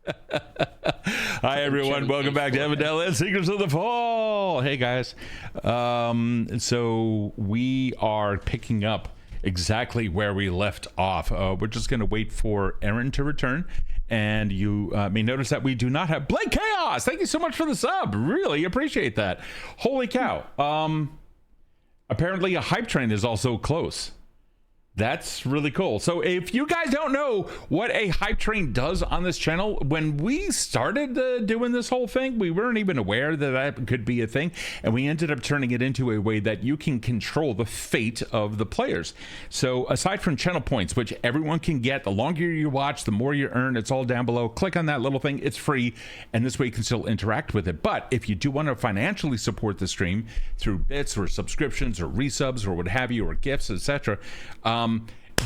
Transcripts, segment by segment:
Hi everyone, welcome back to Evandel and Secrets of the Fall. Hey guys, so we are picking up exactly where we left off. We're just going to wait for Erin to return, and you may notice that we do not have Blake Chaos. Thank you so much for the sub, really appreciate that. Holy cow. Apparently a hype train is also close. That's really cool. So if you guys don't know what a hype train does on this channel, when we started doing this whole thing, we weren't even aware that that could be a thing, and we ended up turning it into a way that you can control the fate of the players. So aside from channel points, which everyone can get, the longer you watch, the more you earn. It's all down below. Click on that little thing. It's free, and this way you can still interact with it. But if you do want to financially support the stream through bits or subscriptions or resubs or what have you, or gifts, etc.,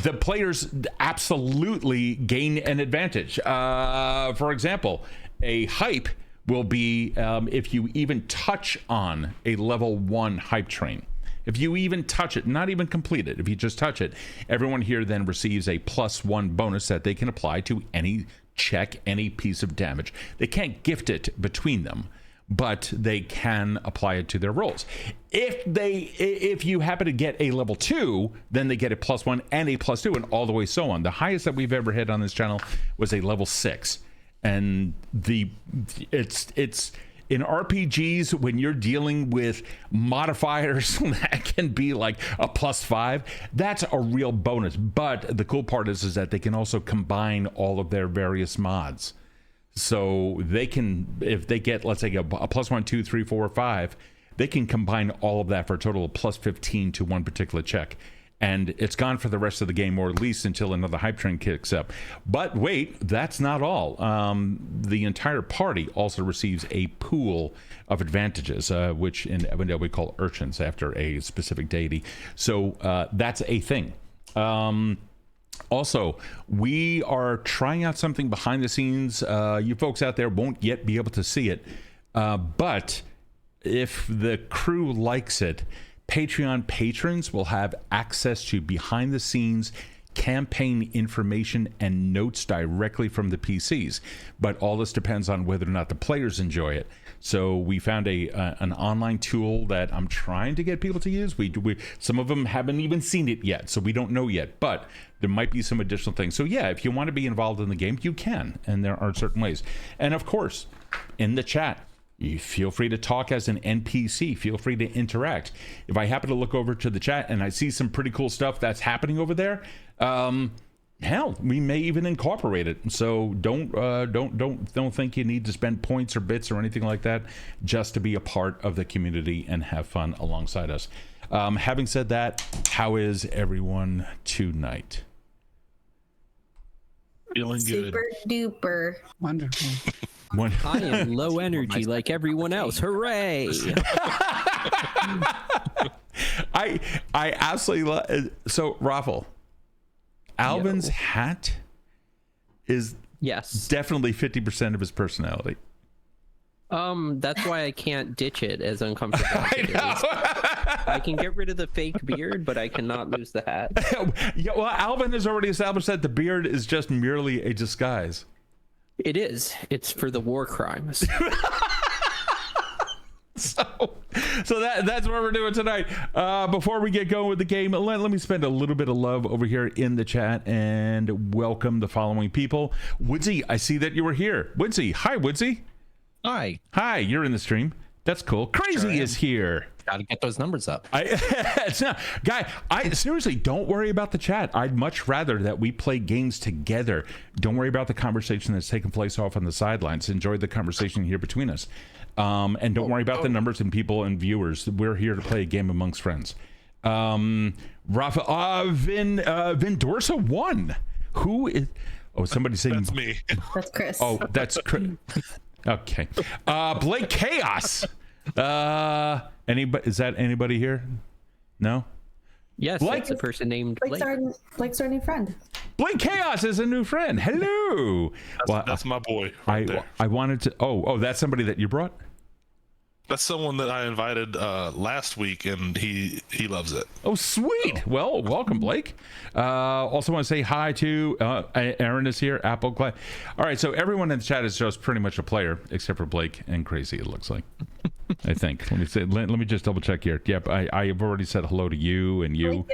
the players absolutely gain an advantage. For example, a hype will be if you even touch on a level 1 hype train. If you even touch it, not even complete it, if you just touch it, everyone here then receives a +1 bonus that they can apply to any check, any piece of damage. They can't gift it between them, but they can apply it to their rolls. If you happen to get a level 2, then they get a +1 and a +2 and all the way so on. The highest that we've ever hit on this channel was a level 6, and it's in RPGs, when you're dealing with modifiers that can be like a +5, that's a real bonus. But the cool part is that they can also combine all of their various mods. So they can, if they get, let's say, a +1, 2, 3, 4, 5, they can combine all of that for a total of +15 to one particular check. And it's gone for the rest of the game, or at least until another hype train kicks up. But wait, that's not all. The entire party also receives a pool of advantages, which in Evandel we call urchins, after a specific deity. So that's a thing. Also, we are trying out something behind the scenes. You folks out there won't yet be able to see it, but if the crew likes it, Patreon patrons will have access to behind the scenes campaign information and notes directly from the PCs. But all this depends on whether or not the players enjoy it. So we found an online tool that I'm trying to get people to use. We some of them haven't even seen it yet, so we don't know yet, but there might be some additional things. So yeah, if you want to be involved in the game, you can, and there are certain ways. And of course, in the chat, you feel free to talk as an NPC. Feel free to interact. If I happen to look over to the chat and I see some pretty cool stuff that's happening over there, hell, we may even incorporate it. So don't think you need to spend points or bits or anything like that just to be a part of the community and have fun alongside us. Having said that, how is everyone tonight? Feeling good. Super duper. Wonderful. I am low energy like everyone else. Hooray! I absolutely love. So ROFL, Alvin's hat is definitely 50% of his personality. That's why I can't ditch it, as uncomfortable as it is. I can get rid of the fake beard, but I cannot lose the hat. Yeah, well, Alvin has already established that the beard is just merely a disguise. It is. It's for the war crimes. So that's what we're doing tonight. Before we get going with the game, let me spend a little bit of love over here in the chat and welcome the following people. Woodsy, I see that you were here. Woodsy, hi Woodsy. Hi. Hi, you're in the stream. That's cool. Crazy is here. Gotta get those numbers up. It's not, guy, I seriously, don't worry about the chat. I'd much rather that we play games together. Don't worry about the conversation that's taking place off on the sidelines. Enjoy the conversation here between us. And don't worry about the numbers and people and viewers. We're here to play a game amongst friends. Rafa, Vin Dorsa won. Who is? Oh, somebody saying That's me. That's Chris. Oh, that's Chris. Okay. Blake Chaos. Anybody? Is that anybody here? No. Yes, Blake, it's a person named Blake. Blake's our new friend. Blake Chaos is a new friend. Hello. That's my boy. Right there. I wanted to. Oh, that's somebody that you brought. That's someone that I invited last week, and he loves it. Oh, sweet. Well, welcome, Blake. Also want to say hi to Erin is here. Apple Clay. All right, so everyone in the chat is just pretty much a player, except for Blake and Crazy, it looks like. I think. Let me just double check here. Yep, I have already said hello to you and you.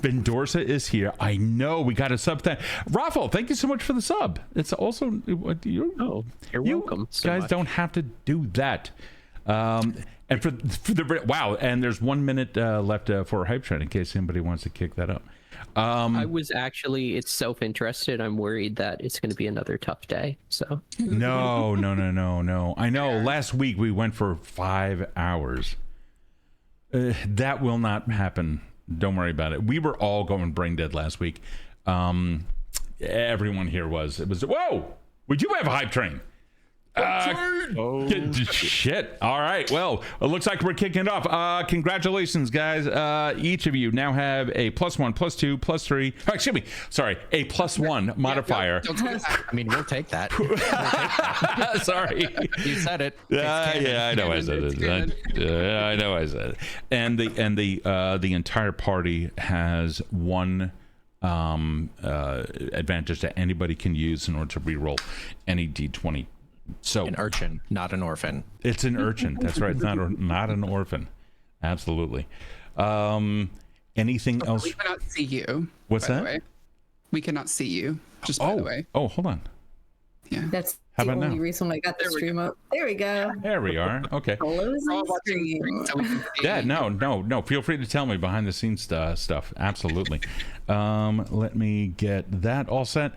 Vendorsa is here. I know we got a sub. ROFL, thank you so much for the sub. It's also you're welcome. So guys much. don't have to do that. And for the wow, and there's 1 minute left for hype train in case anybody wants to kick that up. I was actually, it's self-interested. I'm worried that it's going to be another tough day. So no. I know. Last week we went for 5 hours. That will not happen. Don't worry about it. We were all going brain dead last week. Everyone here was. It was. Whoa! We do have a hype train. Shit. All right. Well, it looks like we're kicking it off. Congratulations, guys. Each of you now have a +1, +2, +3. Oh, excuse me. Sorry, a +1 modifier. I mean, we'll take that. Sorry. You said it. Yeah, I know I said it. I know I said it. And the entire party has one advantage that anybody can use in order to reroll any d20. So An urchin, not an orphan. it's an urchin. That's right. It's not an orphan. Absolutely. Anything else? We cannot see you. What's by that? the way. We cannot see you. Just by the way. Oh, hold on. Yeah. That's How the about only now? reason I got the stream up. There we go. There we are. Okay. Close We're all the watching the stream. screen so we can see. Yeah, no. Feel free to tell me behind the scenes stuff. Absolutely. Let me get that all set.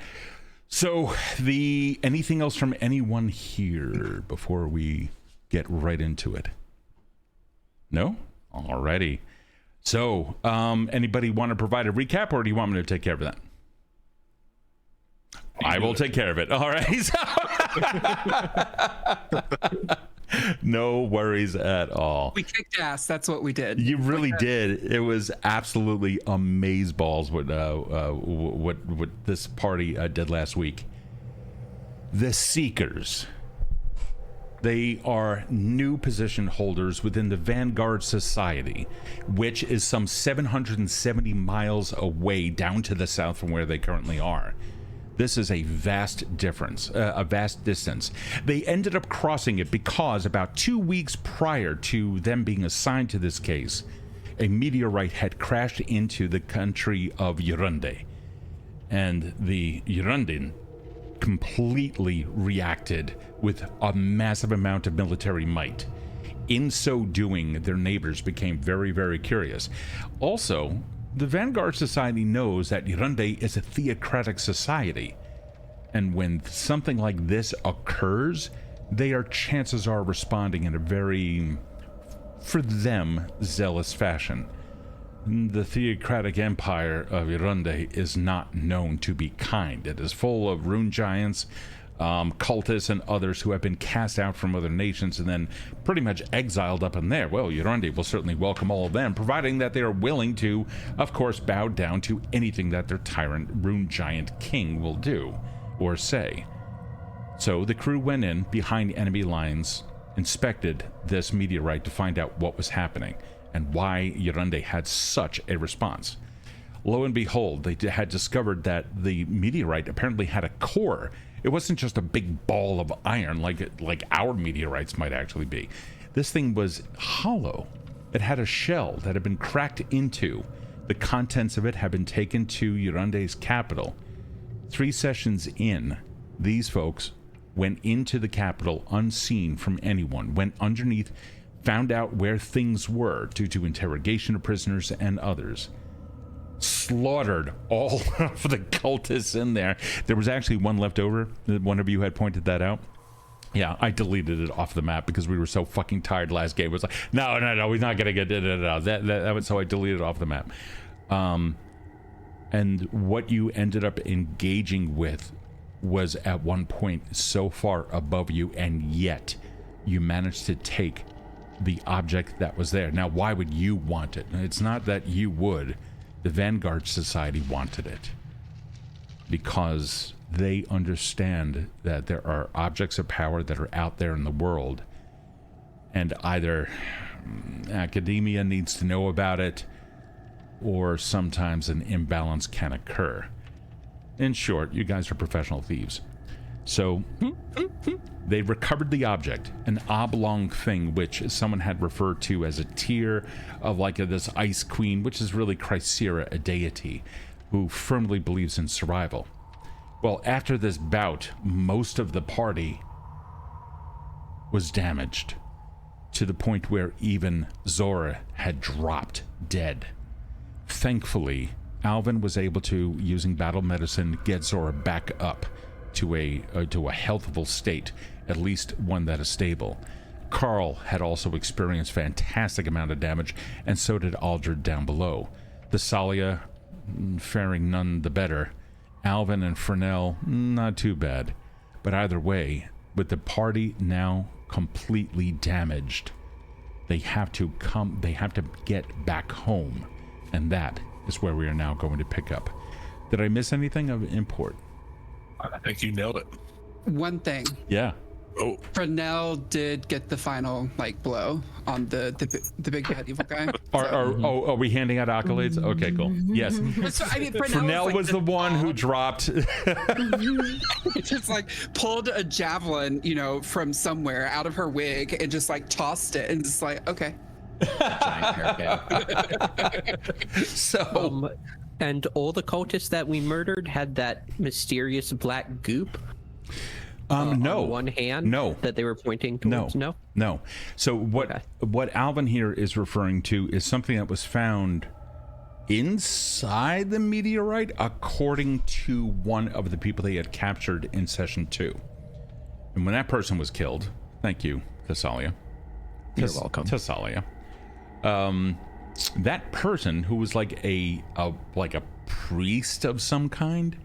So anything else from anyone here before we get right into it? No? Alrighty. So, anybody want to provide a recap, or do you want me to take care of that? I will take care of it. All right. No worries at all. We kicked ass. That's what we did. You really did. It was absolutely amazeballs what this party did last week. The Seekers. They are new position holders within the Vanguard Society, which is some 770 miles away down to the south from where they currently are. This is a vast difference, a vast distance. They ended up crossing it because about 2 weeks prior to them being assigned to this case, a meteorite had crashed into the country of Yurunde. And the Yurundin completely reacted with a massive amount of military might. In so doing, their neighbors became very, very curious. Also, the Vanguard Society knows that Yurunde is a theocratic society, and when something like this occurs, they are chances are responding in a very, for them, zealous fashion. The theocratic empire of Yurunde is not known to be kind. It is full of rune giants, cultists, and others who have been cast out from other nations and then pretty much exiled up in there. Well, Yurunde will certainly welcome all of them, providing that they are willing to, of course, bow down to anything that their tyrant rune giant king will do or say. So the crew went in behind enemy lines, inspected this meteorite to find out what was happening and why Yurunde had such a response. Lo and behold, they had discovered that the meteorite apparently had a core. It wasn't just a big ball of iron like our meteorites might actually be. This thing was hollow. It had a shell that had been cracked into. The contents of it had been taken to Yurunde's capital. 3 sessions in, these folks went into the capital unseen from anyone, went underneath, found out where things were due to interrogation of prisoners and others. Slaughtered all of the cultists in there. There was actually one left over. One of you had pointed that out. Yeah, I deleted it off the map because we were so fucking tired last game. It was like, no, we're not gonna get that. So I deleted it off the map. And what you ended up engaging with was at one point so far above you, and yet you managed to take the object that was there. Now, why would you want it? It's not that you would. The Vanguard Society wanted it because they understand that there are objects of power that are out there in the world, and either academia needs to know about it, or sometimes an imbalance can occur. In short, you guys are professional thieves. So they recovered the object, an oblong thing which someone had referred to as a tier of like this ice queen, which is really Chrysera, a deity who firmly believes in survival. Well, after this bout, most of the party was damaged to the point where even Zora had dropped dead. Thankfully, Alvin was able to, using battle medicine, get Zora back up to a healthful state, at least one that is stable. Karl had also experienced fantastic amount of damage, and so did Aldred down below. Thessalia faring none the better. Alvin and Frenell, not too bad. But either way, with the party now completely damaged, they have to get back home, and that is where we are now going to pick up. Did I miss anything of import? I think you nailed it. One thing. Yeah. Oh, Frenell did get the final blow on the big bad evil guy. Are we handing out accolades? Okay, cool. Yes. So, I mean, Frenell was the one who dropped. It just pulled a javelin, from somewhere out of her wig and just tossed it and just okay. Giant haircut. So. And all the cultists that we murdered had that mysterious black goop. No. On one hand, no, that they were pointing towards. No. So what Alvin here is referring to is something that was found inside the meteorite, according to one of the people they had captured in session 2. And when that person was killed, thank you, Thessalia. You're welcome. Thessalia. That person, who was like a priest of some kind,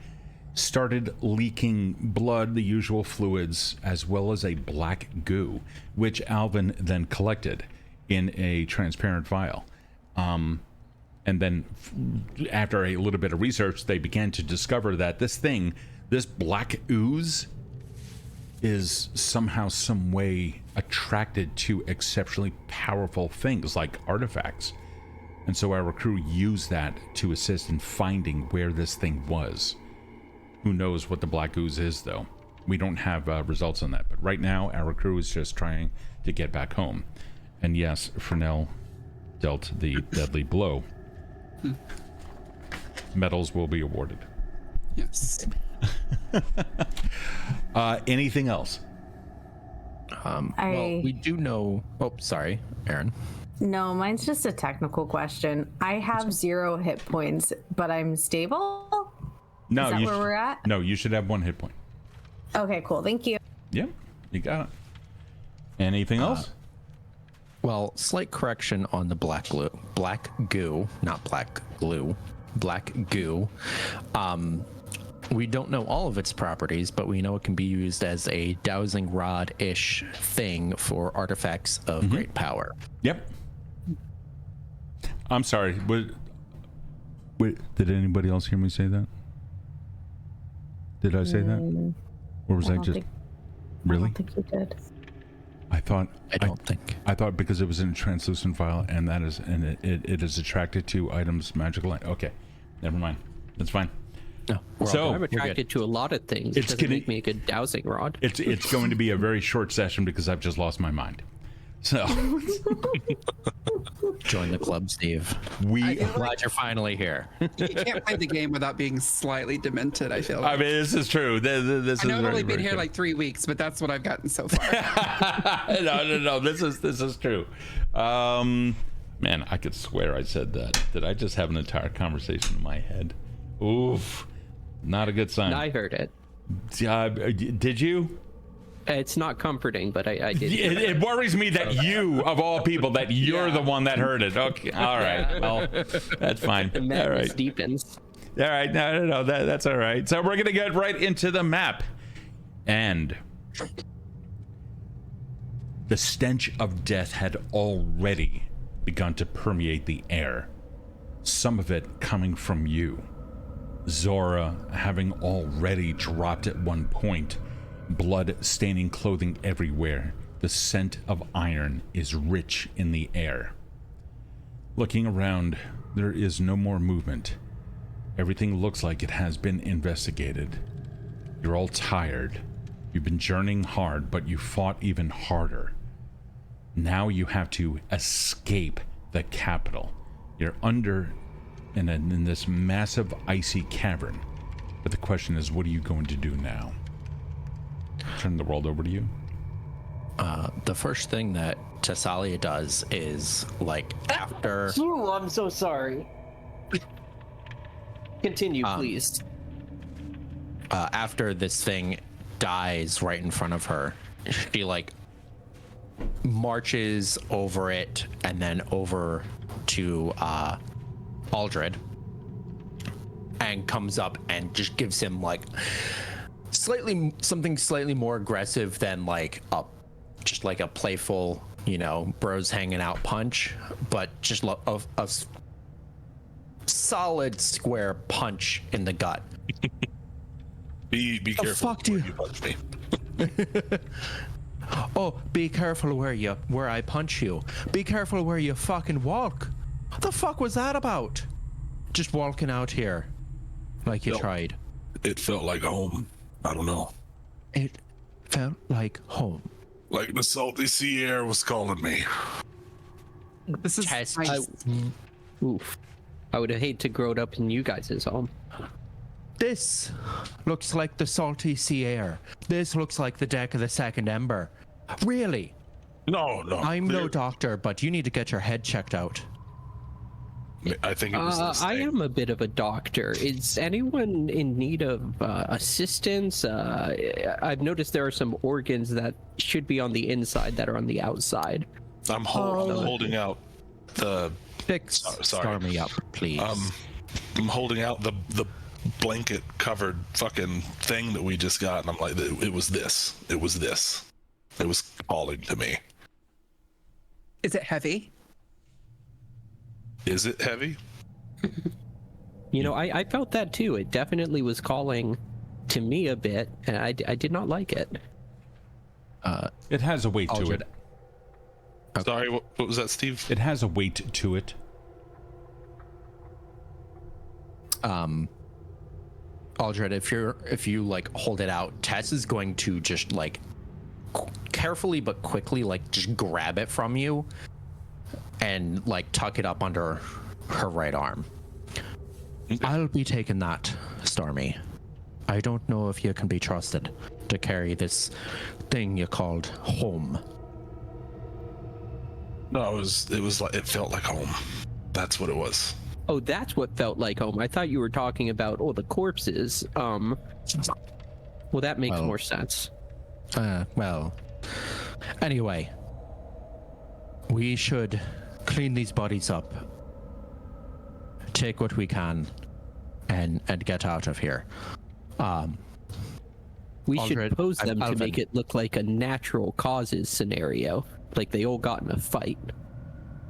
started leaking blood, the usual fluids, as well as a black goo, which Alvin then collected in a transparent vial. And then after a little bit of research, they began to discover that this black ooze, is somehow some way attracted to exceptionally powerful things like artifacts. And so our crew used that to assist in finding where this thing was. Who knows what the black ooze is, though? We don't have results on that. But right now, our crew is just trying to get back home. And yes, Frenell dealt the deadly blow. Medals will be awarded. Yes. Anything else? Well, we do know. Oh, sorry, Erin. No, mine's just a technical question. I have 0 hit points, but I'm stable? No, Is that where we're at? No, you should have 1 hit point. Okay, cool. Thank you. Yep, you got it. Anything else? Well, slight correction on the black goo, not black glue, black goo. We don't know all of its properties, but we know it can be used as a dowsing rod-ish thing for artifacts of great power. Yep. I'm sorry. Wait, did anybody else hear me say that? Did I say that? Or was I just... Really? I don't think you did. I thought... I don't think. I thought because it was in a translucent vial, and that is, and it is attracted to items magical light. Okay, never mind. That's fine. No, So I'm attracted to a lot of things. It's It doesn't gonna- make me a good dowsing rod. it's going to be a very short session because I've just lost my mind. So Join the club, Steve. we... I'm glad you're finally here. You can't play the game without being slightly demented, I feel like. I mean, this is true. This I know is I've very, only been very here true. 3 weeks, but that's what I've gotten so far. No. This is true. Man, I could swear I said that. Did I just have an entire conversation in my head? Oof. Not a good sign. I heard it. Did you? It's not comforting, but I did. It worries me that you, of all people, that you're the one that heard it. Okay. All right. Well, that's fine. The All madness right. deepens. All right. No. That's all right. So we're going to get right into the map. And the stench of death had already begun to permeate the air. Some of it coming from you. Zora having already dropped at one point, blood staining clothing everywhere, The scent of iron is rich in the air. Looking around, there is no more movement. Everything looks like it has been investigated. You're all tired. You've been journeying hard, but you fought even harder. Now you have to escape the capital. You're under in this massive icy cavern. But the question is, what are you going to do now? Turn the world over to you. The first thing that Thessalia does is, like, after... Oh, I'm so sorry. Continue, please. After this thing dies right in front of her, she, like, marches over it and then over to Aldred and comes up and just gives him, like, something slightly more aggressive than, like, just like a playful, you know, bros hanging out punch, but just a solid square punch in the gut. Be careful. Fuck do you punch me. Oh, be careful where I punch you. Be careful where you fucking walk. What the fuck was that about? Just walking out here like you tried. It felt like home. I don't know. It felt like home. Like the salty sea air was calling me. This is Test. nice. Oof. I would hate to grow it up in you guys' home. This looks like the salty sea air. This looks like the deck of the Second Ember. Really? No. I'm no doctor, but you need to get your head checked out. I think it was this I thing. am a bit of a doctor. Is anyone in need of assistance? I've noticed there are some organs that should be on the inside that are on the outside. I'm holding out the. Fix Sorry. Star me up, please. I'm holding out the blanket covered fucking thing that we just got, and I'm like, it was this. It was calling to me. Is it heavy? Is it heavy? You know, I felt that too. It definitely was calling to me a bit, and I did not like it. It has a weight to Aldred. it. Sorry, what was that, Steve? It has a weight to it. Aldred, if you like hold it out, Tess is going to just like carefully but quickly like just grab it from you and like tuck it up under her right arm. I'll be taking that, Stormy. I don't know if you can be trusted to carry this thing you called home. No, it was like it felt like home. That's what it was. Oh, that's what felt like home. I thought you were talking about the corpses. Well, that makes more sense. Well, anyway, we should clean these bodies up, take what we can, and get out of here. We Aldred, should pose them to Alvin. make it look like a natural causes scenario, like they all got in a fight.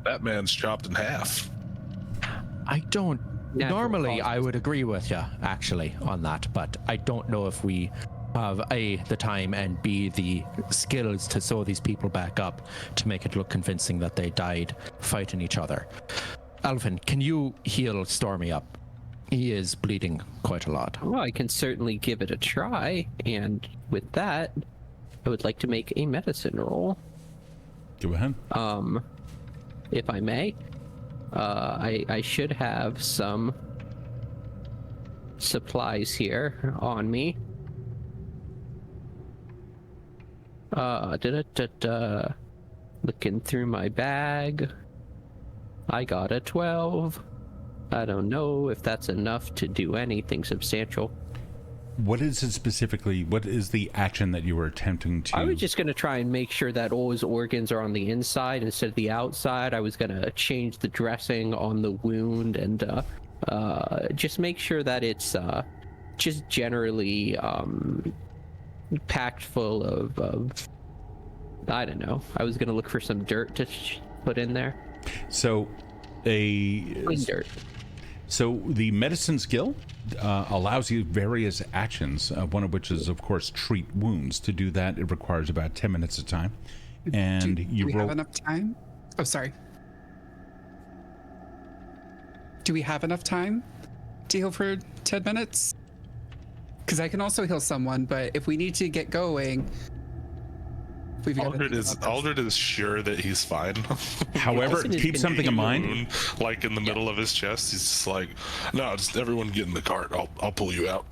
That man's chopped in half. I don't. Natural Normally, I causes. would agree with you, actually, on that, but I don't know if we have A, the time, and B, the skills to sew these people back up to make it look convincing that they died fighting each other. Alvin, can you heal Stormy up? He is bleeding quite a lot. Well, I can certainly give it a try, and with that, I would like to make a medicine roll, Go ahead. if I may. I should have some supplies here on me. Looking through my bag, I got a 12. I don't know if that's enough to do anything substantial. What is it specifically? What is the action that you were attempting to? I was just going to try and make sure that all his organs are on the inside instead of the outside. I was going to change the dressing on the wound and just make sure that it's just generally packed full of I don't know. I was going to look for some dirt to put in there. So, Clean dirt. So the medicine skill allows you various actions, one of which is, of course, treat wounds. To do that, it requires about 10 minutes of time. and do you we roll. have enough time? Oh, sorry. Do we have enough time to heal for 10 minutes? Because I can also heal someone, but if we need to get going, we've got Aldred is sure that he's fine. However, Listen, keep something in mind. Wound, like in the middle of his chest, he's just like, no, just everyone get in the cart. I'll pull you out.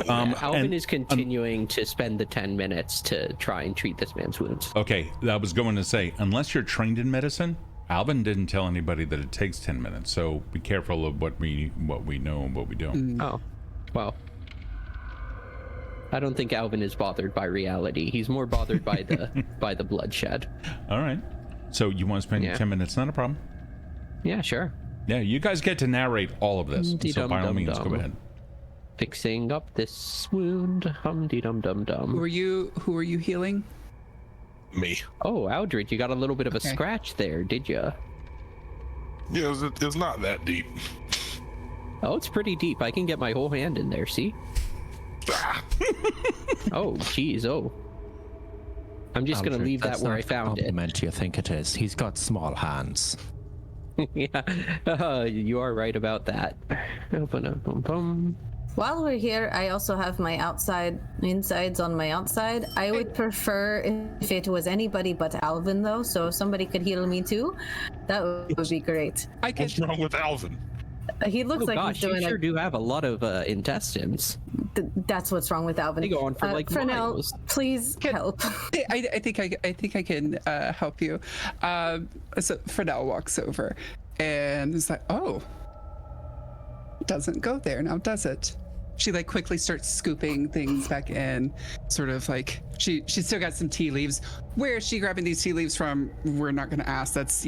Alvin and- is continuing to spend the 10 minutes to try and treat this man's wounds. Okay, I was going to say, unless you're trained in medicine, Alvin didn't tell anybody that it takes 10 minutes. So be careful of what we know and what we don't. Oh, well. I don't think Alvin is bothered by reality. He's more bothered by the bloodshed. All right. So you want to spend 10 minutes? Not a problem. Yeah, sure. Yeah, you guys get to narrate all of this. So by all means, go ahead. Fixing up this wound. Hum-dee-dum-dum-dum. Who are you healing? Me. Oh, Aldred, you got a little bit of a Okay. scratch there, did you? Yeah, it's not that deep. Oh, it's pretty deep. I can get my whole hand in there, see? Ah. Oh, geez, oh. I'm just going to Aldred, leave that that's where not I the found it. compliment you think it is. He's got small hands. Yeah, you are right about that. Bum-bum-bum-bum. While we're here, I also have my insides on my outside. I would prefer if it was anybody but Alvin, though. So if somebody could heal me too, that would be great. I can. What's wrong with Alvin? He looks Oh like gosh, he's you doing sure do have a lot of intestines. That's what's wrong with Alvin. They go on for like Frenell, miles. please help. I think I can help you. So Frenell walks over and is like, "Oh, doesn't go there now, does it?" She like quickly starts scooping things back in, sort of like she's still got some tea leaves. Where is she grabbing these tea leaves from? We're not going to ask. That's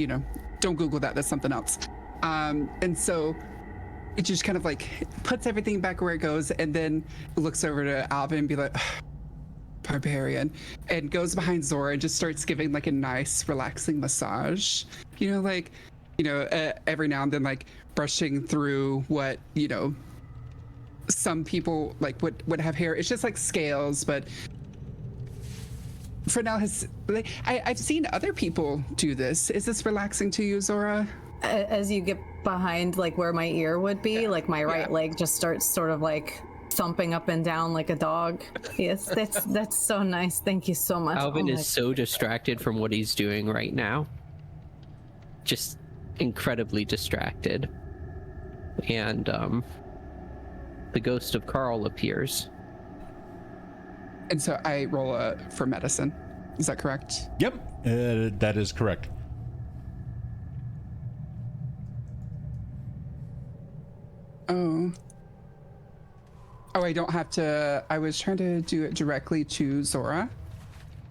don't Google that. That's something else. And so it just kind of like puts everything back where it goes, and then looks over to Alvin and be like, "Barbarian," and goes behind Zora and just starts giving like a nice, relaxing massage. Every now and then, like brushing through what some people like would have hair. It's just like scales, but Frenell has. I've seen other people do this. Is this relaxing to you, Zora? As you get behind like where my ear would be, like my right leg just starts sort of like thumping up and down like a dog. Yes, that's so nice. Thank you so much. Alvin Oh is so distracted from what he's doing right now. Just incredibly distracted. And the ghost of Karl appears. And so I roll for medicine. Is that correct? Yep, that is correct. Oh, I don't have to. I was trying to do it directly to Zora.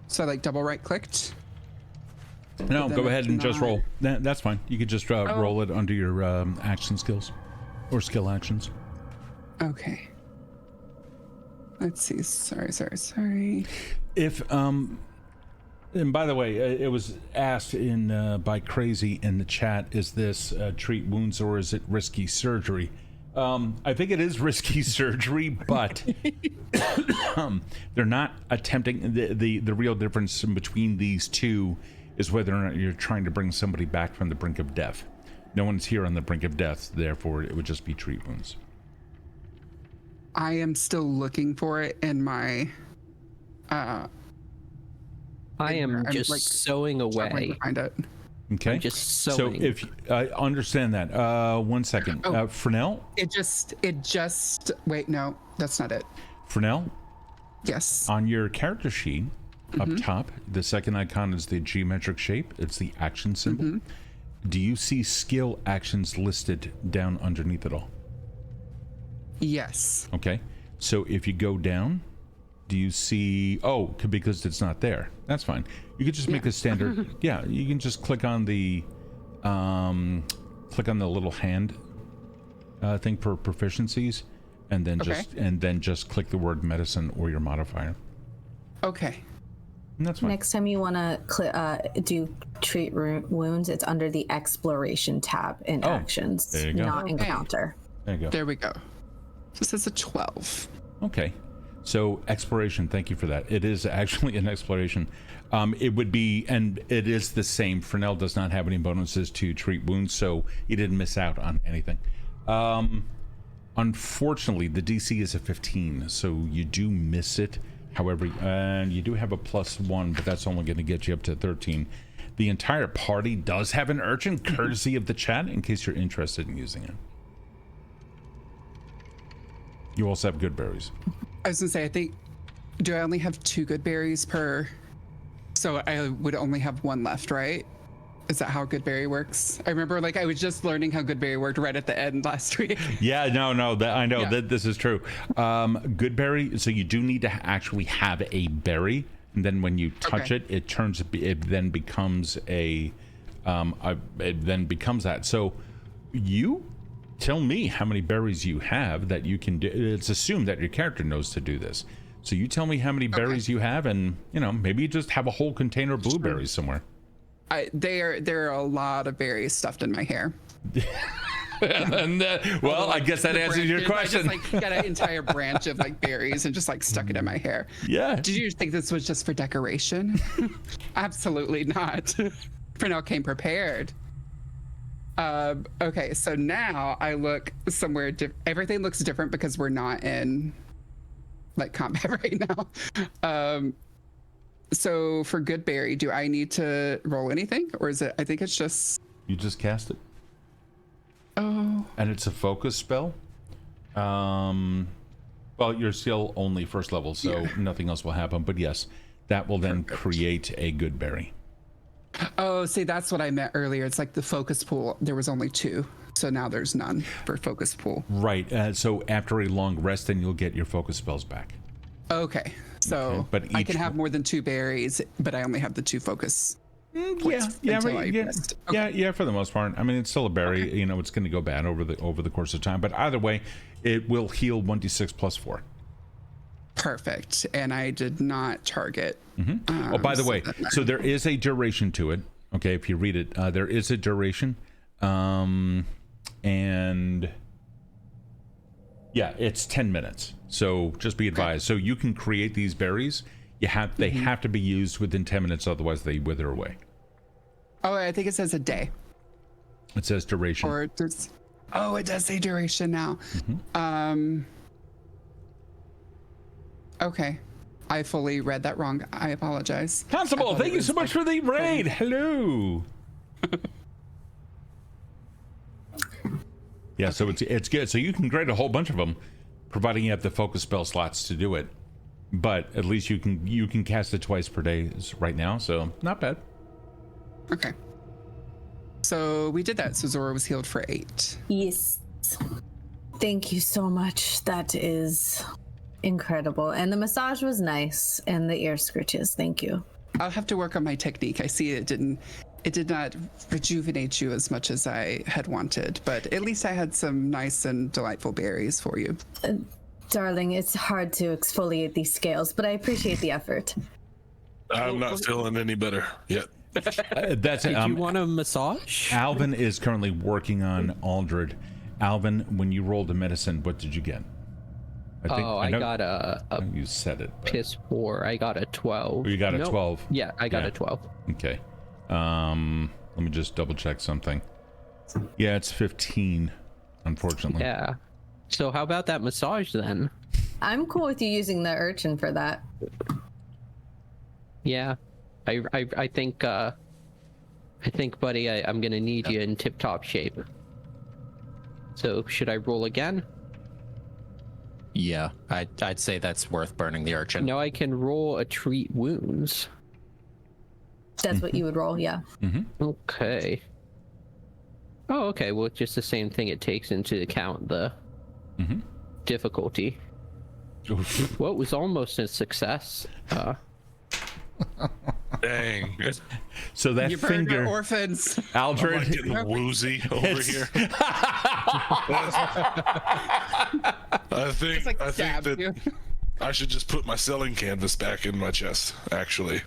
So I like double right clicked. No, then go it ahead and just cannot- roll. That's fine. You could just roll it under your action skills or skill actions. Okay. Let's see. Sorry. If and by the way, it was asked by Crazy in the chat: is this treat wounds or is it risky surgery? I think it is risky surgery, but they're not attempting. The real difference between these two is whether or not you're trying to bring somebody back from the brink of death. No one's here on the brink of death, therefore it would just be treat wounds. I am still looking for it in my. I am I'm, just like, sewing Trying away. to find it. Okay. I'm just so sewing. if I understand that, 1 second, Frenell. It just. Wait, no, that's not it. Frenell, Yes. on your character sheet up top, the second icon is the geometric shape. It's the action symbol. Do you see skill actions listed down underneath it all? Yes. Okay. So if you go down, do you see? Oh, because it's not there. That's fine. You could just make a standard. Yeah, you can just click on the little hand thing for proficiencies, and then just click the word medicine or your modifier. Okay. And that's fine. Next time you want to do treat wounds, it's under the exploration tab in actions, there you go. not encounter. There you go. There we go. This is a 12. Okay. So exploration, thank you for that. It is actually an exploration. It would be, and it is the same. Frenell does not have any bonuses to treat wounds, so he didn't miss out on anything. Unfortunately, the DC is a 15, so you do miss it. However, and you do have a +1, but that's only going to get you up to 13. The entire party does have an urchin, courtesy of the chat, in case you're interested in using it. You also have good berries. I was gonna say, I think, do I only have 2 good berries per? So I would only have 1 left, right? Is that how good berry works? I remember, like, I was just learning how good berry worked right at the end last week. Yeah, no, that I know Yeah. that this is true. Good berry. So you do need to actually have a berry, and then when you touch Okay. it then becomes it then becomes that. So you tell me how many berries you have that you can do. It's assumed that your character knows to do this. So you tell me how many berries you have, and maybe you just have a whole container of blueberries somewhere. There are a lot of berries stuffed in my hair. And well, I guess that answers your question. I just got an entire branch of berries and just stuck it in my hair. Yeah. Did you think this was just for decoration? Absolutely not. Frenell came prepared. Okay, so now I look somewhere. Everything looks different because we're not in combat right now. So for good berry, do I need to roll anything, or is it? I think it's just. You just cast it. Oh. And it's a focus spell. Well, you're still only first level, so nothing else will happen. But yes, that will then create a good berry. Oh, see, that's what I meant earlier. It's like the focus pool. There was only 2, so now there's none for focus pool. Right. So after a long rest, then you'll get your focus spells back. Okay, so Okay, but I each can have more than 2 berries, but I only have the 2 focus. Points until I rest. Okay. Yeah. For the most part, I mean, it's still a berry. Okay. It's going to go bad over the course of time. But either way, it will heal 1d6 plus 4. Perfect. And I did not target. Oh, by the way, so there is a duration to it. Okay, if you read it, there is a duration, and yeah, it's 10 minutes. So just be advised. So you can create these berries. They have to be used within 10 minutes, otherwise they wither away. Oh, I think it says a day. It says duration. Or it does say duration now. Okay. I fully read that wrong. I apologize. Constable, thank you so much for the raid. Hello. Yeah, so it's good. So you can create a whole bunch of them, providing you have the focus spell slots to do it. But at least you can cast it twice per day right now, so not bad. Okay. So we did that. So Zora was healed for 8. Yes. Thank you so much. That is incredible. And the massage was nice, and the ear scritches. Thank you. I'll have to work on my technique. I see it did not rejuvenate you as much as I had wanted, but at least I had some nice and delightful berries for you. Darling, it's hard to exfoliate these scales, but I appreciate the effort. I'm not feeling any better yet. That's Did you want a massage? Alvin is currently working on Aldred. Alvin, when you rolled a medicine, what did you get? I got a you said it. But... piss poor. I got a 12. Oh, you got a Nope. 12. Yeah, I got a 12. Okay. Let me just double check something. Yeah, it's 15, unfortunately. Yeah. So how about that massage then? I'm cool with you using the urchin for that. Yeah. I think buddy, I'm gonna need you in tip-top shape. So should I roll again? Yeah, I'd say that's worth burning the urchin. No, I can roll a treat wounds. That's what you would roll, yeah. Okay. Oh, okay. Well, it's just the same thing. It takes into account the difficulty. Well, it was almost a success. Dang. So that You burned finger, my orphans. I'm Aldred, getting woozy over here. I think Stab you. that I should just put my selling canvas back in my chest, actually.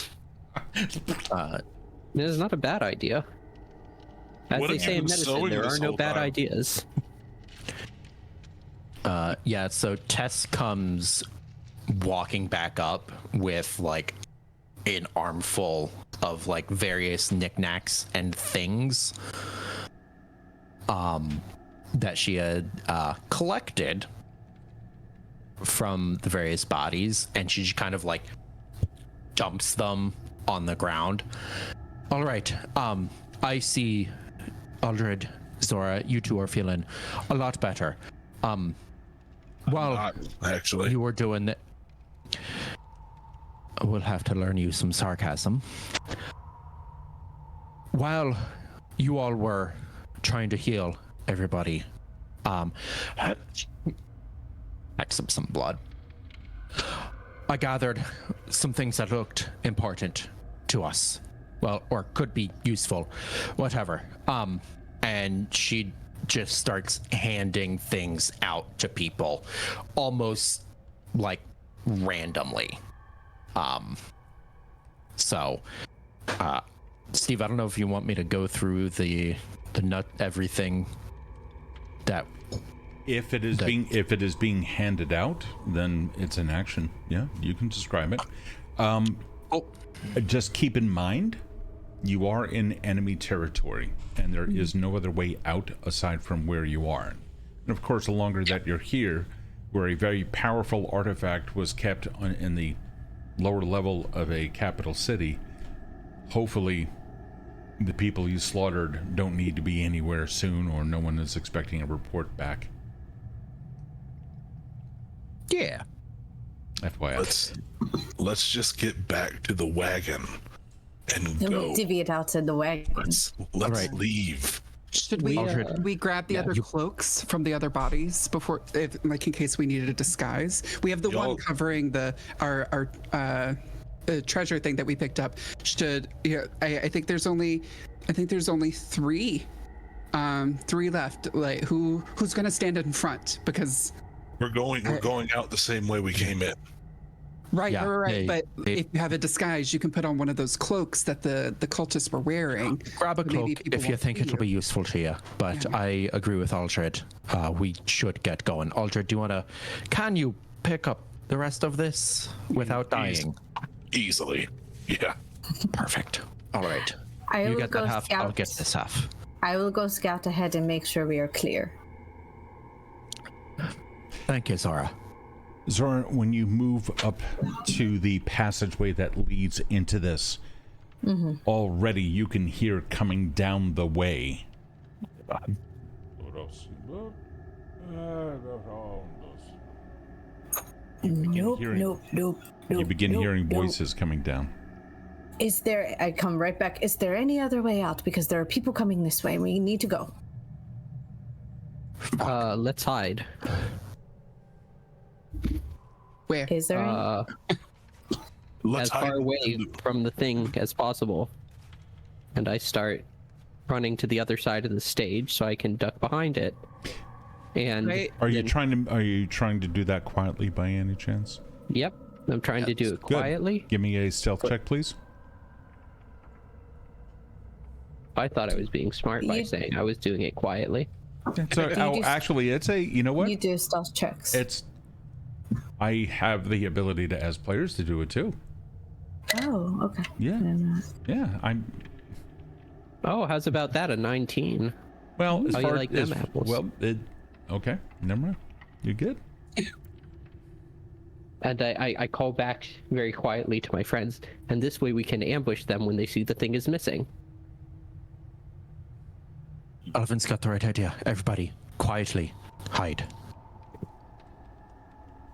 This is not a bad idea. As What they have say you in been medicine, sewing there this are no whole bad time? ideas. Yeah, so Tess comes walking back up with like an armful of like various knickknacks and things that she had collected from the various bodies, and she just kind of like dumps them on the ground. All right, I see, Aldred, Zora, you two are feeling a lot better. Well, Not, actually. you were doing that. We'll have to learn you some sarcasm. While you all were trying to heal everybody, had some blood. I gathered some things that looked important to us. Well, or could be useful, whatever. And she just starts handing things out to people, almost like randomly. So, Steve, I don't know if you want me to go through the nut everything that. If it is being handed out, then it's an action. Yeah, you can describe it. Just keep in mind, you are in enemy territory, and there is no other way out aside from where you are. And of course, the longer that you're here, where a very powerful artifact was kept in the lower level of a capital city, hopefully the people you slaughtered don't need to be anywhere soon, or no one is expecting a report back. Yeah. FYI. Let's just get back to the wagon and go. Divvy it out to the wagon. Let's right. leave. Should we grab the other cloaks from the other bodies before, like in case we needed a disguise? We have the one covering our treasure thing that we picked up. I think there's only three left. Like who's gonna stand in front? Because We're going out the same way we came in. Right. But if you have a disguise, you can put on one of those cloaks that the cultists were wearing. Grab a cloak if you think it'll be useful to you. But I agree with Aldred. We should get going. Aldred, can you pick up the rest of this without dying? Easily. Yeah. Perfect. All right. I You will get go that half, I'll scout. get this half. I will go scout ahead and make sure we are clear. Thank you, Zora. Zora, when you move up to the passageway that leads into this, already you can hear coming down the way. Nope. You begin hearing voices coming down. I come right back. Is there any other way out? Because there are people coming this way. We need to go. Let's hide. Where? Is there any? As far away from the thing as possible. And I start running to the other side of the stage so I can duck behind it. And Are you trying to do that quietly by any chance? Yep, I'm trying to do it quietly. Give me a stealth check, please. I thought I was being smart by saying I was doing it quietly. Actually, it's a. You know what? You do stealth checks. I have the ability to, as players, to do it too. Oh, okay. Yeah. Yeah. Oh, how's about that? A 19. Well, as How far you like as them apples? Okay. Never mind. You're good. And I call back very quietly to my friends, and this way we can ambush them when they see the thing is missing. Alvin's got the right idea. Everybody, quietly, hide.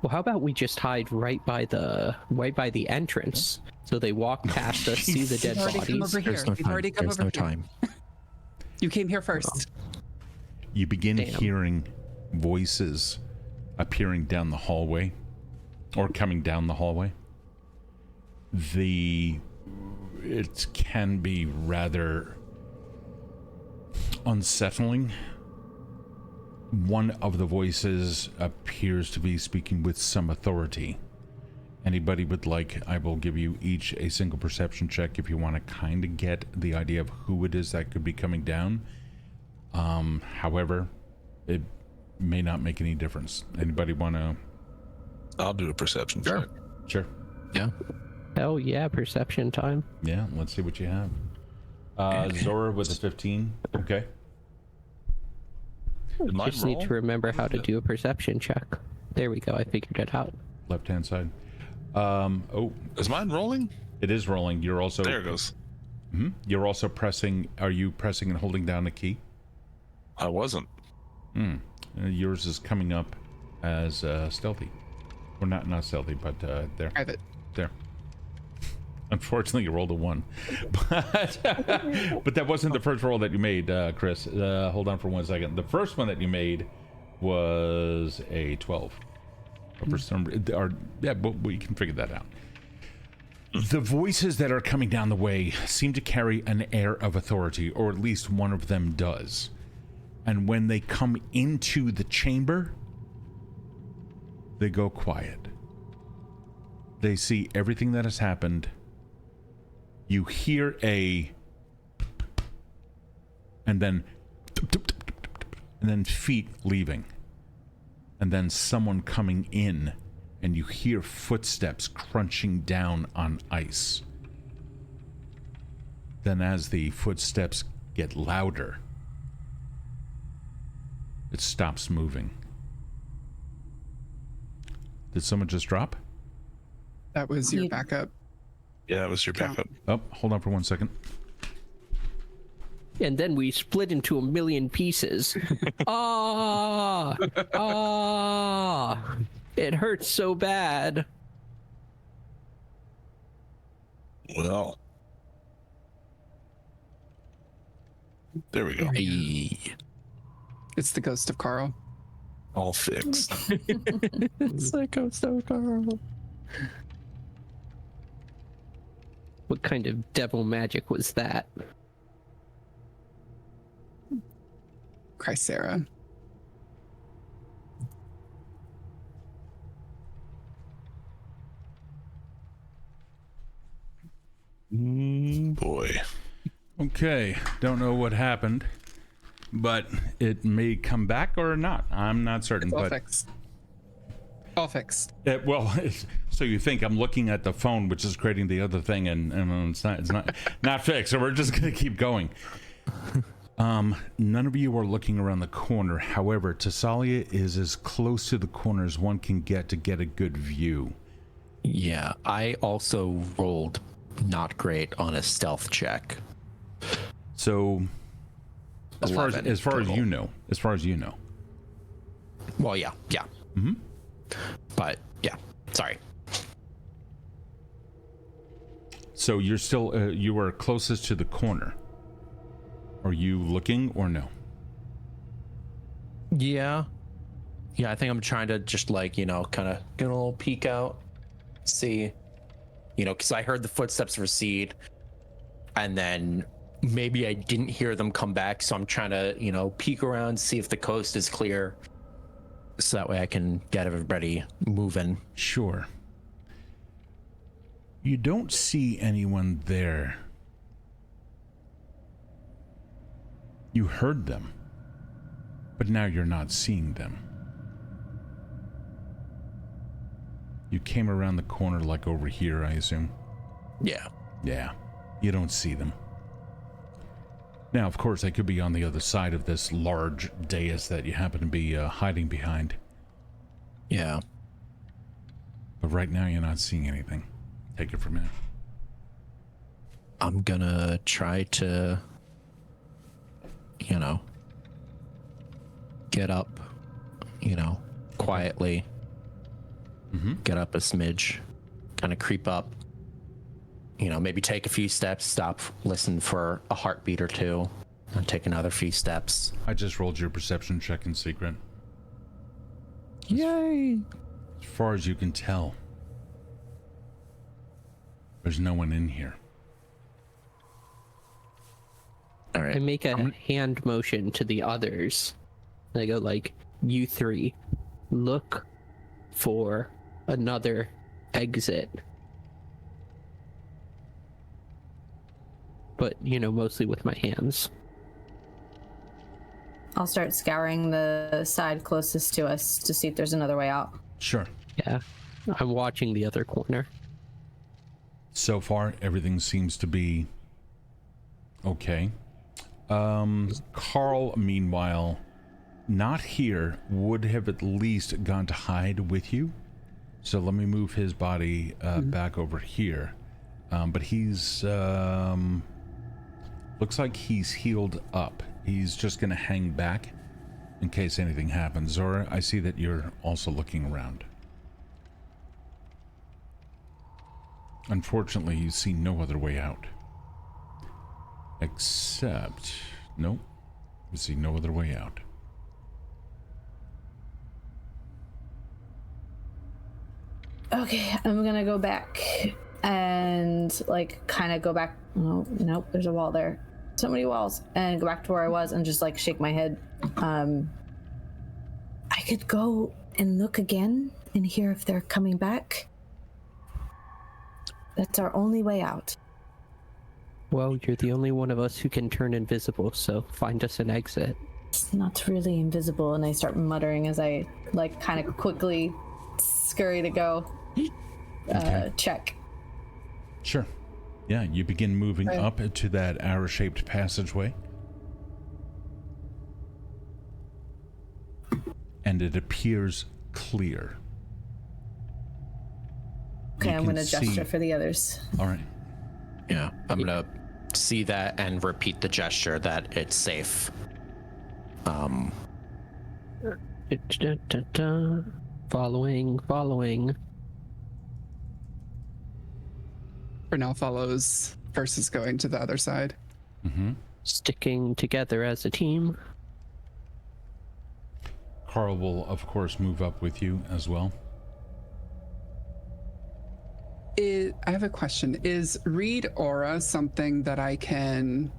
Well, how about we just hide right by the entrance, so they walk past us, see the dead bodies. There's no time. There's no time. You came here first. You begin hearing voices appearing down the hallway, or coming down the hallway. It can be rather unsettling. One of the voices appears to be speaking with some authority. Anybody would like, I will give you each a single perception check if you want to kind of get the idea of who it is that could be coming down. However, it may not make any difference. Anybody want to I'll do a perception Sure. check. Sure. Yeah. Hell yeah, perception time. Yeah, let's see what you have. Zora with a 15. Okay. Did mine Just need roll? to remember how to do a perception check. There we go. I figured it out. Left-hand side. Oh, Is mine rolling? it is rolling. You're also... There it goes. You're also pressing... Are you pressing and holding down a key? I wasn't. Yours is coming up as stealthy. Or not stealthy, but there. Private. There. Unfortunately, you rolled a 1. But that wasn't the first roll that you made, Chris. Hold on for 1 second. The first one that you made was a 12. For some, yeah, but we can figure that out. The voices that are coming down the way seem to carry an air of authority, or at least one of them does. And when they come into the chamber, they go quiet. They see everything that has happened. You hear and then feet leaving. And then someone coming in, and you hear footsteps crunching down on ice. Then as the footsteps get louder, it stops moving. Did someone just drop? That was your You- backup. Yeah, it was your backup. Oh, hold on for 1 second. And then we split into a million pieces. Ah! Ah! It hurts so bad. Well. There we go. Hey. It's the ghost of Carl. All fixed. It's like Ghost of Carl. What kind of devil magic was that? Chrysera. Boy. Okay, don't know what happened, but it may come back or not. I'm not certain. It's all but fixed. All fixed. well, so you think I'm looking at the phone, which is creating the other thing, and it's not fixed. So we're just gonna keep going. None of you are looking around the corner. However, Thessalia is as close to the corner as one can get to get a good view. Yeah, I also rolled not great on a stealth check. So, as far 11 as total. you know, Well, yeah. Mm-hmm. But yeah, sorry. so you're still you are closest to the corner. Are you looking or no? Yeah, I think I'm trying to just like kind of get a little peek out, see, because I heard the footsteps recede, and then maybe I didn't hear them come back, so I'm trying to peek around, see if the coast is clear, so that way I can get everybody moving. Sure. You don't see anyone there. You heard them, but now you're not seeing them. You came around the corner like over here, I assume. Yeah. Yeah, you don't see them. Now, of course, they could be on the other side of this large dais that you happen to be hiding behind. Yeah. But right now, you're not seeing anything. Take it from here. I'm gonna try to, get up, quietly. Get up a smidge, kind of creep up, maybe take a few steps, stop, listen for a heartbeat or two, and take another few steps. I just rolled your perception check in secret. Yay! As far as you can tell, there's no one in here. All I right. make a hand motion to the others. And I go like, you three, look for another exit. But, mostly with my hands. I'll start scouring the side closest to us to see if there's another way out. Sure. Yeah. I'm watching the other corner. So far, everything seems to be okay. Karl, meanwhile, not here, would have at least gone to hide with you. So let me move his body back over here. But he's looks like he's healed up. He's just gonna hang back in case anything happens. Zora, I see that you're also looking around. Unfortunately, you see no other way out. Except, nope, you see no other way out. Okay, I'm gonna go back and like kind of go back. Oh, nope, there's a wall there. So many walls. And go back to where I was and just like shake my head. I could go and look again and hear if they're coming back. That's our only way out. Well, you're the only one of us who can turn invisible, so find us an exit. It's not really invisible, and I start muttering as I like kind of quickly scurry to go check. Sure. Yeah, you begin moving up into that arrow-shaped passageway. And it appears clear. Okay, I'm going to gesture for the others. All right. Yeah, I'm gonna see that and repeat the gesture that it's safe. Following. Frenell follows versus going to the other side. Mm-hmm. Sticking together as a team. Karl will, of course, move up with you as well. I have a question. Is read aura something that I can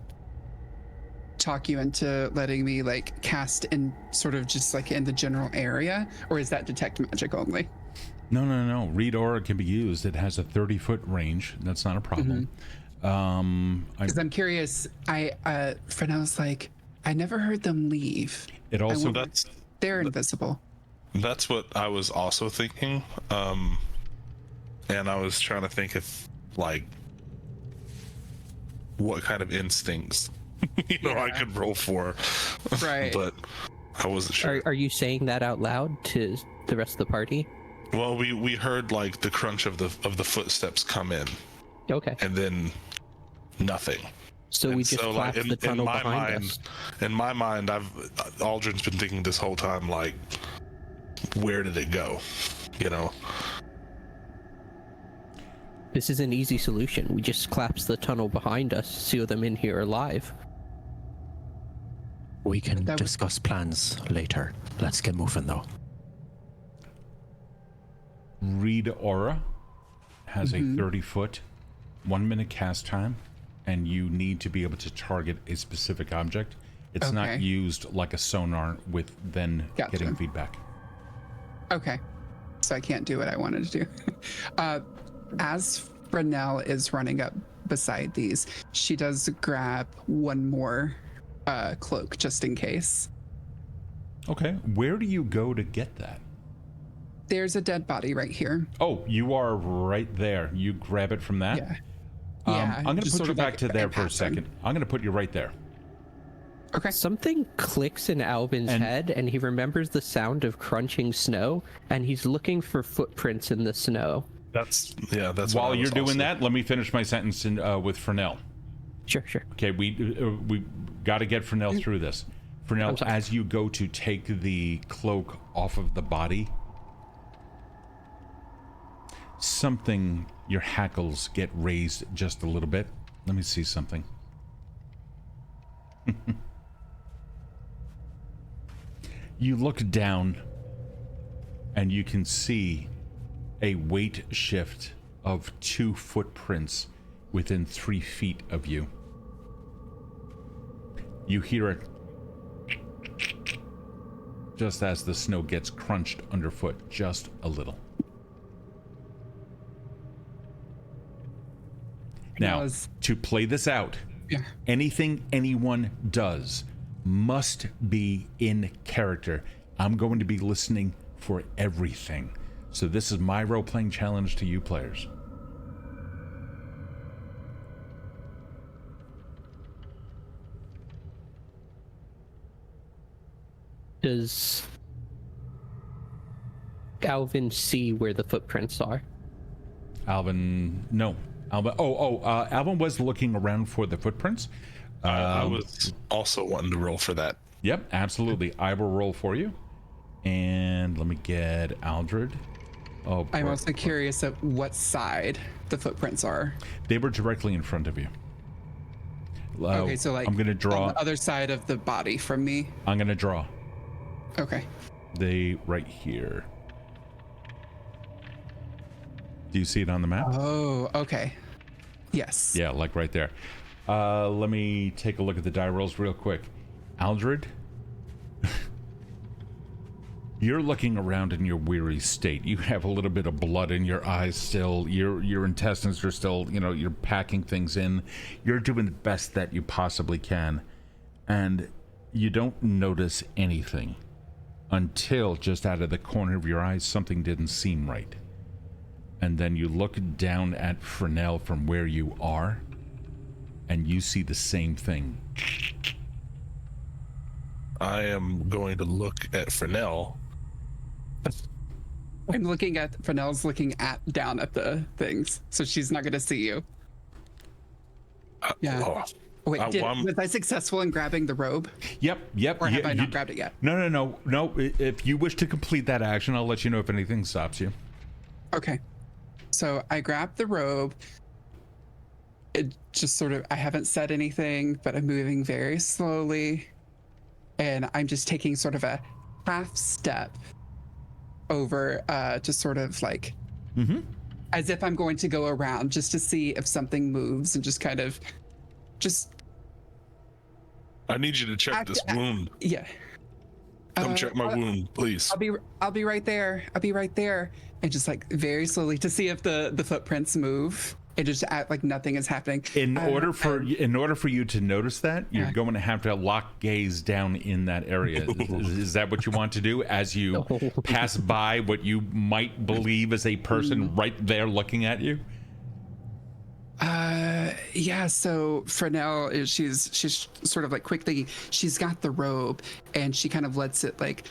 talk you into letting me like cast in sort of just like in the general area, or is that detect magic only? No. Read aura can be used. It has a 30-foot range. That's not a problem. Because I'm curious. Frenell's like, I never heard them leave. It also They're invisible. That's what I was also thinking. And I was trying to think if, like, what kind of instincts, I could roll for. Right. But I wasn't sure. Are you saying that out loud to the rest of the party? Well, we heard, like, the crunch of the footsteps come in. Okay. And then nothing. So we just collapse the tunnel behind us. In my mind, Aldrin's been thinking this whole time, like, where did it go? This is an easy solution. We just collapse the tunnel behind us, seal them in here alive. We can discuss plans later. Let's get moving, though. Read aura has a 30-foot, 1-minute cast time, and you need to be able to target a specific object. It's not used like a sonar with then getting feedback. Okay. So I can't do what I wanted to do. As Frenell is running up beside these, she does grab one more cloak just in case. Okay. Where do you go to get that? There's a dead body right here. Oh, you are right there. You grab it from that? Yeah. I'm going to put you back to there for a second. I'm going to put you right there. Okay. Something clicks in Alvin's head, and he remembers the sound of crunching snow, and he's looking for footprints in the snow. That's while you're doing that, let me finish my sentence with Frenell. Sure. Okay, we got to get Frenell through this. Frenell, as you go to take the cloak off of the body, your hackles get raised just a little bit. Let me see something. You look down and you can see a weight shift of 2 footprints within 3 feet of you. You hear it just as the snow gets crunched underfoot just a little. Now, to play this out, anything anyone does must be in character. I'm going to be listening for everything. So this is my role-playing challenge to you players. Does Alvin see where the footprints are? Alvin, no. Alvin was looking around for the footprints. I was also wanting to roll for that. Yep, absolutely. I will roll for you. And let me get Aldred. Oh, I'm also curious at what side the footprints are. They were directly in front of you. Okay, so like I'm gonna draw. on the other side of the body from me. I'm gonna draw. Okay. They right here. Do you see it on the map? Oh, okay. Yes. Yeah, like right there. Let me take a look at the die rolls real quick. Aldred, you're looking around in your weary state. You have a little bit of blood in your eyes still. Your intestines are still, you're packing things in. You're doing the best that you possibly can. And you don't notice anything until just out of the corner of your eyes, something didn't seem right. And then you look down at Frenell from where you are, and you see the same thing. I am going to look at Frenell. I'm looking at Frenell's looking down at the things, so she's not going to see you. Yeah. Oh, Wait, was I successful in grabbing the robe? Yep. Or have I not grabbed it yet? No. If you wish to complete that action, I'll let you know if anything stops you. Okay. So I grabbed the robe. It just sort of, I haven't said anything, but I'm moving very slowly. And I'm just taking sort of a half step over, just sort of like, as if I'm going to go around just to see if something moves and just kind of, I need you to check this wound. Yeah. Come check my wound, please. I'll be right there. I'll be right there. And just like very slowly to see if the footprints move. And just act like nothing is happening. In order for you to notice that, you're going to have to lock gaze down in that area. Is that what you want to do as you pass by what you might believe is a person right there looking at you? Yeah, so Frenell she's sort of like quickly, she's got the robe and she kind of lets it like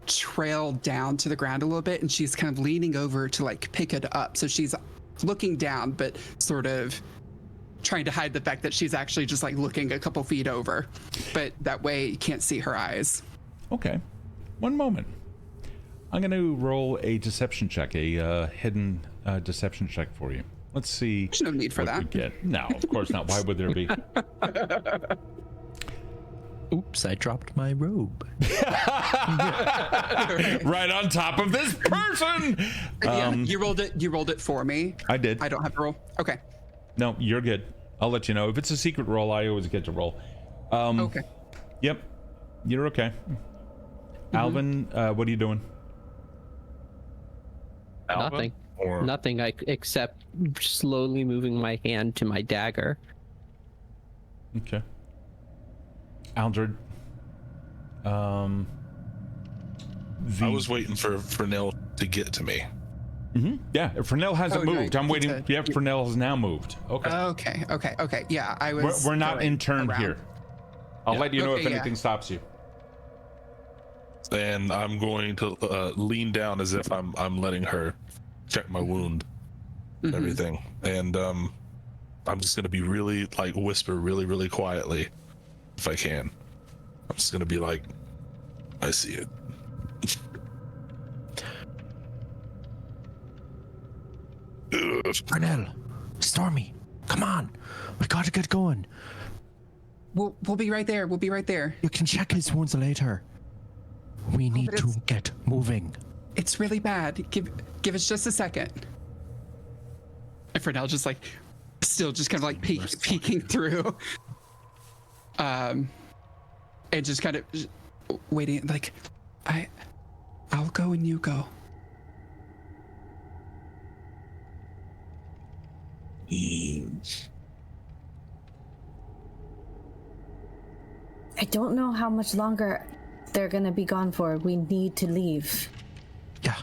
trail down to the ground a little bit, and she's kind of leaning over to like pick it up. So she's looking down but sort of trying to hide the fact that she's actually just like looking a couple feet over, but that way you can't see her eyes. Okay, one moment. I'm going to roll a deception check, a hidden deception check for you. Let's see. There's no need for that. We get. No, of course not. Why would there be? Oops, I dropped my robe. Right on top of this person. Yeah, you rolled it for me. I did. I don't have to roll. Okay. No, you're good. I'll let you know. If it's a secret roll, I always get to roll. Okay. Yep. You're okay. Alvin, what are you doing? Nothing. Nothing except slowly moving my hand to my dagger. Okay. Aldred. I was waiting for Frenell to get to me. Yeah, Frenell hasn't moved. I'm waiting. Yeah, Frenell has now moved. Okay. Okay. Yeah, I was. We're not in turn around here. I'll let you know if anything stops you. And I'm going to lean down as if I'm letting her check my wound, everything. And I'm just going to be really like whisper really, really quietly if I can. I'm just going to be like, I see it. Frenell, Stormy, come on. We gotta get going. We'll be right there. We'll be right there. You can check his wounds later. We need to get moving. It's really bad. Give us just a second. And Frenell just like still just kind of like peeking through. And just kind of waiting like I'll go and you go. I don't know how much longer they're gonna be gone for. We need to leave. Yeah.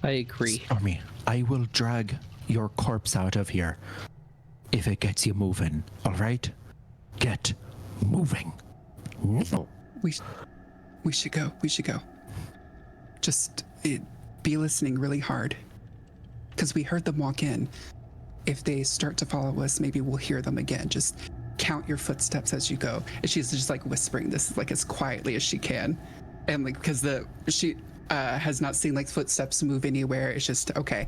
I agree. Stormy, I will drag your corpse out of here if it gets you moving. All right? Get moving. No. We should go. We should go. Just be listening really hard. Because we heard them walk in. If they start to follow us, maybe we'll hear them again. Just count your footsteps as you go. And she's just like whispering this like as quietly as she can. And like, because she has not seen like footsteps move anywhere. It's just, okay.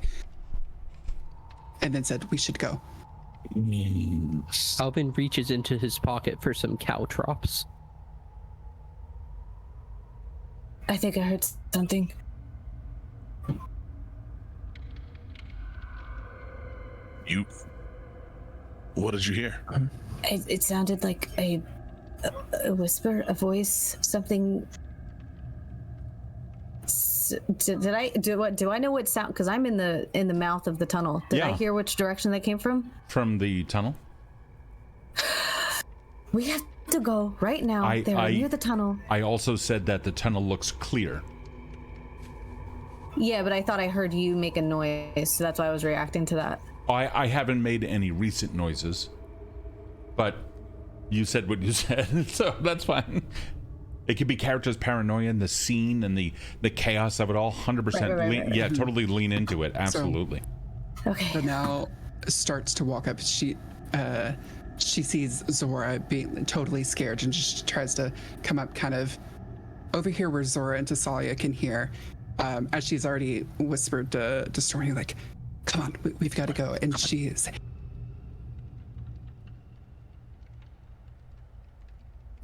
And then said, we should go. Alvin reaches into his pocket for some caltrops. I think I heard something. What did you hear? It sounded like a whisper, a voice, something. Do I know what sound? Because I'm in the mouth of the tunnel. Did I hear which direction that came from? From the tunnel. We have to go right now. They're near the tunnel. I also said that the tunnel looks clear. Yeah, but I thought I heard you make a noise, so that's why I was reacting to that. I haven't made any recent noises, but you said what you said, so that's fine. It could be characters' paranoia and the scene and the chaos of it all. 100%. Right. Yeah, totally lean into it. Absolutely. Okay. But now starts to walk up. She sees Zora being totally scared and just tries to come up kind of over here where Zora and Thessalia can hear. As she's already whispered to Stormy, like, come on, we've got to go. And she is.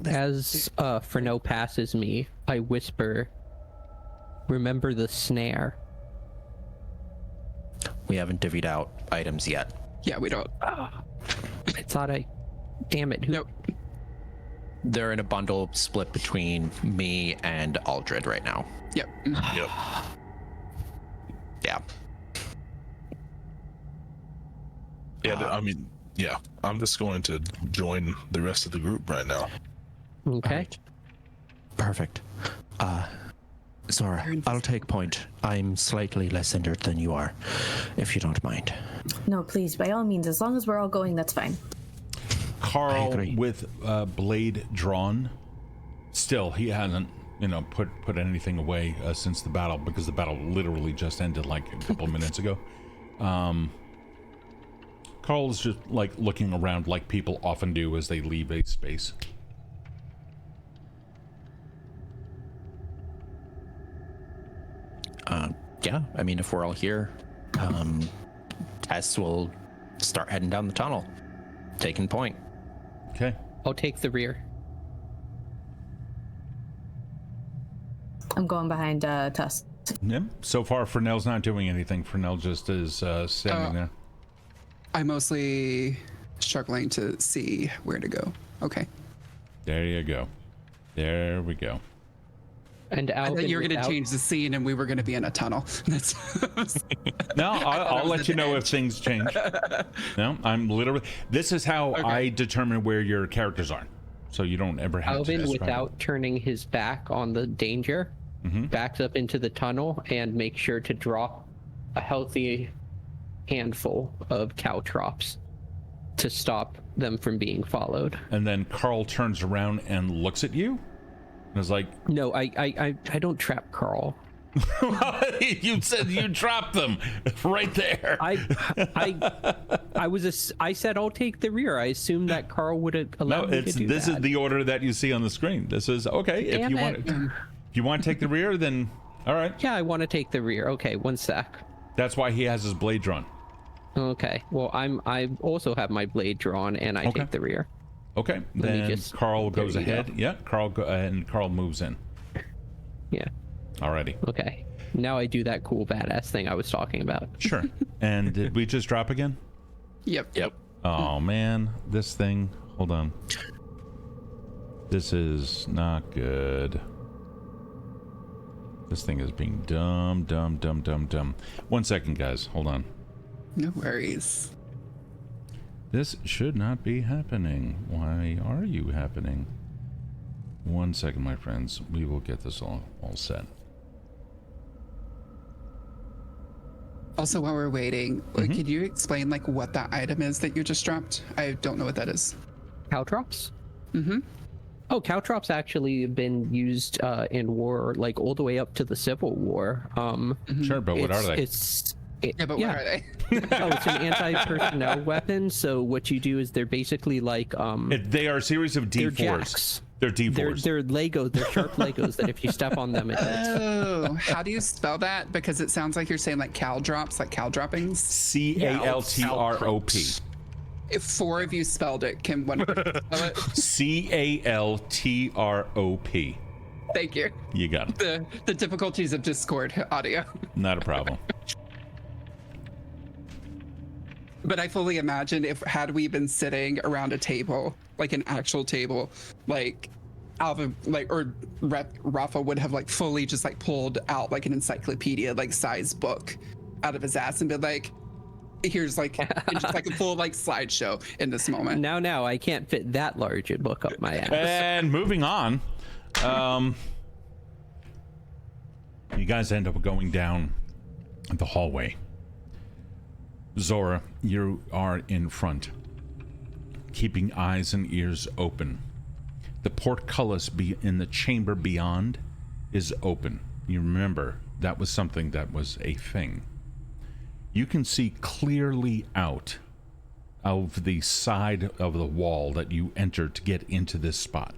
As Frenell passes me, I whisper, remember the snare. We haven't divvied out items yet. Yeah, we don't. I thought damn it. Nope. They're in a bundle split between me and Aldred right now. Yep. Yep. Yeah. Yeah, I mean, yeah. I'm just going to join the rest of the group right now. Okay. Right. Perfect. Zora, I'll take point. I'm slightly less injured than you are, if you don't mind. No, please, by all means, as long as we're all going, that's fine. Karl, agree. with blade drawn, still he hasn't, put anything away since the battle, because the battle literally just ended like a couple minutes ago. Karl's just like looking around like people often do as they leave a space. Yeah, I mean, if we're all here, Tess will start heading down the tunnel, taking point. Okay. I'll take the rear. I'm going behind Tuss. Yep. So far, Frenell's not doing anything. Frenell just is standing there. I'm mostly struggling to see where to go. Okay. There you go. There we go. And I Alvin, thought you were going to without- change the scene and we were going to be in a tunnel. That's No, I'll was let at you the know if edge. things change. No, I'm literally. This is how I determine where your characters are, so you don't ever have Alvin, to describe without turning his back on the danger, backs up into the tunnel and makes sure to drop a healthy handful of caltrops to stop them from being followed. it. And then Karl turns around and looks at you, and is like, No, I don't trap Karl. "You said you dropped them right there." I said I'll take the rear. I assumed that Karl would have No, allowed me to do this that. is the order that you see on the screen. This is okay. If Damn you it. want, if you want to take the rear, then all right. Yeah, I want to take the rear. Okay, one sec. That's why he has his blade drawn. Okay. Well, I also have my blade drawn and I Okay. take the rear. Okay, me then just- Karl there goes you go. ahead. Yeah, Karl moves in. Yeah. Alrighty. Okay. Now I do that cool badass thing I was talking about. Sure. And did we just drop again? Yep. Oh man, this thing. Hold on. This is not good. This thing is being dumb. 1 second, guys. Hold on. No worries. This should not be happening. Why are you happening? 1 second, my friends. We will get this all set. Also, while we're waiting, could you explain like what that item is that you just dropped? I don't know what that is. Caltrops? Oh, caltrops actually have been used in war, like all the way up to the Civil War. Sure, but what are they? What are they? Oh, it's an anti-personnel weapon. So what you do is they're basically like They are a series of they're D4s. jacks. They're D4s. They're Legos. They're sharp Legos that if you step on them, it hurts. Oh, how do you spell that? Because it sounds like you're saying like cal drops, like cal droppings. CALTROP. If 4 of you spelled it, can one of you spell it? CALTROP. Thank you. You got it. The difficulties of Discord audio. Not a problem. But I fully imagine had we been sitting around a table, like an actual table, like Alvin, like, or Rafa would have like fully just like pulled out like an encyclopedia like size book out of his ass and been like, here's like just like a full like slideshow in this moment. Now, I can't fit that large a book up my ass. And moving on, you guys end up going down the hallway. Zora, you are in front, keeping eyes and ears open. The portcullis in the chamber beyond is open. You remember that was something that was a thing. You can see clearly out of the side of the wall that you entered to get into this spot.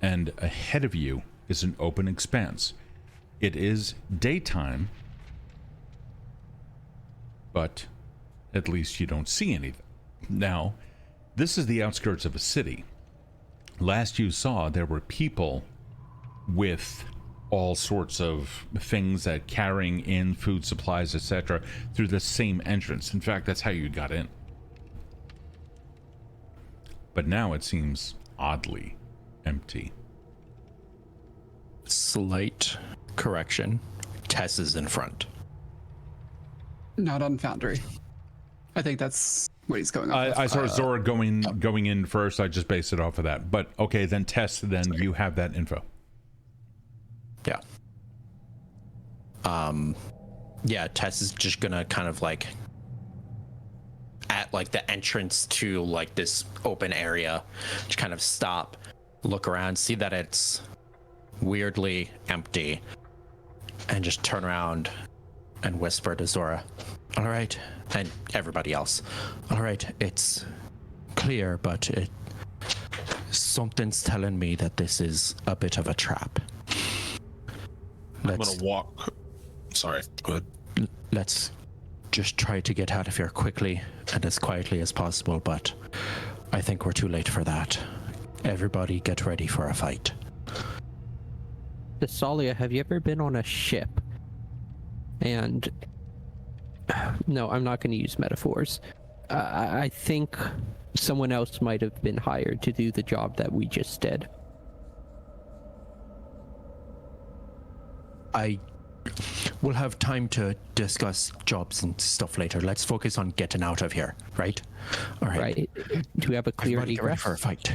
And ahead of you is an open expanse. It is daytime, but at least you don't see anything. Now, this is the outskirts of a city. Last you saw, there were people with all sorts of things that carrying in food supplies, etc., through the same entrance. In fact, that's how you got in. But now it seems oddly empty. Slight correction. Tess is in front. Not on Foundry. I think that's what he's going off. I saw Zora going in first. I just based it off of that. But okay, then Tess, then you have that info. Yeah. Yeah, Tess is just gonna kind of like at like the entrance to like this open area, just kind of stop, look around, see that it's weirdly empty, and just turn around and whisper to Zora, "All right," and everybody else, "All right, it's clear, but something's telling me that this is a bit of a trap. I'm gonna walk. Sorry, go ahead. Let's just try to get out of here quickly and as quietly as possible, but I think we're too late for that. Everybody get ready for a fight." Thessalia, have you ever been on a ship? And no, I'm not going to use metaphors. I think someone else might have been hired to do the job that we just did. I will have time to discuss jobs and stuff later. Let's focus on getting out of here, right? All right. Right. Do we have a clear Everybody get ready egress? for a fight.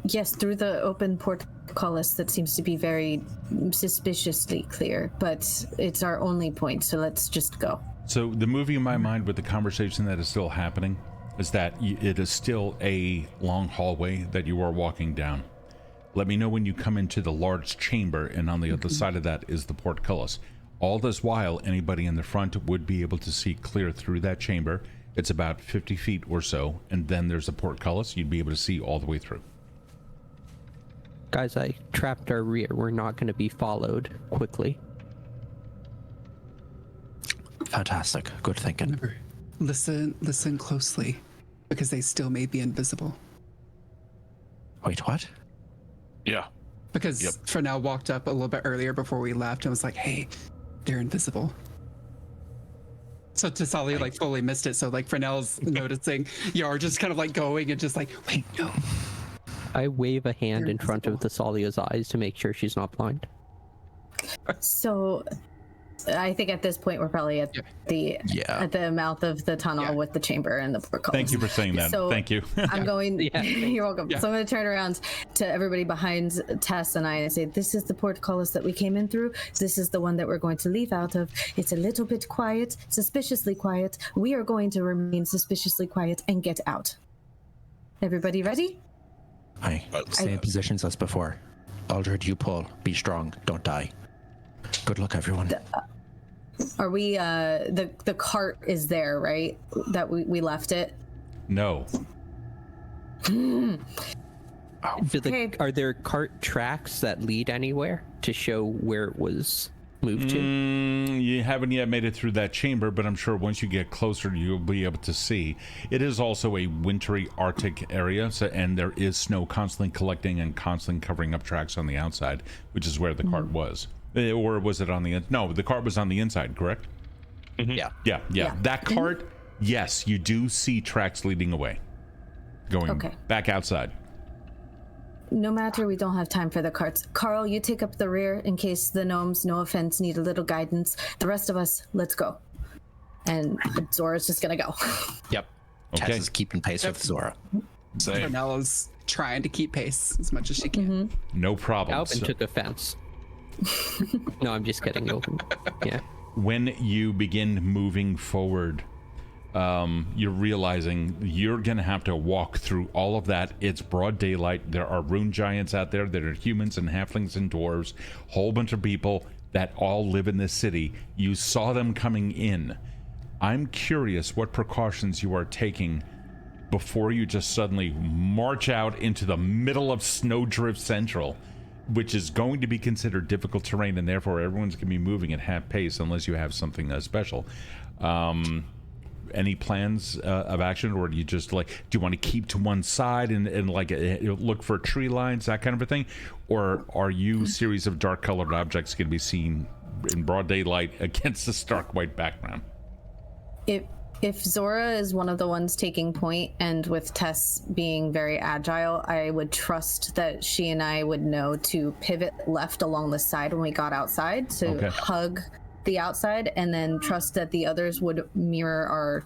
Yes, through the open portcullis that seems to be very suspiciously clear, but it's our only point, so let's just go. So the movie in my mind with the conversation that is still happening is that it is still a long hallway that you are walking down. Let me know when you come into the large chamber, and on the other side of that is the portcullis. All this while, anybody in the front would be able to see clear through that chamber. It's about 50 feet or so, and then there's a portcullis. You'd be able to see all the way through. Guys, I trapped our rear. We're not going to be followed quickly. Fantastic. Good thinking. Remember, listen closely, because they still may be invisible. Wait, what? Yeah. Because Yep. Frenell walked up a little bit earlier before we left and was like, "Hey, they're invisible." So Thessalia like fully missed it. So like Frenell's noticing Yar just kind of like going and just like, "Wait, no." I wave a hand They're in front of Thessalia's eyes to make sure she's not blind. So I think at this point we're probably at the mouth of the tunnel with the chamber and the portcullis. Thank you for saying that. So Thank you. I'm going. You're welcome. So I'm going to turn around to everybody behind Tess and I and say, "This is the portcullis that we came in through. This is the one that we're going to leave out of. It's a little bit quiet, suspiciously quiet. We are going to remain suspiciously quiet and get out. Everybody ready?" Aye. Same positions as before. Aldred, you pull. Be strong. Don't die. Good luck, everyone. Are we? The cart is there, right? That we left it. No. Are there cart tracks that lead anywhere to show where it was moved to? You haven't yet made it through that chamber, but I'm sure once you get closer, you'll be able to see. It is also a wintry Arctic area, and there is snow constantly collecting and constantly covering up tracks on the outside, which is where the cart was. Or was it on the no? The cart was on the inside, correct? Mm-hmm. Yeah. That cart, yes, you do see tracks leading away, going back outside. No matter, we don't have time for the carts. Karl, you take up the rear in case the gnomes, no offense, need a little guidance. The rest of us, let's go. And Zora's just gonna go. Yep. Okay. Tess is keeping pace with Zora. Frenell is trying to keep pace as much as she can. No problem. Alvin took offense. No, I'm just kidding. Yeah. When you begin moving forward, you're realizing you're gonna have to walk through all of that. It's broad daylight. There are rune giants out there. There are humans and halflings and dwarves, whole bunch of people that all live in this city. You saw them coming in. I'm curious what precautions you are taking before you just suddenly march out into the middle of Snowdrift Central, which is going to be considered difficult terrain, and therefore everyone's going to be moving at half pace unless you have something special. Any plans of action, or do you just do you want to keep to one side and look for tree lines, that kind of a thing? Or are you series of dark colored objects going to be seen in broad daylight against the stark white background? If Zora is one of the ones taking point, and with Tess being very agile, I would trust that she and I would know to pivot left along the side when we got outside to hug the outside, and then trust that the others would mirror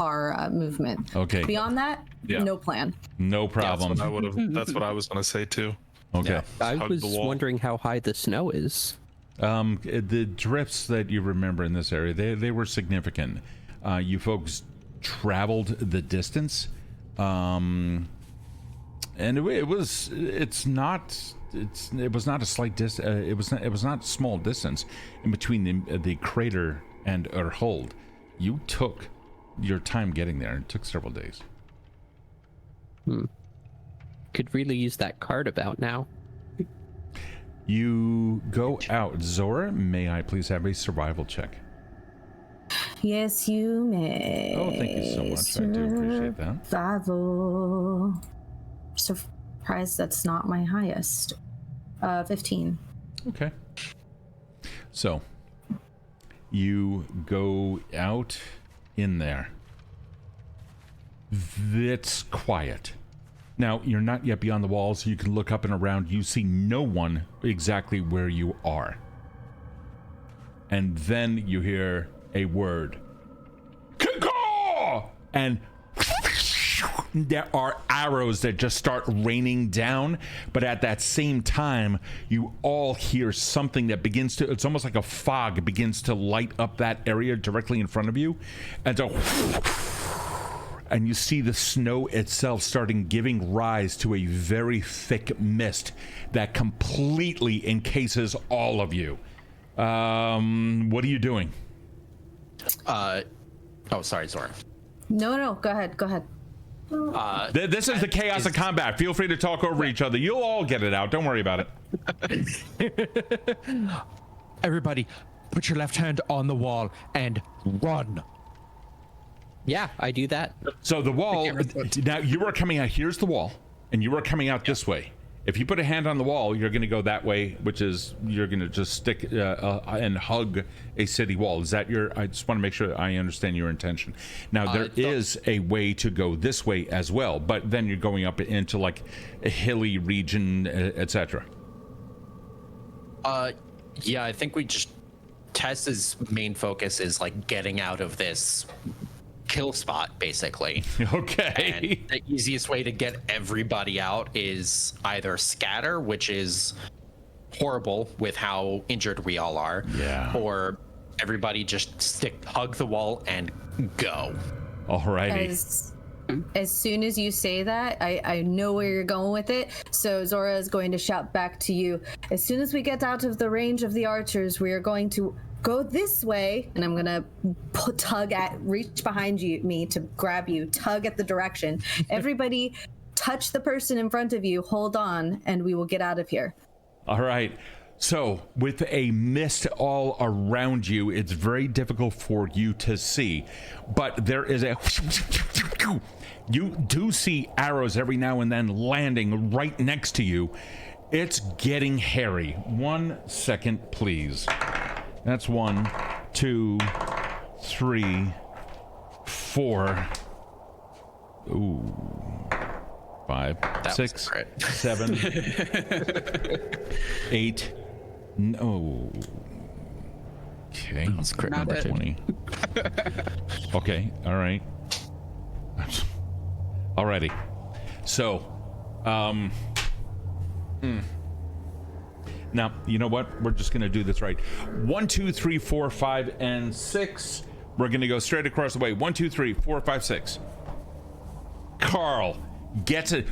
our movement. Okay. Beyond that, no plan. No problem. That's what I was gonna say too. Okay. Yeah. I was wondering how high the snow is. The drifts that you remember in this area, they were significant. You folks traveled the distance, and it was not a slight distance. It was not a small distance in between the crater and Hold. You took your time getting there. It took several days. Could really use that card about now. You go out. Zora, may I please have a survival check? Yes, you may. Oh, thank you so much. I do appreciate that. Survival. Surprised that's not my highest. 15. Okay. So, you go out in there. It's quiet. Now, you're not yet beyond the walls. You can look up and around. You see no one exactly where you are. And then you hear a word. Caw! And there are arrows that just start raining down, but at that same time you all hear something that begins to, it's almost like a fog begins to light up that area directly in front of you, and so, and you see the snow itself starting giving rise to a very thick mist that completely encases all of you. What are you doing? Oh, sorry, Zora. No, go ahead. This is the chaos of combat. Feel free to talk over each other. You'll all get it out. Don't worry about it. Everybody, put your left hand on the wall and run. Yeah, I do that. So the wall, now you are coming out, here's the wall, and you are coming out this way. If you put a hand on the wall, you're going to go that way, which is you're going to just stick and hug a city wall. Is that your? I just want to make sure I understand your intention. Now there is a way to go this way as well, but then you're going up into like a hilly region, etc. Yeah, I think we just Tess's main focus is like getting out of this kill spot, basically. Okay. And the easiest way to get everybody out is either scatter, which is horrible with how injured we all are, or everybody just hug the wall and go. Alrighty. As soon as you say that, I know where you're going with it. So Zora is going to shout back to you. As soon as we get out of the range of the archers, we are going to go this way. And I'm going to reach behind me to grab you, tug at the direction. Everybody touch the person in front of you, hold on, and we will get out of here. All right. So with a mist all around you, it's very difficult for you to see, but there is you do see arrows every now and then landing right next to you. It's getting hairy. 1 second, please. That's 1, 2, 3, 4. Ooh. 5, 6, 7, 8. No. Okay. That's crit number 20. Okay. All right. Alrighty. So, now, you know what? We're just going to do this right. 1, 2, 3, 4, 5, and 6. We're going to go straight across the way. 1, 2, 3, 4, 5, 6. Karl gets it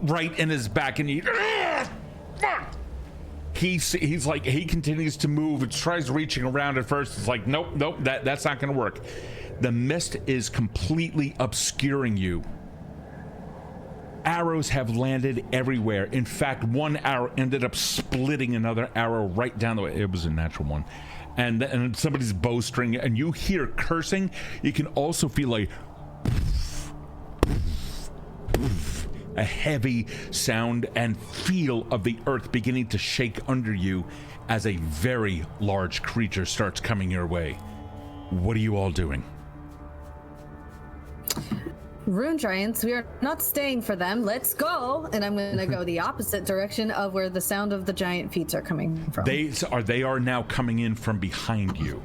right in his back, and he's like, he continues to move and tries reaching around at first. It's like, nope, that's not going to work. The mist is completely obscuring you. Arrows have landed everywhere. In fact, one arrow ended up splitting another arrow right down the way. It was a natural one. And somebody's bowstring, and you hear cursing. You can also feel like a heavy sound and feel of the earth beginning to shake under you as a very large creature starts coming your way. What are you all doing? Rune giants, we are not staying for them. Let's go. And I'm going to go the opposite direction of where the sound of the giant feet are coming from. They are now coming in from behind you.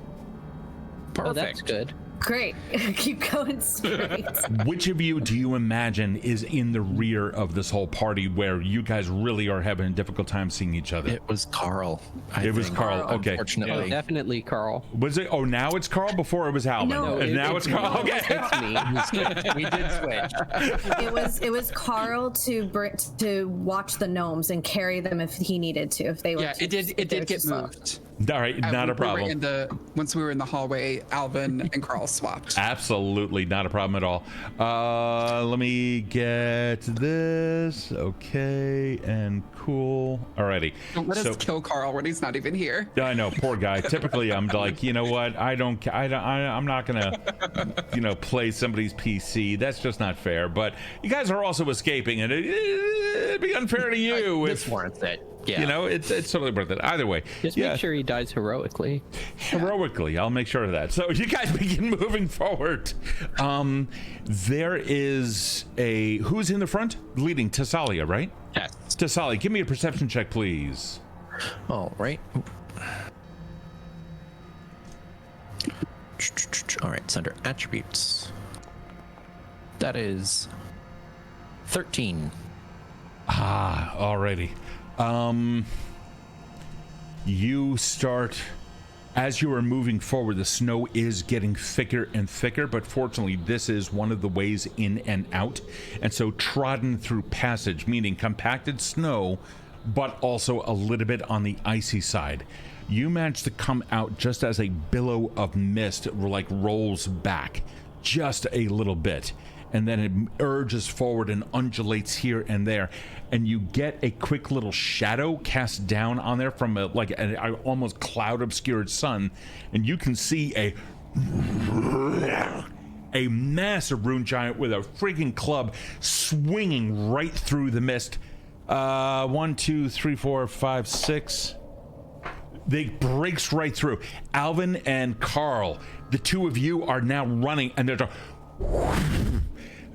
Perfect. Oh, that's good. Great. Keep going straight. Which of you do you imagine is in the rear of this whole party where you guys really are having a difficult time seeing each other? It was Karl. It was Karl. Okay. Unfortunately. Yeah, definitely Karl. Was it? Oh, now it's Karl? Before it was Alvin. No, and now it's Karl. Okay. It's me. We did switch. It was Karl to watch the gnomes and carry them if he needed to. If they were. Yeah, it did get moved. All right, not a problem. Once we were in the hallway, Alvin and Karl swapped. Absolutely not a problem at all. Let me get this. Okay, and cool. Alrighty. Don't let us kill Karl when he's not even here. I know, poor guy. Typically, I'm like, you know what? I'm not gonna, play somebody's PC. That's just not fair. But you guys are also escaping, and it'd be unfair to you. This warrants it. Yeah. It's totally worth it. Either way. Just make sure he dies heroically. Heroically, I'll make sure of that. So you guys begin moving forward. There is who's in the front? Leading Thessalia, right? Yes. Thessalia, give me a perception check, please. All right. All right, it's under attributes. That is 13. Alrighty. You start, as you are moving forward, the snow is getting thicker and thicker, but fortunately this is one of the ways in and out, and so trodden through passage, meaning compacted snow, but also a little bit on the icy side. You manage to come out just as a billow of mist rolls back just a little bit, and then it urges forward and undulates here and there, and you get a quick little shadow cast down on there from an almost cloud obscured sun, and you can see a massive rune giant with a freaking club swinging right through the mist. 1, 2, 3, 4, 5, 6. They breaks right through. Alvin and Karl, the two of you are now running, and there's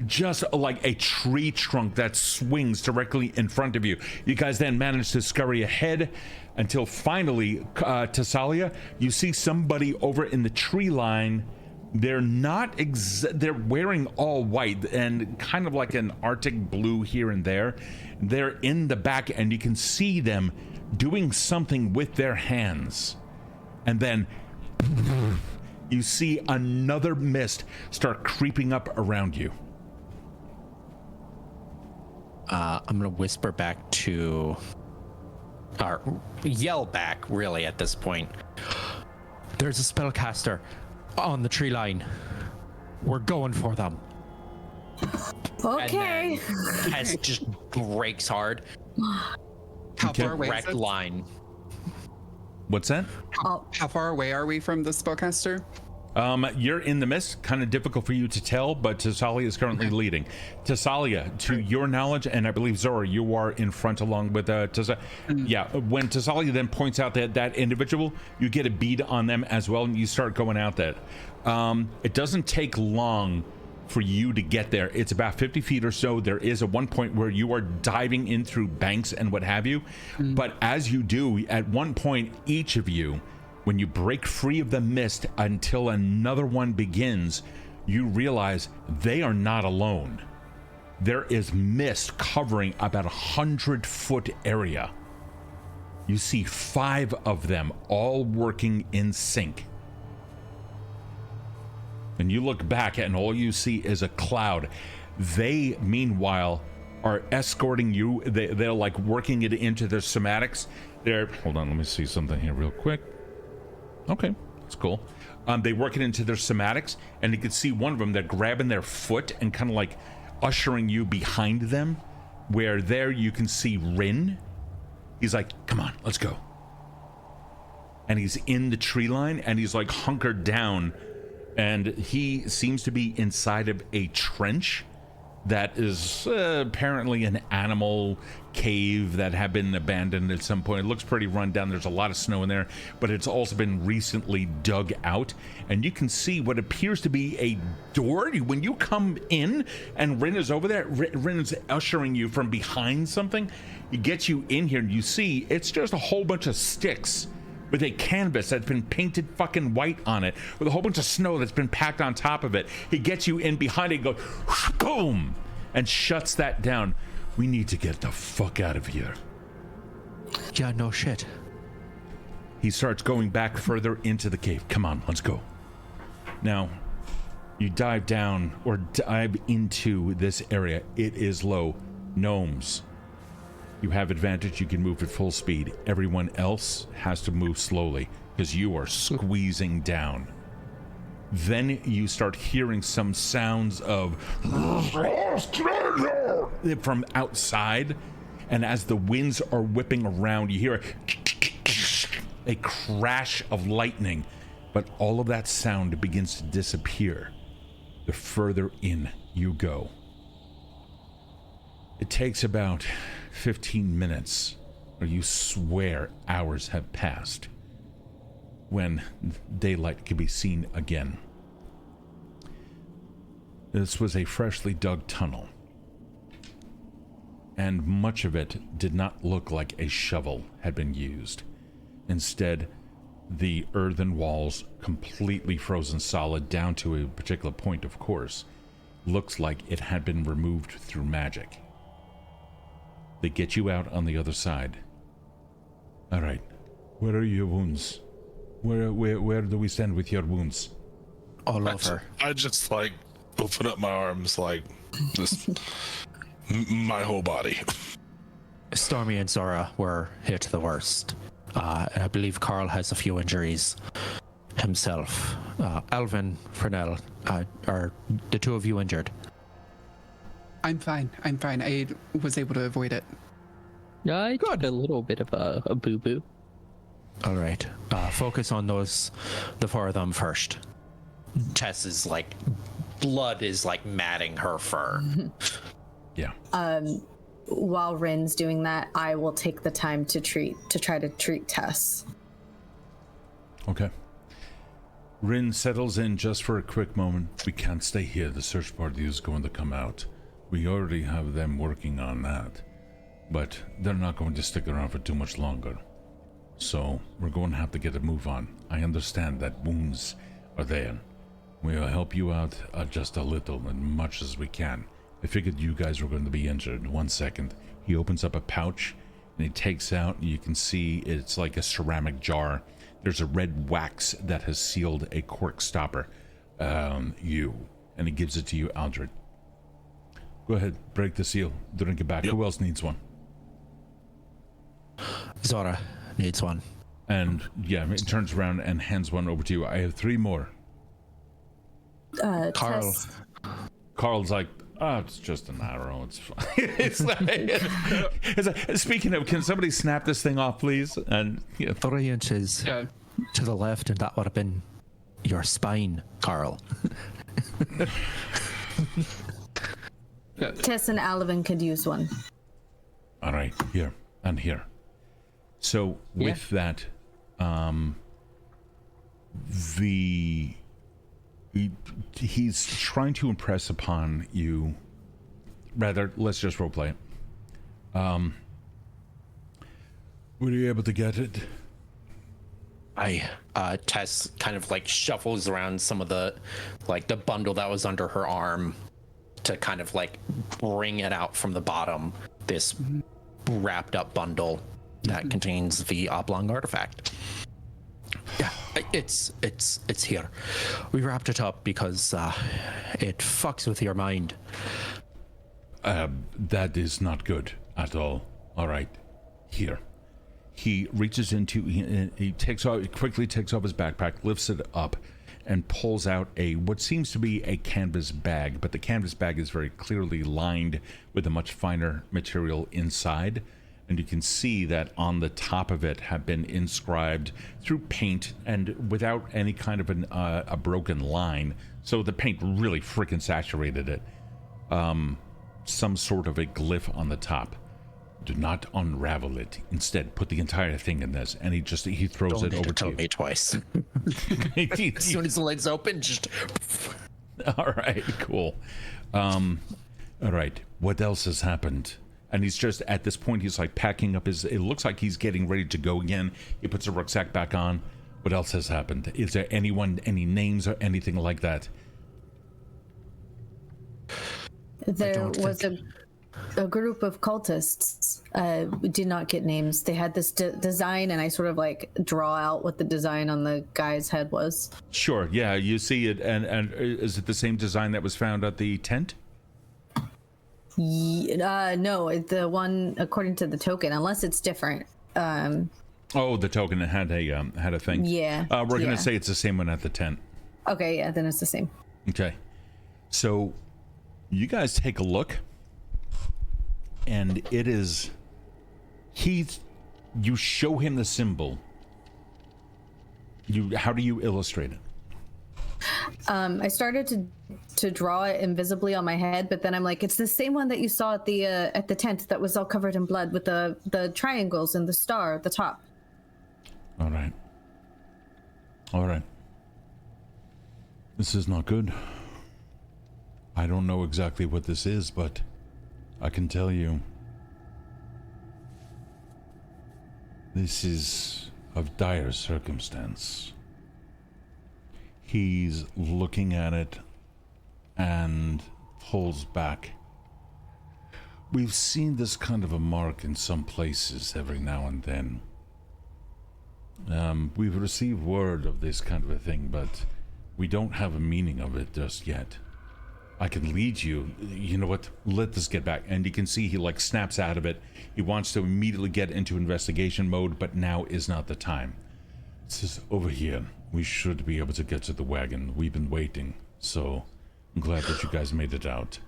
just like a tree trunk that swings directly in front of you. You guys then manage to scurry ahead until finally, Thessalia, you see somebody over in the tree line. They're not they're wearing all white and kind of like an Arctic blue here and there. They're in the back and you can see them doing something with their hands. And then you see another mist start creeping up around you. I'm gonna whisper back to, or yell back really at this point. There's a spellcaster on the tree line. We're going for them. Okay. As just breaks hard. How far away is Direct it? line. What's that? How far away are we from the spellcaster? You're in the mist, kind of difficult for you to tell, but Thessalia is currently leading. Thessalia, to your knowledge, and I believe Zora, you are in front along with Thessalia. Yeah, when Thessalia then points out that individual, you get a bead on them as well, and you start going out there. It doesn't take long for you to get there. It's about 50 feet or so. There is a one point where you are diving in through banks and what have you. But as you do, at one point, each of you, when you break free of the mist until another one begins, you realize they are not alone. There is mist covering about 100-foot area. You see 5 of them all working in sync. And you look back and all you see is a cloud. They, meanwhile, are escorting you. They're like working it into their somatics. Hold on, let me see something here real quick. Okay, that's cool. They work it into their somatics, and you can see one of them, they're grabbing their foot and kind of like ushering you behind them, where there you can see Rin. He's like, come on, let's go. And he's in the tree line, and he's like hunkered down, and he seems to be inside of a trench that is apparently an animal cave that had been abandoned at some point. It looks pretty run down. There's a lot of snow in there, but it's also been recently dug out, and you can see what appears to be a door. When you come in and Rin is over there, Rin is ushering you from behind something. He gets you in here, and you see it's just a whole bunch of sticks with a canvas that's been painted fucking white on it, with a whole bunch of snow that's been packed on top of it. He gets you in behind it and goes, boom, and shuts that down. We need to get the fuck out of here. Yeah, no shit. He starts going back further into the cave. Come on, let's go. Now, you dive down or dive into this area. It is low. Gnomes. You have advantage. You can move at full speed. Everyone else has to move slowly because you are squeezing down. Then you start hearing some sounds of from outside, and as the winds are whipping around, you hear a crash of lightning, but all of that sound begins to disappear the further in you go. It takes about 15 minutes, or you swear hours have passed, when daylight can be seen again. This was a freshly dug tunnel, and much of it did not look like a shovel had been used. Instead, the earthen walls, completely frozen solid down to a particular point, of course, looks like it had been removed through magic. They get you out on the other side. All right, where are your wounds? Where do we stand with your wounds? All over. I just like open up my arms, like just my whole body. Stormy and Zora were hit the worst. And I believe Karl has a few injuries himself. Alvin, Frenell, are the two of you injured? I'm fine. I was able to avoid it. I got a little bit of a boo-boo. All right. Focus on the 4 of them first. Tess is like, blood is like matting her fur. Yeah. While Rin's doing that, I will take the time to try to treat Tess. Okay. Rin settles in just for a quick moment. We can't stay here. The search party is going to come out. We already have them working on that. But they're not going to stick around for too much longer. So we're going to have to get a move on. I understand that wounds are there. We'll help you out just a little, as much as we can. I figured you guys were going to be injured. 1 second. He opens up a pouch and he takes out, you can see it's like a ceramic jar. There's a red wax that has sealed a cork stopper. And he gives it to you, Aldred. Go ahead, break the seal, drink it back. Yep. Who else needs one? Zora needs one. And yeah, he turns around and hands one over to you. I have 3 more. Karl. Karl's like, oh, it's just an arrow. It's fine. it's like, speaking of, can somebody snap this thing off, please? And 3 inches to the left, and that would have been your spine, Karl. Tess and Alvin could use one. All right, here and here. So with that, he's trying to impress upon you. Rather, let's just roleplay it. Were you able to get it? Tess kind of like shuffles around some of the bundle that was under her arm to kind of like bring it out from the bottom. This wrapped up bundle that contains the oblong artifact. Yeah, it's here. We wrapped it up because it fucks with your mind. That is not good at all. All right, here. He reaches into, he quickly takes off his backpack, lifts it up, and pulls out what seems to be a canvas bag, but the canvas bag is very clearly lined with a much finer material inside. And you can see that on the top of it have been inscribed through paint and without any kind of a broken line. So the paint really freaking saturated it. Some sort of a glyph on the top. Do not unravel it. Instead, put the entire thing in this. And he throws Don't it over to you. Me twice. As soon as the lid's open, just. All right, cool. All right, what else has happened? And he's just, at this point, he's like packing up it looks like he's getting ready to go again. He puts the rucksack back on. What else has happened? Is there any names or anything like that? There was a group of cultists. We did not get names. They had this design, and I sort of like draw out what the design on the guy's head was. Sure, yeah, you see it. And is it the same design that was found at the tent? No, the one according to the token, unless it's different. Oh, the token had a thing. Yeah. We're gonna say it's the same one at the tent. Okay, yeah, then it's the same. Okay, so you guys take a look, and it is you show him the symbol. How do you illustrate it? I started to draw it invisibly on my head, but then I'm like, it's the same one that you saw at the tent that was all covered in blood with the triangles and the star at the top. All right. This is not good. I don't know exactly what this is, but I can tell you this is of dire circumstance. He's looking at it and pulls back. We've seen this kind of a mark in some places every now and then. We've received word of this kind of a thing, but we don't have a meaning of it just yet. I can lead you. You know what? Let this get back. And you can see he like snaps out of it. He wants to immediately get into investigation mode, but now is not the time. This is over here. We should be able to get to the wagon. We've been waiting, so I'm glad that you guys made it out.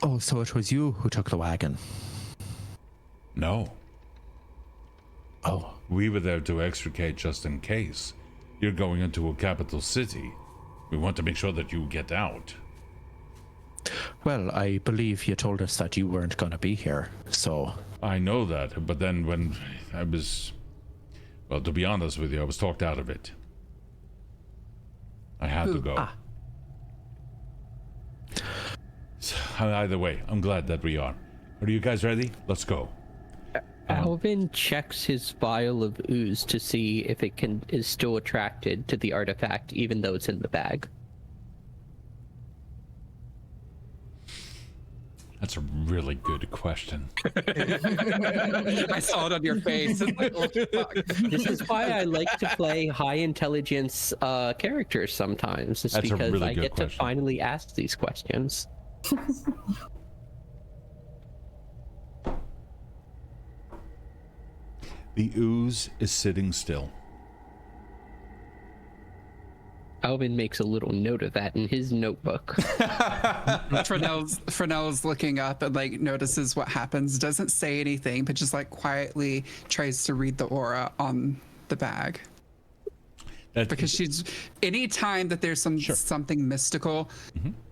Oh, so it was you who took the wagon? No. Oh. We were there to extricate just in case. You're going into a capital city. We want to make sure that you get out. Well, I believe you told us that you weren't going to be here, so... I know that, but then when I was... Well, to be honest with you, I was talked out of it. I had to go. So, either way, I'm glad that we are. Are you guys ready? Let's go. Alvin checks his vial of ooze to see if it is still attracted to the artifact, even though it's in the bag. That's a really good question. I saw it on your face. It's like, oh, fuck. This is why I like to play high intelligence characters sometimes. It's That's a because really I good get question. to finally ask these questions. The ooze is sitting still. Alvin makes a little note of that in his notebook. Frenell's looking up and like notices what happens, doesn't say anything, but just like quietly tries to read the aura on the bag. Because she's any time that there's something mystical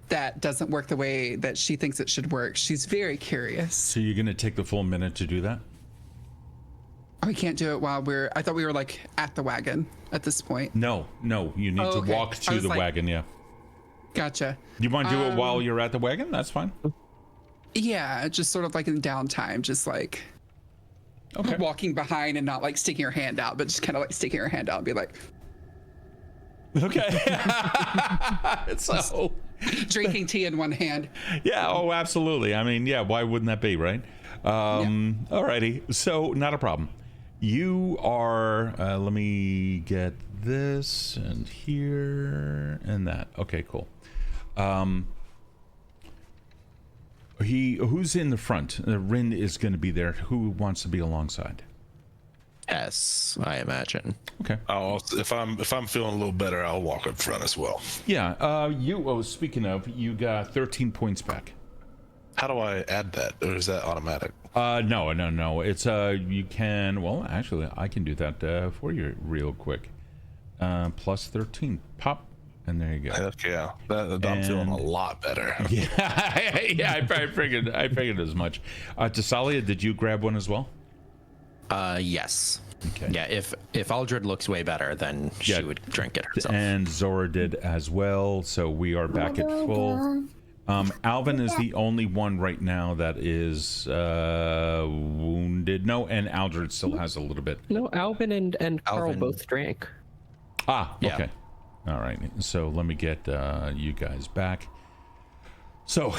that doesn't work the way that she thinks it should work, she's very curious. So you're gonna take the full minute to do that? Oh, we can't do it while I thought we were like at the wagon at this point. No, you need to walk to the wagon, yeah. Gotcha. You want to do it while you're at the wagon? That's fine. Yeah, just sort of like in downtime, just like walking behind and not like sticking her hand out, but just kind of like sticking her hand out and be like, okay. So drinking tea in one hand. Yeah, oh, absolutely. I mean, yeah, why wouldn't that be, right? Alrighty, so not a problem. You are, let me get this and here and that. Okay, cool. Who's in the front? Rin is going to be there. Who wants to be alongside? Yes, I imagine. Okay. If I'm feeling a little better, I'll walk up front as well. Yeah. Speaking of, you got 13 points back. How do I add that, or is that automatic? No. It's you can. Well, actually, I can do that for you real quick. Plus 13. Pop, and there you go. Heck yeah, I'm feeling a lot better. Yeah, I figured as much. Thessalia, did you grab one as well? Yes. Okay. Yeah, if Aldred looks way better, then she would drink it herself. And Zora did as well, so we are back at full. Alvin is the only one right now that is wounded. No, and Aldred still has a little bit. No, Alvin and Karl both drank. Ah, okay. All right. So let me get you guys back. So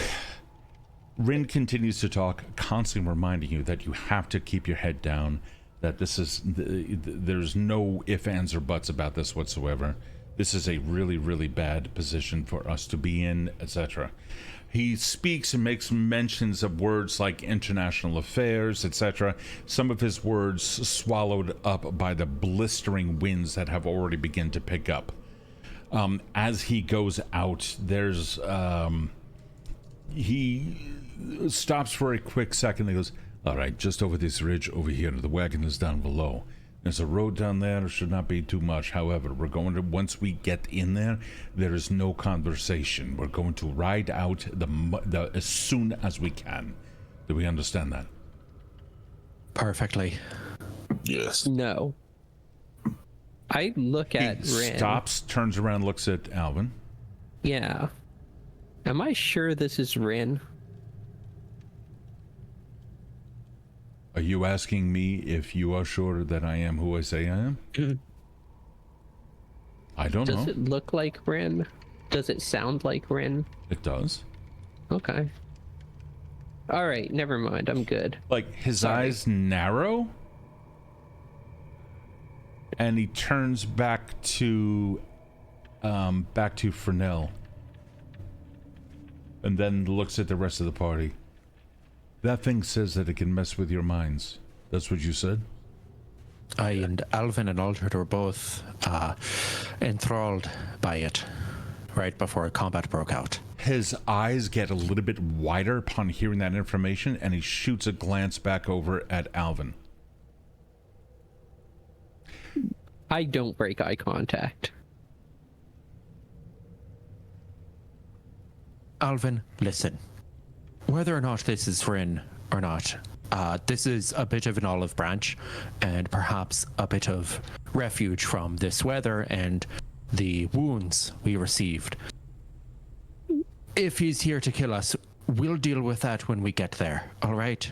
Rin continues to talk, constantly reminding you that you have to keep your head down, that this is, there's no ifs, ands, or buts about this whatsoever. This is a really, really bad position for us to be in, etc. He speaks and makes mentions of words like international affairs, etc. Some of his words swallowed up by the blistering winds that have already begun to pick up. As he goes out, there's he stops for a quick second. He goes, all right, just over this ridge over here, the wagon is down below. There's a road down there. It should not be too much. However, we're going to, once we get in there, there is no conversation. We're going to ride out the as soon as we can. Do we understand that? Perfectly. Yes. No. I look at Rin. Stops, turns around, looks at Alvin. Yeah. Am I sure this is Rin? Are you asking me if you are sure that I am who I say I am? I don't know. Does it look like Rin? Does it sound like Rin? It does. Okay. All right, never mind. I'm good. Like his eyes narrow, and he turns back to Frenell, and then looks at the rest of the party. That thing says that it can mess with your minds. That's what you said? I and Alvin and Aldred were both enthralled by it right before combat broke out. His eyes get a little bit wider upon hearing that information, and he shoots a glance back over at Alvin. I don't break eye contact. Alvin, listen. Whether or not this is Rin or not, this is a bit of an olive branch and perhaps a bit of refuge from this weather and the wounds we received. If he's here to kill us, we'll deal with that when we get there, all right?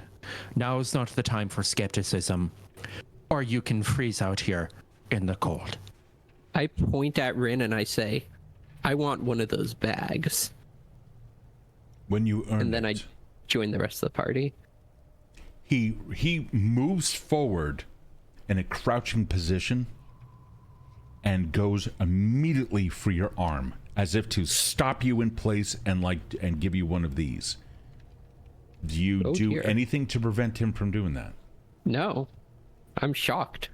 Now is not the time for skepticism, or you can freeze out here in the cold. I point at Rin and I say, I want one of those bags. When you earn And then it, I join the rest of the party. he moves forward in a crouching position and goes immediately for your arm, as if to stop you in place and give you one of these. Do you do anything to prevent him from doing that? No, I'm shocked.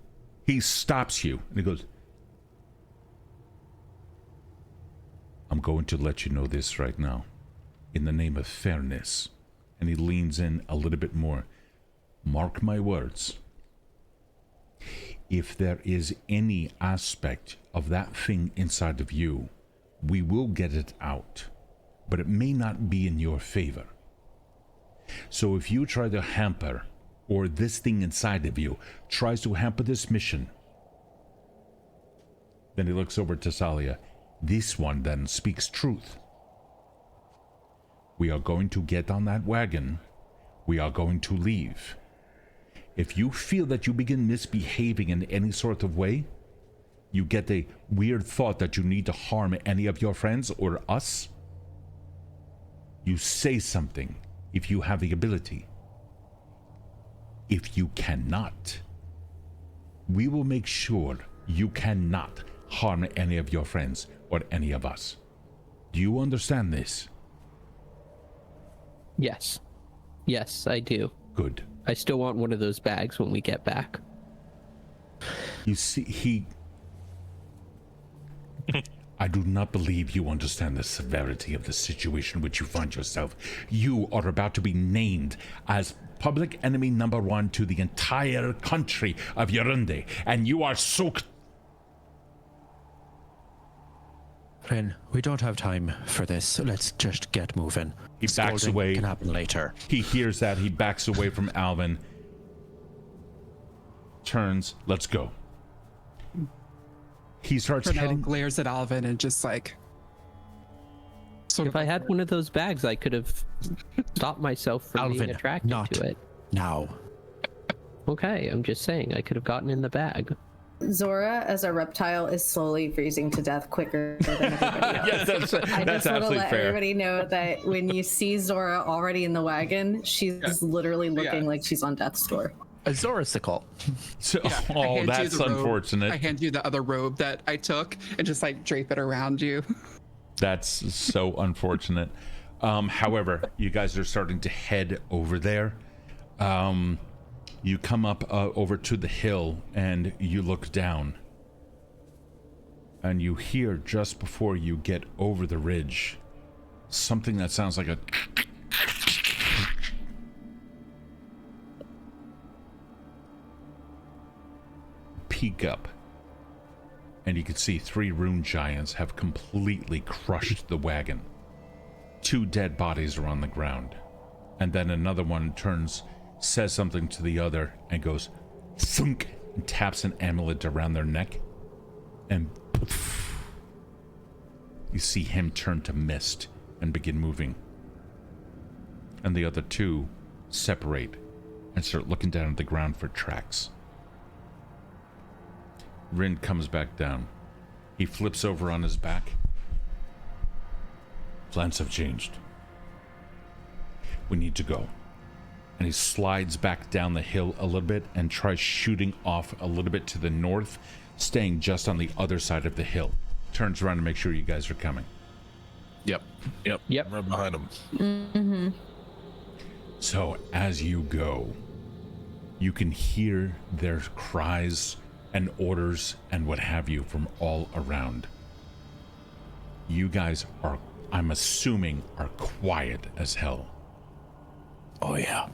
He stops you and he goes, I'm going to let you know this right now, in the name of fairness. And he leans in a little bit more. Mark my words. If there is any aspect of that thing inside of you, we will get it out, but it may not be in your favor. So if you try to hamper, or this thing inside of you tries to hamper this mission, then he looks over to Tessalia. This one then speaks truth. We are going to get on that wagon. We are going to leave. If you feel that you begin misbehaving in any sort of way, you get a weird thought that you need to harm any of your friends or us, you say something if you have the ability. If you cannot, we will make sure you cannot harm any of your friends or any of us. Do you understand this? Yes. Yes, I do. Good. I still want one of those bags when we get back. You see, I do not believe you understand the severity of the situation in which you find yourself. You are about to be named as public enemy #1 to the entire country of Yarundi, and you are so... Ren, we don't have time for this. Let's just get moving. He backs Scolding away. Can happen later. He hears that. He backs away from Alvin. Turns. Let's go. He starts Frenell heading. glares at Alvin and just like. Sort If I had one of those bags, I could have stopped myself from being Alvin, attracted not to it. now. Okay, I'm just saying I could have gotten in the bag. Zora, as a reptile, is slowly freezing to death quicker than everybody else. Yes, that's I just want to absolutely let fair. everybody know that when you see Zora already in the wagon, she's literally looking like she's on death's door. A Zorasicle. So, I oh, hand you that's the robe. unfortunate. I hand you the other robe that I took and just like drape it around you. That's so unfortunate. However, you guys are starting to head over there. You come up over to the hill and you look down. And you hear just before you get over the ridge something that sounds like a... peek up. And you can see 3 rune giants have completely crushed the wagon. 2 dead bodies are on the ground. And then another one turns, says something to the other, and goes, thunk, and taps an amulet around their neck. And poof, you see him turn to mist and begin moving. And the other 2 separate and start looking down at the ground for tracks. Rin comes back down. He flips over on his back. Plans have changed. We need to go. And he slides back down the hill a little bit and tries shooting off a little bit to the north, staying just on the other side of the hill. Turns around to make sure you guys are coming. Yep. Yep. I'm right behind him. Mm-hmm. So as you go, you can hear their cries and orders and what have you from all around. You guys are, I'm assuming, are quiet as hell. Oh, yeah.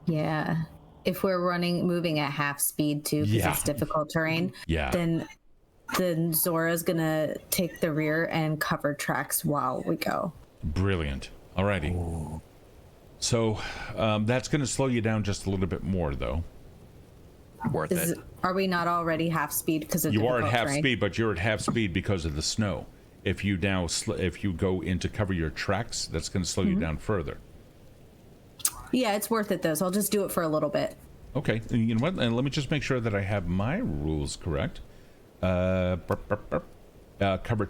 Yeah. If we're moving at half speed too, because it's difficult terrain, then Zora's gonna take the rear and cover tracks while we go. Brilliant. Alrighty. So that's gonna slow you down just a little bit more, though. worth it. Are we not already half speed because of You are at difficult half terrain? speed, but you're at half speed because of the snow. If you now if you go in to cover your tracks, that's going to slow you down further. Yeah, it's worth it though. So I'll just do it for a little bit. Okay, and you know what? And let me just make sure that I have my rules correct. Cover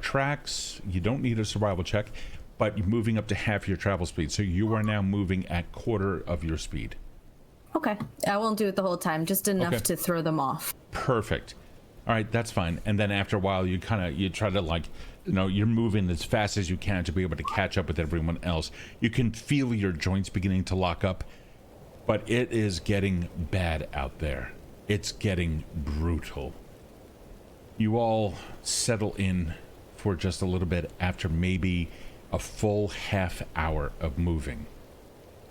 tracks. You don't need a survival check, but you're moving up to half your travel speed. So you are now moving at quarter of your speed. Okay, I won't do it the whole time. Just enough Okay. to throw them off. Perfect. All right, that's fine. And then after a while, you try to like, you're moving as fast as you can to be able to catch up with everyone else. You can feel your joints beginning to lock up, but it is getting bad out there. It's getting brutal. You all settle in for just a little bit after maybe a full half hour of moving.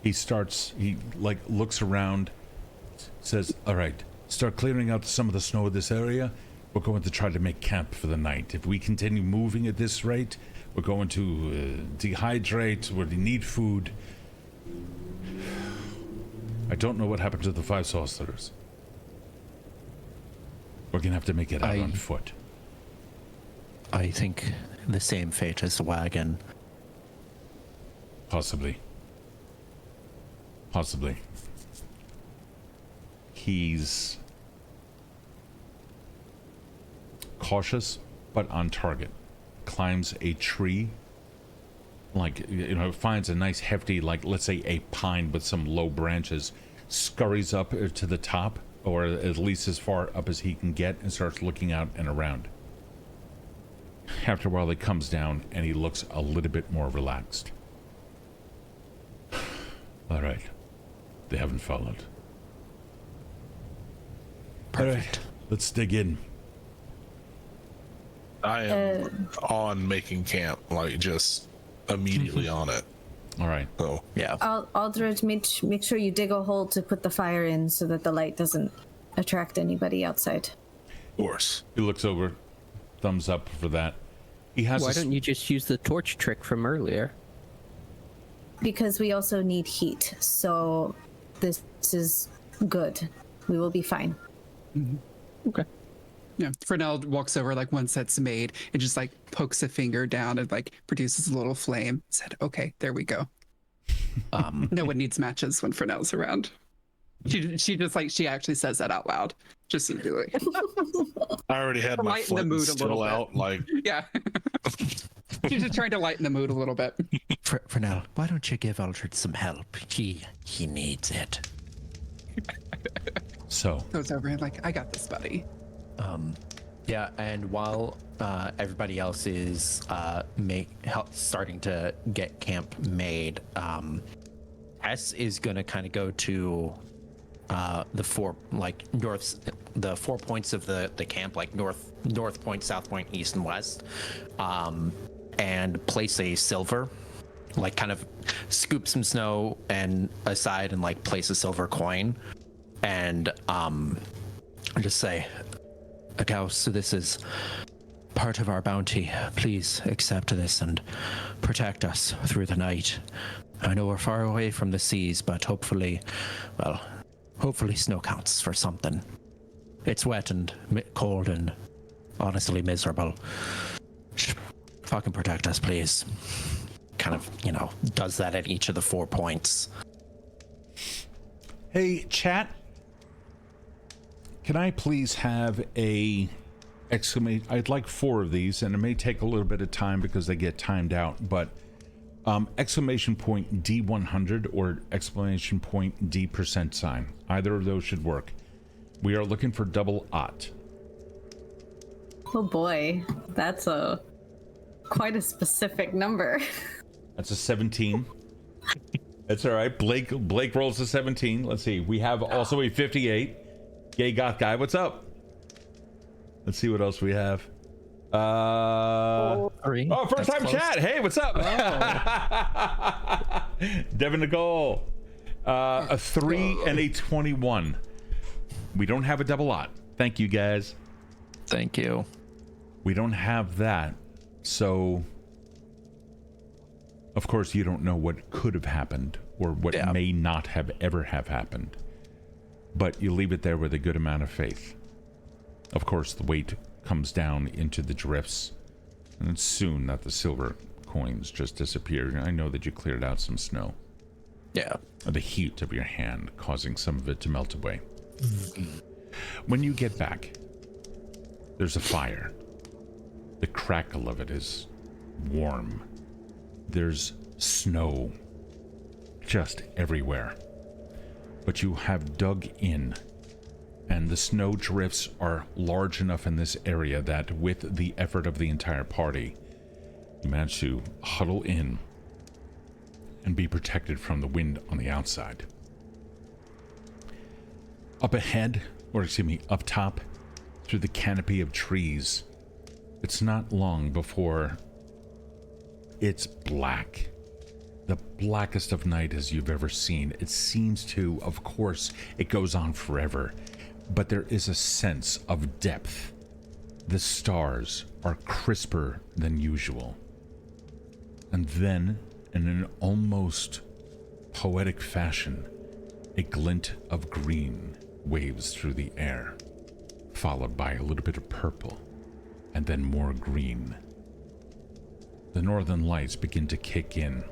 He looks around, says, all right, start clearing out some of the snow of this area. We're going to try to make camp for the night. If we continue moving at this rate, we're going to dehydrate. We need food. I don't know what happened to the 5 sorcerers. We're going to have to make it out on foot. I think the same fate as the wagon. Possibly. He's cautious, but on target. Climbs a tree, finds a nice hefty, let's say a pine with some low branches, scurries up to the top, or at least as far up as he can get, and starts looking out and around. After a while, he comes down and he looks a little bit more relaxed. All right. They haven't followed. Perfect. All right, let's dig in. I am on making camp, just immediately on it. All right. So Yeah. Aldred, make sure you dig a hole to put the fire in so that the light doesn't attract anybody outside. of course. He looks over, thumbs up for that. He has. Why don't you just use the torch trick from earlier? Because we also need heat, so this is good. We will be fine. Okay. Yeah, Frenell walks over once that's made and just pokes a finger down and produces a little flame. Said, "Okay, there we go." No one needs matches when Frenell's around. She just she actually says that out loud, just to be like, I already had my lighten the flint mood a still little out. yeah. She's just trying to lighten the mood a little bit. Frenell, why don't you give Aldred some help? He needs it. So. Goes over and I got this, buddy. Yeah, and while everybody else is starting to get camp made, S is gonna kind of go to the 4 the 4 points of the camp, north point, south point, east and west, and place a silver, kind of scoop some snow and aside and place a silver coin, and just say, "Agaus, this is part of our bounty. Please accept this and protect us through the night. I know we're far away from the seas, but hopefully snow counts for something. It's wet and cold and honestly miserable. Fucking protect us, please." Kind of, does that at each of the 4 points. Hey, chat. Can I please have a exclamation? I'd like 4 of these, and it may take a little bit of time because they get timed out, but exclamation point D100 or exclamation point D%. Either of those should work. We are looking for double OT. Oh boy, that's quite a specific number. That's a 17. That's all right. Blake rolls a 17. Let's see. We have also a 58. Gay goth guy, what's up? Let's see what else we have. 3. Oh, first time chat. Hey, what's up? Devin Nicole. A 3 and a 21. We don't have a double OT. Thank you, guys. Thank you. We don't have that. So, of course, you don't know what could have happened or what may not have ever have happened. but you leave it there with a good amount of faith. Of course, the weight comes down into the drifts, and it's soon that the silver coins just disappear. I know that you cleared out some snow. Yeah. The heat of your hand causing some of it to melt away. When you get back, there's a fire. The crackle of it is warm. There's snow just everywhere. But you have dug in, and the snow drifts are large enough in this area that with the effort of the entire party, you manage to huddle in and be protected from the wind on the outside. Up ahead, or excuse me, up top, through the canopy of trees, it's not long before it's black. The blackest of night as you've ever seen. It seems to, of course, it goes on forever, but there is a sense of depth. The stars are crisper than usual. And then, in an almost poetic fashion, a glint of green waves through the air, followed by a little bit of purple, and then more green. The northern lights begin to kick in,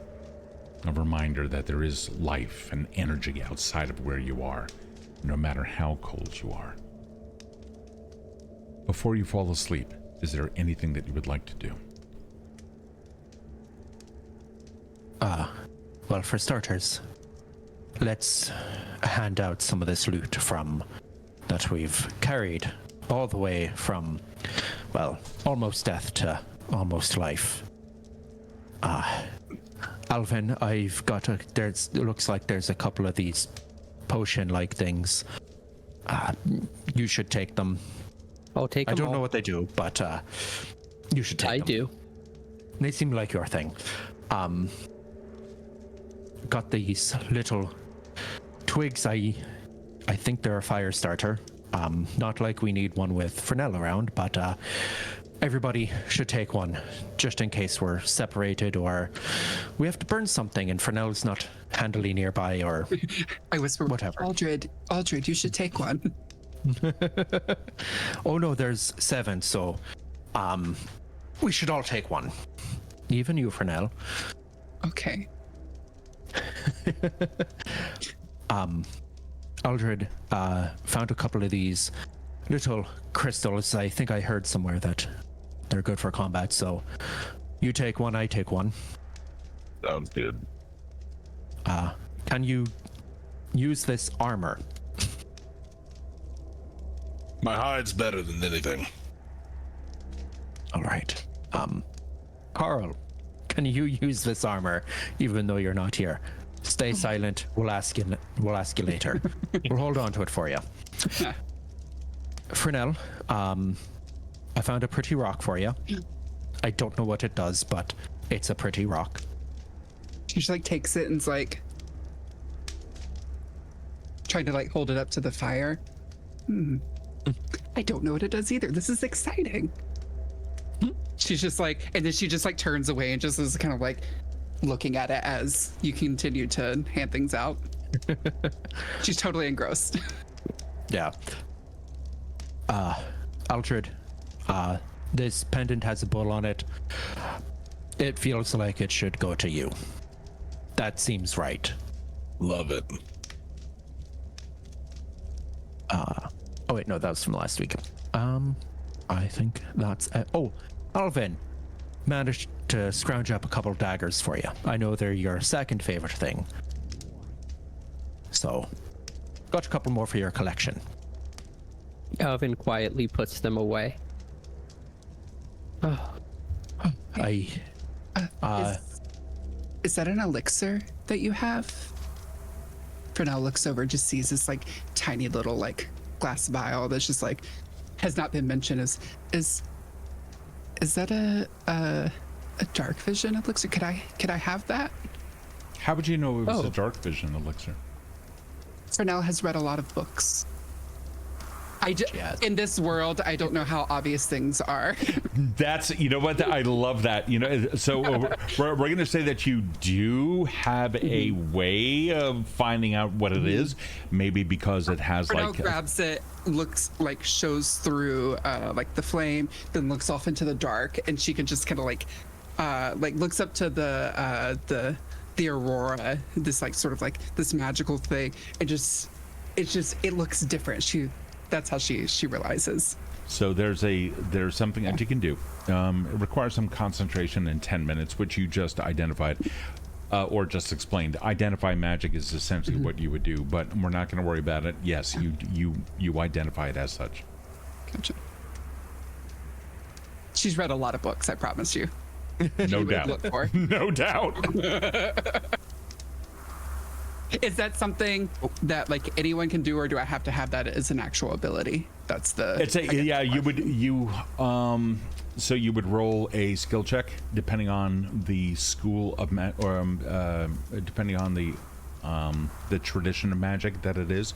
a reminder that there is life and energy outside of where you are, no matter how cold you are. Before you fall asleep, is there anything that you would like to do? Well, for starters, let's hand out some of this loot from that we've carried all the way from, well, almost death to almost life. Alvin, I've got it looks like there's a couple of these potion-like things. You should take them. I'll take them. I don't know what they do, but you should take them. I do. They seem like your thing. Got these little twigs. I think they're a fire starter. Not like we need one with Frenell around, but everybody should take one, just in case we're separated or we have to burn something and Frenell's not handily nearby, or I whisper, whatever. Aldred, you should take one. Oh no, there's 7, so we should all take one. Even you, Frenell. Okay. Aldred found a couple of these little crystals. I think I heard somewhere that they're good for combat, so you take one, I take one. Sounds good. Can you use this armor? My hide's better than anything. All right. Karl, can you use this armor even though you're not here? Stay silent. We'll ask you later. We'll hold on to it for you. Frenell, I found a pretty rock for you. I don't know what it does, but it's a pretty rock. She just like takes it and's like trying to like hold it up to the fire. I don't know what it does either. This is exciting. She's just like, and then she just like turns away and just is kind of like looking at it as you continue to hand things out. She's totally engrossed. Yeah. Aldred, this pendant has a bull on it. It feels like it should go to you. That seems right. Love it. Oh wait, no, that was from last week. I think that's oh, Alvin managed to scrounge up a couple daggers for you. I know they're your second favorite thing. So, got a couple more for your collection. Alvin quietly puts them away. Is that an elixir that you have? Frenell looks over, just sees this like tiny little like glass vial that's just like has not been mentioned. Is that a dark vision elixir? Could I have that? How would you know it was a dark vision elixir? Frenell has read a lot of books. In this world, I don't know how obvious things are. That's, you know what, I love that. You know, so we're going to say that you do have a way of finding out what it is, maybe because it has Frenell grabs it, looks like shows through like the flame, then looks off into the dark, and she can just kind of like looks up to the aurora, this like sort of like this magical thing, and it looks different. That's how she realizes. So there's something that you can do. It requires some concentration in 10 minutes, which you just identified, or just explained. Identify magic is essentially what you would do, but we're not going to worry about it. Yes, you identify it as such. Gotcha. She's read a lot of books, I promise you. No doubt. No doubt. Is that something that like anyone can do, or do I have to have that as an actual ability? That's the. So you would roll a skill check depending on the school of depending on the tradition of magic that it is.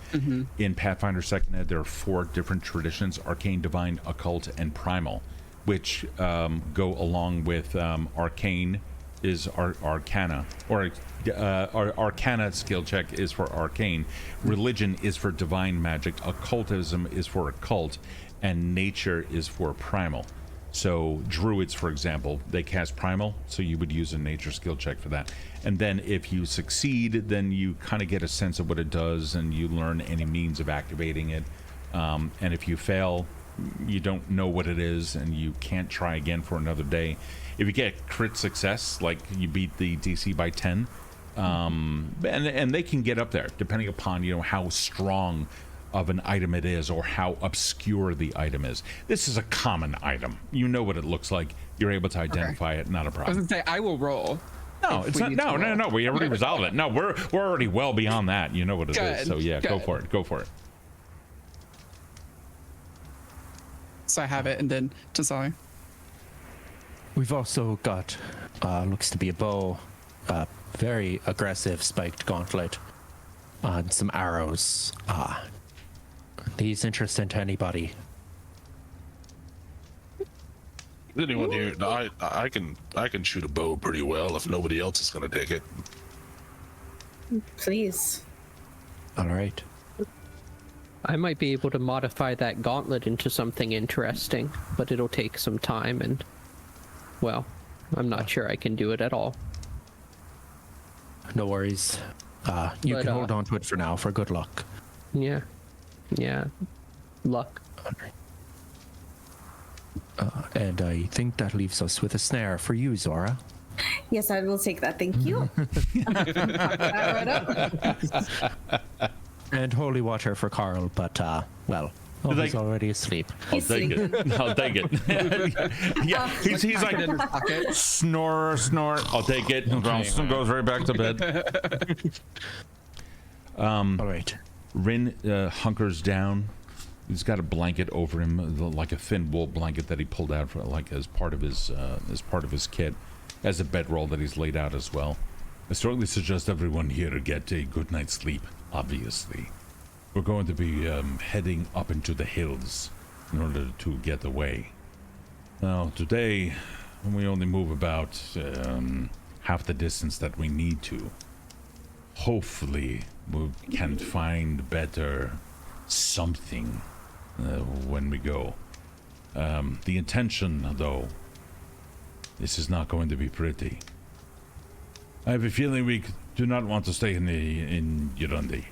In Pathfinder Second Ed, there are 4 different traditions: arcane, divine, occult, and primal, which go along with arcane is arcana, or arcana skill check is for arcane, religion is for divine magic, occultism is for occult, and nature is for primal. So druids, for example, they cast primal, so you would use a nature skill check for that. And then if you succeed, then you kind of get a sense of what it does, and you learn any means of activating it. And if you fail, you don't know what it is, and you can't try again for another day. If you get crit success, like you beat the DC by 10, and they can get up there depending upon, you know, how strong of an item it is or how obscure the item is. This is a common item. You know what it looks like. You're able to identify it. Not a I was problem. gonna say I will roll. No, it's not. No. We already resolved it. No, we're already well beyond that. You know what it is. So yeah, go for it. Go for it. So I have it, and then Thessalia. We've also got, looks to be a bow, very aggressive spiked gauntlet, and some arrows. These interesting to anybody? Anyone here? No, I can shoot a bow pretty well if nobody else is gonna take it. Please. All right. I might be able to modify that gauntlet into something interesting, but it'll take some time, and, well, I'm not sure I can do it at all. No worries. You can hold on to it for now, for good luck. Yeah. Luck. And I think that leaves us with a snare for you, Zora. Yes, I will take that. Thank you. Right up. And holy water for Karl, but, well, he's already asleep. I'll take it. I'll take it. Yeah, he's like, snore. I'll take it. Goes right back to bed. All right. Rin hunkers down. He's got a blanket over him, like a thin wool blanket that he pulled out for, like as part of his kit, as a bedroll that he's laid out as well. I strongly suggest everyone here get a good night's sleep. Obviously, we're going to be heading up into the hills in order to get away. Now, today we only move about half the distance that we need to. Hopefully, we can find better something when we go. The intention, though, this is not going to be pretty. I have a feeling we do not want to stay in Yurundi.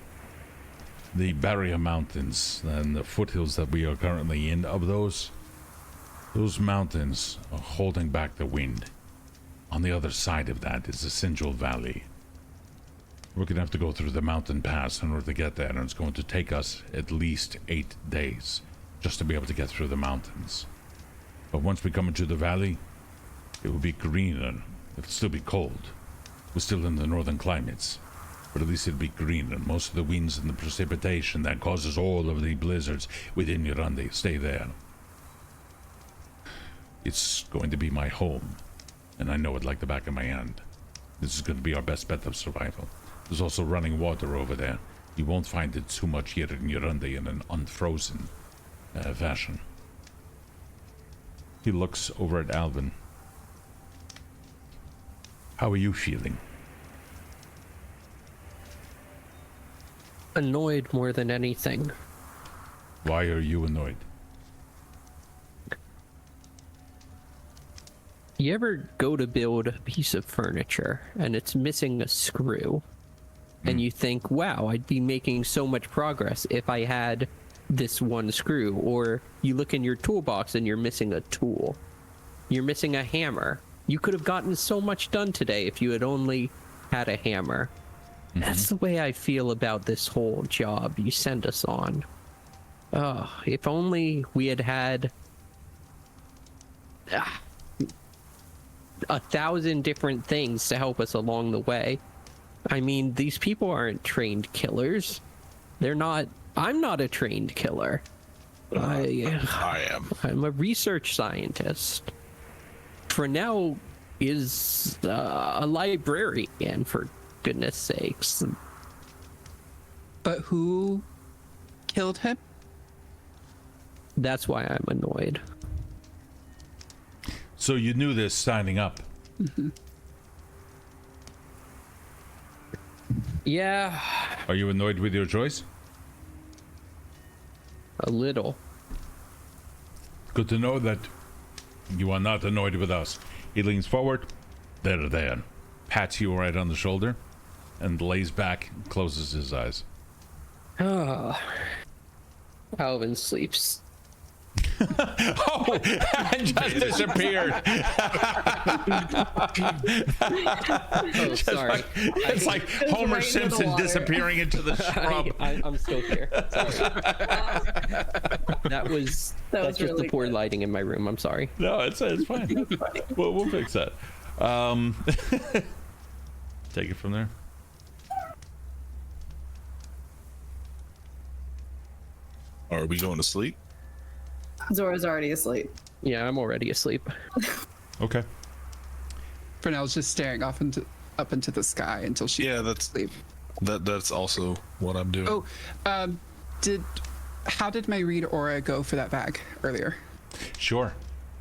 The barrier mountains and the foothills that we are currently in, of those mountains are holding back the wind. On the other side of that is the Sinjul Valley. We're going to have to go through the mountain pass in order to get there, and it's going to take us at least 8 days just to be able to get through the mountains. But once we come into the valley, it will be greener. It'll still be cold. We're still in the northern climates, but at least it'll be greener. Most of the winds and the precipitation that causes all of the blizzards within Yurundi stay there. It's going to be my home, and I know it like the back of my hand. This is going to be our best bet of survival. There's also running water over there. You won't find it too much here in Yurundi in an unfrozen fashion. He looks over at Alvin. How are you feeling? Annoyed more than anything. Why are you annoyed? You ever go to build a piece of furniture and it's missing a screw? And you think, wow, I'd be making so much progress if I had this one screw. Or you look in your toolbox and you're missing a tool. You're missing a hammer. You could have gotten so much done today if you had only had a hammer. That's the way I feel about this whole job you sent us on. Oh, if only we had had 1,000 different things to help us along the way. I mean, these people aren't trained killers. They're not. I'm not a trained killer. I am. I'm a research scientist. Frenell is a librarian, for goodness sakes. But who killed him? That's why I'm annoyed. So you knew this signing up? Yeah, Are you annoyed with your choice? a little. Good to know that you are not annoyed with us. He leans forward. There. Pats you right on the shoulder and lays back and closes his eyes. Oh, Alvin sleeps. Oh, and just disappeared. Oh, sorry. It's like Homer right into the Simpson water. disappearing into the shrub. I'm still here. Sorry. That's just really the poor good. lighting in my room. I'm sorry. No, it's fine. We'll fix that. Take it from there. Are we going to sleep? Zora's already asleep. Yeah, I'm already asleep. Okay. Frenell's just staring up into the sky until she Yeah, that's sleep. that's also what I'm doing. Oh, how did my read aura go for that bag earlier? Sure.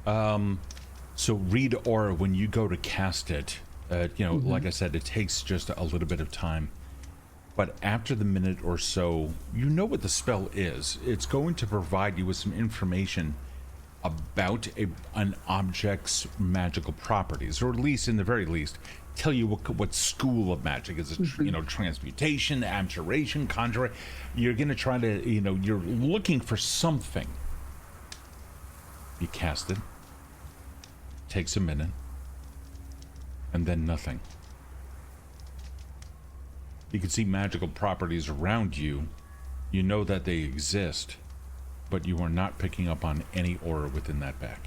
So read aura, when you go to cast it, like I said, it takes just a little bit of time. But after the minute or so, you know what the spell is. It's going to provide you with some information about an object's magical properties, or at least, in the very least, tell you what school of magic is it. Transmutation, abjuration, conjuring. You're going to try to, you're looking for something. You cast it. Takes a minute. And then nothing. You can see magical properties around you. You know that they exist, but you are not picking up on any aura within that bag.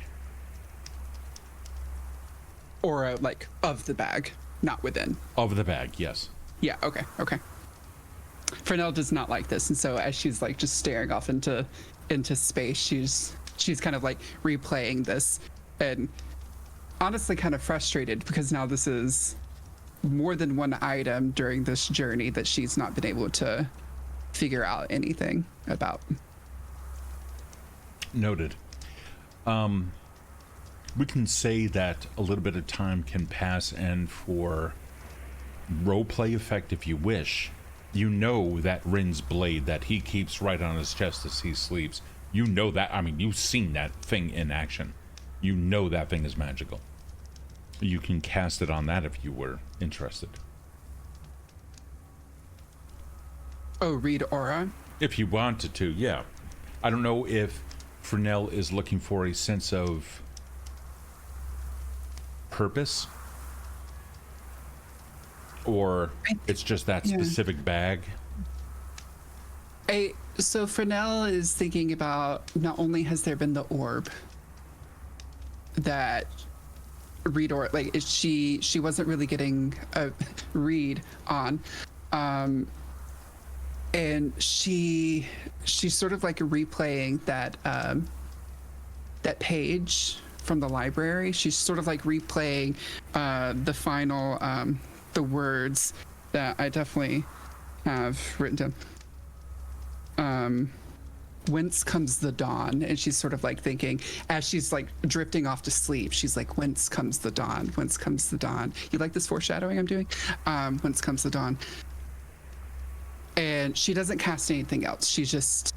Aura, like, of the bag, not within. Of the bag, yes. Yeah, okay. Frenell does not like this, and so as she's like just staring off into space, she's kind of like replaying this, and honestly kind of frustrated because now this is more than one item during this journey that she's not been able to figure out anything about. Noted. We can say that a little bit of time can pass, and for roleplay effect, if you wish, you know that Rin's blade that he keeps right on his chest as he sleeps. You know that. I mean, you've seen that thing in action. You know that thing is magical. You can cast it on that if you were interested. Oh, read aura? If you wanted to, yeah. I don't know if Frenell is looking for a sense of purpose, or it's just that specific bag. So Frenell is thinking about, not only has there been the orb that read aura, like she wasn't really getting a read on, and she's sort of like replaying that that page from the library. She's sort of like replaying the final the words that I definitely have written down. whence comes the dawn? And she's sort of like thinking, as she's like drifting off to sleep, she's like, whence comes the dawn? Whence comes the dawn? You like this foreshadowing I'm doing? Whence comes the dawn? And she doesn't cast anything else. She's just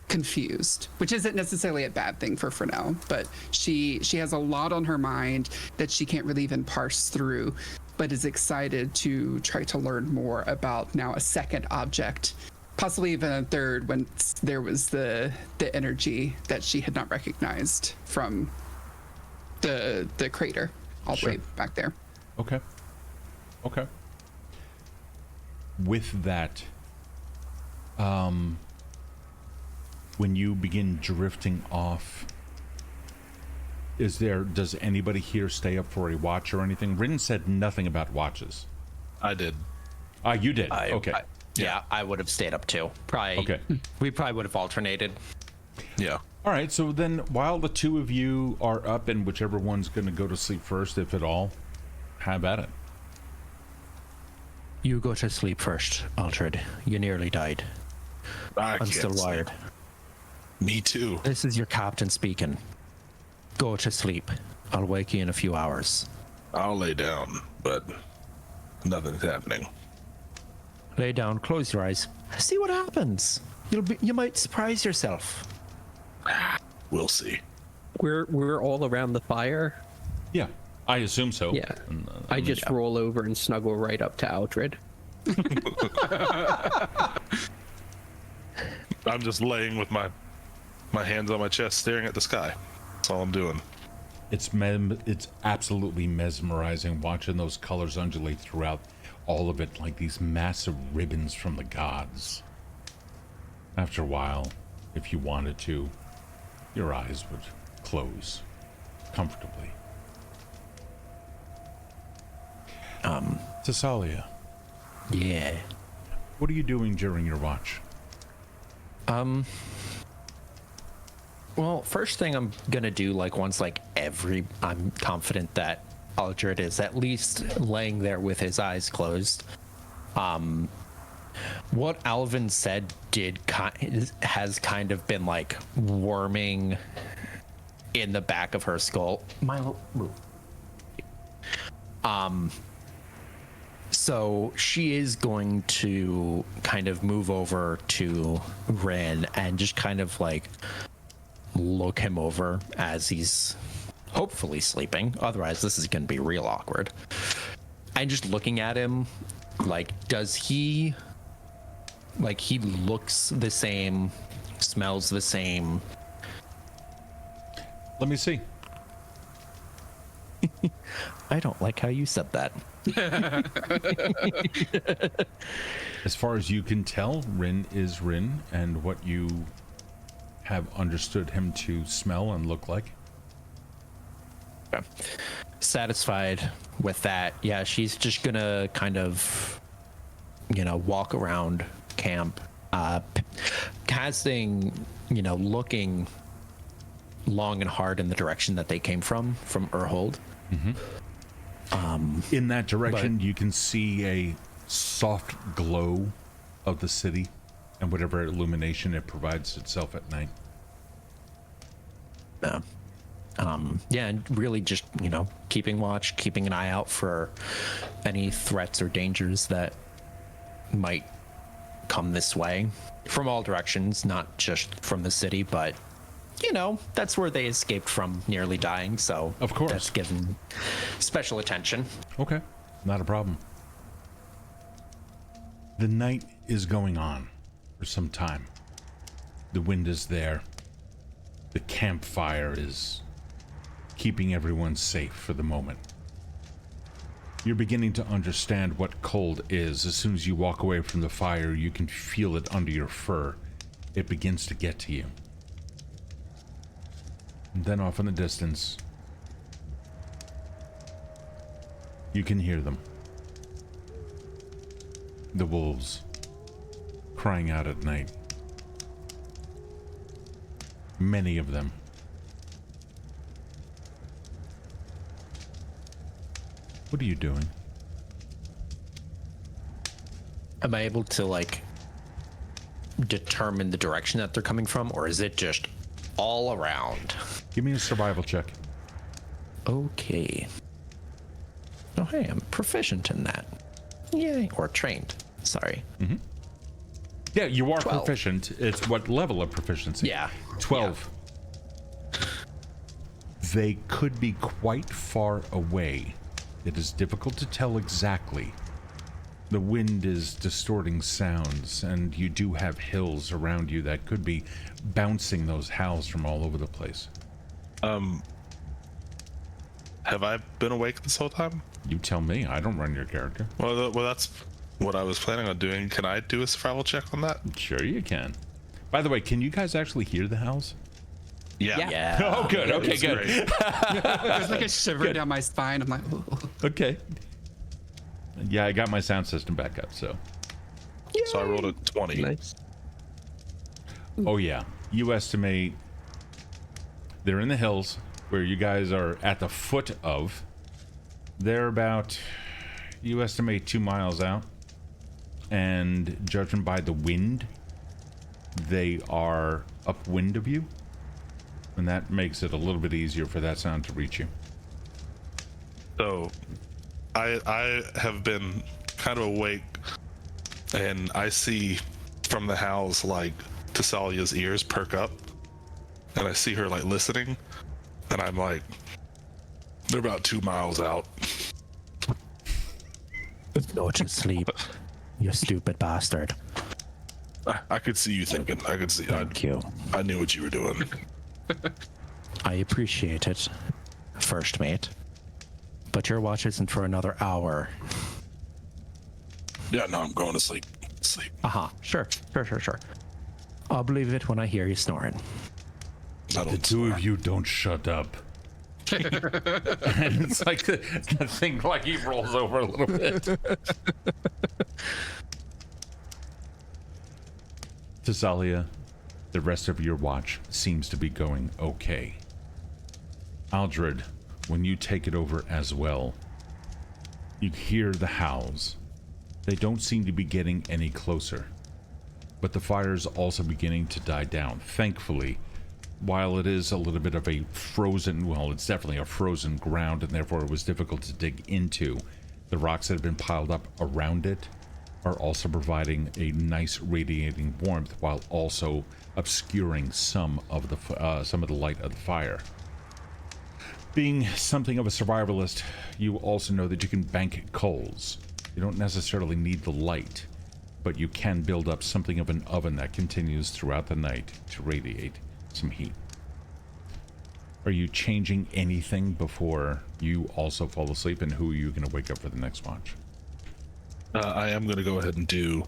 confused, which isn't necessarily a bad thing for Frenell, but she has a lot on her mind that she can't really even parse through, but is excited to try to learn more about now a second object, possibly even a third, when there was the energy that she had not recognized from the crater all the way back there. Okay. With that, when you begin drifting off, does anybody here stay up for a watch or anything? Rin said nothing about watches. I did. You did. Okay. Yeah, I would have stayed up too. Probably. Okay. We probably would have alternated. Yeah. All right. So then, while the two of you are up, and whichever one's going to go to sleep first, if at all, have at it. You go to sleep first, Aldred. You nearly died. I'm still wired. Me too. This is your captain speaking. Go to sleep. I'll wake you in a few hours. I'll lay down, but nothing's happening. Lay down, close your eyes. See what happens. You might surprise yourself. We'll see. We're all around the fire. Yeah, I assume so. Yeah. I just roll over and snuggle right up to Aldred. I'm just laying with my hands on my chest, staring at the sky. That's all I'm doing. It's absolutely mesmerizing watching those colors undulate throughout all of it, like these massive ribbons from the gods. After a while, if you wanted to, your eyes would close comfortably. Thessalia. Yeah. What are you doing during your watch? Well, first thing I'm gonna do, I'm confident that Aldred is at least laying there with his eyes closed. What Alvin said has kind of been like worming in the back of her skull. Milo, move. So she is going to kind of move over to Rin and just kind of like look him over as he's hopefully sleeping. Otherwise, this is going to be real awkward. And just looking at him, like, does he, like, he looks the same, smells the same. Let me see. I don't like how you said that. As far as you can tell, Rin is Rin, and what you have understood him to smell and look like. Okay. Satisfied with that, yeah, she's just gonna kind of, walk around camp, casting, looking long and hard in the direction that they came from Urhold. Mm-hmm. In that direction, you can see a soft glow of the city and whatever illumination it provides itself at night. Yeah, and really just, keeping watch, keeping an eye out for any threats or dangers that might come this way from all directions, not just from the city, but that's where they escaped from nearly dying, so of course that's given special attention. Okay, not a problem. The night is going on for some time. The wind is there. The campfire is keeping everyone safe for the moment. You're beginning to understand what cold is. As soon as you walk away from the fire, you can feel it under your fur. It begins to get to you. And then off in the distance, you can hear them. The wolves crying out at night. Many of them. What are you doing? Am I able to determine the direction that they're coming from, or is it just all around? Give me a survival check. Okay. Oh, hey, I'm proficient in that. Yay. Or trained. Sorry. Yeah, you are 12. proficient. It's what level of proficiency? Yeah. 12. They could be quite far away. It is difficult to tell exactly. The wind is distorting sounds, and you do have hills around you that could be bouncing those howls from all over the place. Have I been awake this whole time? You tell me. I don't run your character. Well, that's what I was planning on doing. Can I do a survival check on that? Sure you can. By the way, can you guys actually hear the howls? Yeah. Yeah. Oh, good. Okay, It's good. great. There's like a shiver down my spine. I'm like, "Ooh." Okay. Yeah, I got my sound system back up, so. So I rolled a 20. Nice. Oh, yeah. You estimate they're in the hills where you guys are at the foot of. They're about, you estimate 2 miles out. And judging by the wind, they are upwind of you. And that makes it a little bit easier for that sound to reach you. So I have been kind of awake, and I see from the howls like Thessalia's ears perk up, and I see her like listening, and I'm like, they're about 2 miles out. Go to sleep, you stupid bastard. I could see you thinking. I could see. Thank you. I knew what you were doing. I appreciate it, first mate. But your watch isn't for another hour. Yeah, no, I'm going to sleep. Sleep. Aha, sure. I'll believe it when I hear you snoring. I The don't two of you don't shut up. And it's like the thing, like he rolls over a little bit. Thessalia, the rest of your watch seems to be going okay. Aldred, when you take it over as well, you hear the howls. They don't seem to be getting any closer, but the fire's also beginning to die down. Thankfully, while it is a little bit of a frozen, well, it's definitely a frozen ground, and therefore it was difficult to dig into, the rocks that have been piled up around it are also providing a nice radiating warmth while also obscuring some of the light of the fire. Being something of a survivalist, you also know that you can bank coals. You don't necessarily need the light, but you can build up something of an oven that continues throughout the night to radiate some heat. Are you changing anything before you also fall asleep, and who are you going to wake up for the next watch? I am going to go ahead and do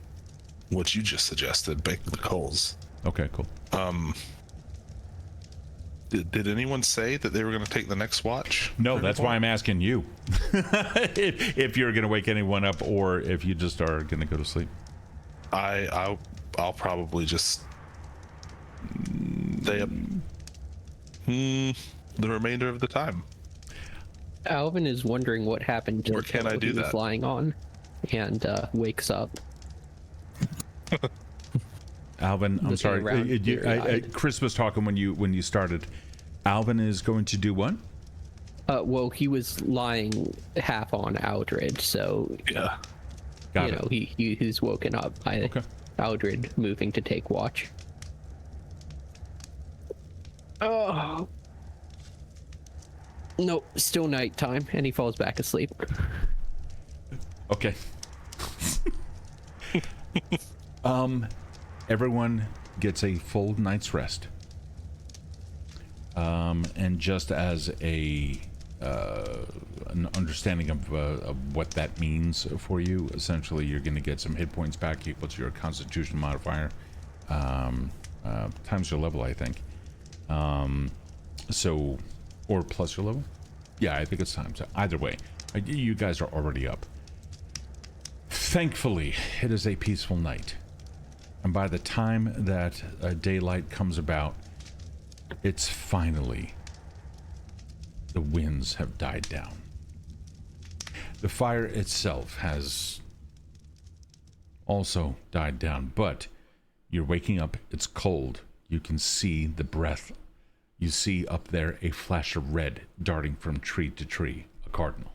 what you just suggested, bake the coals. Okay, cool. Did anyone say that they were going to take the next watch? No, that's why I'm asking you. if you're going to wake anyone up, or if you just are going to go to sleep. I'll probably just stay up the remainder of the time. Alvin is wondering what happened to Or the can pillow I do he was that? lying on, and wakes up. Alvin, I'm Looking sorry. around teary-eyed. Chris was talking when you started. Alvin is going to do what? Well, he was lying half on Aldred, so Yeah. Got you it. know he's woken up by Okay. Aldred moving to take watch. Oh. Nope, still nighttime, and he falls back asleep. Okay. Everyone gets a full night's rest. And just as an understanding of what that means for you, essentially you're going to get some hit points back equal to your constitution modifier, times your level, I think. So, or plus your level? Yeah, I think it's time. So either way, you guys are already up. Thankfully, it is a peaceful night. And by the time that daylight comes about, it's finally, the winds have died down. The fire itself has also died down, but You're waking up. It's cold. You can see the breath. You see up there a flash of red darting from tree to tree, a cardinal.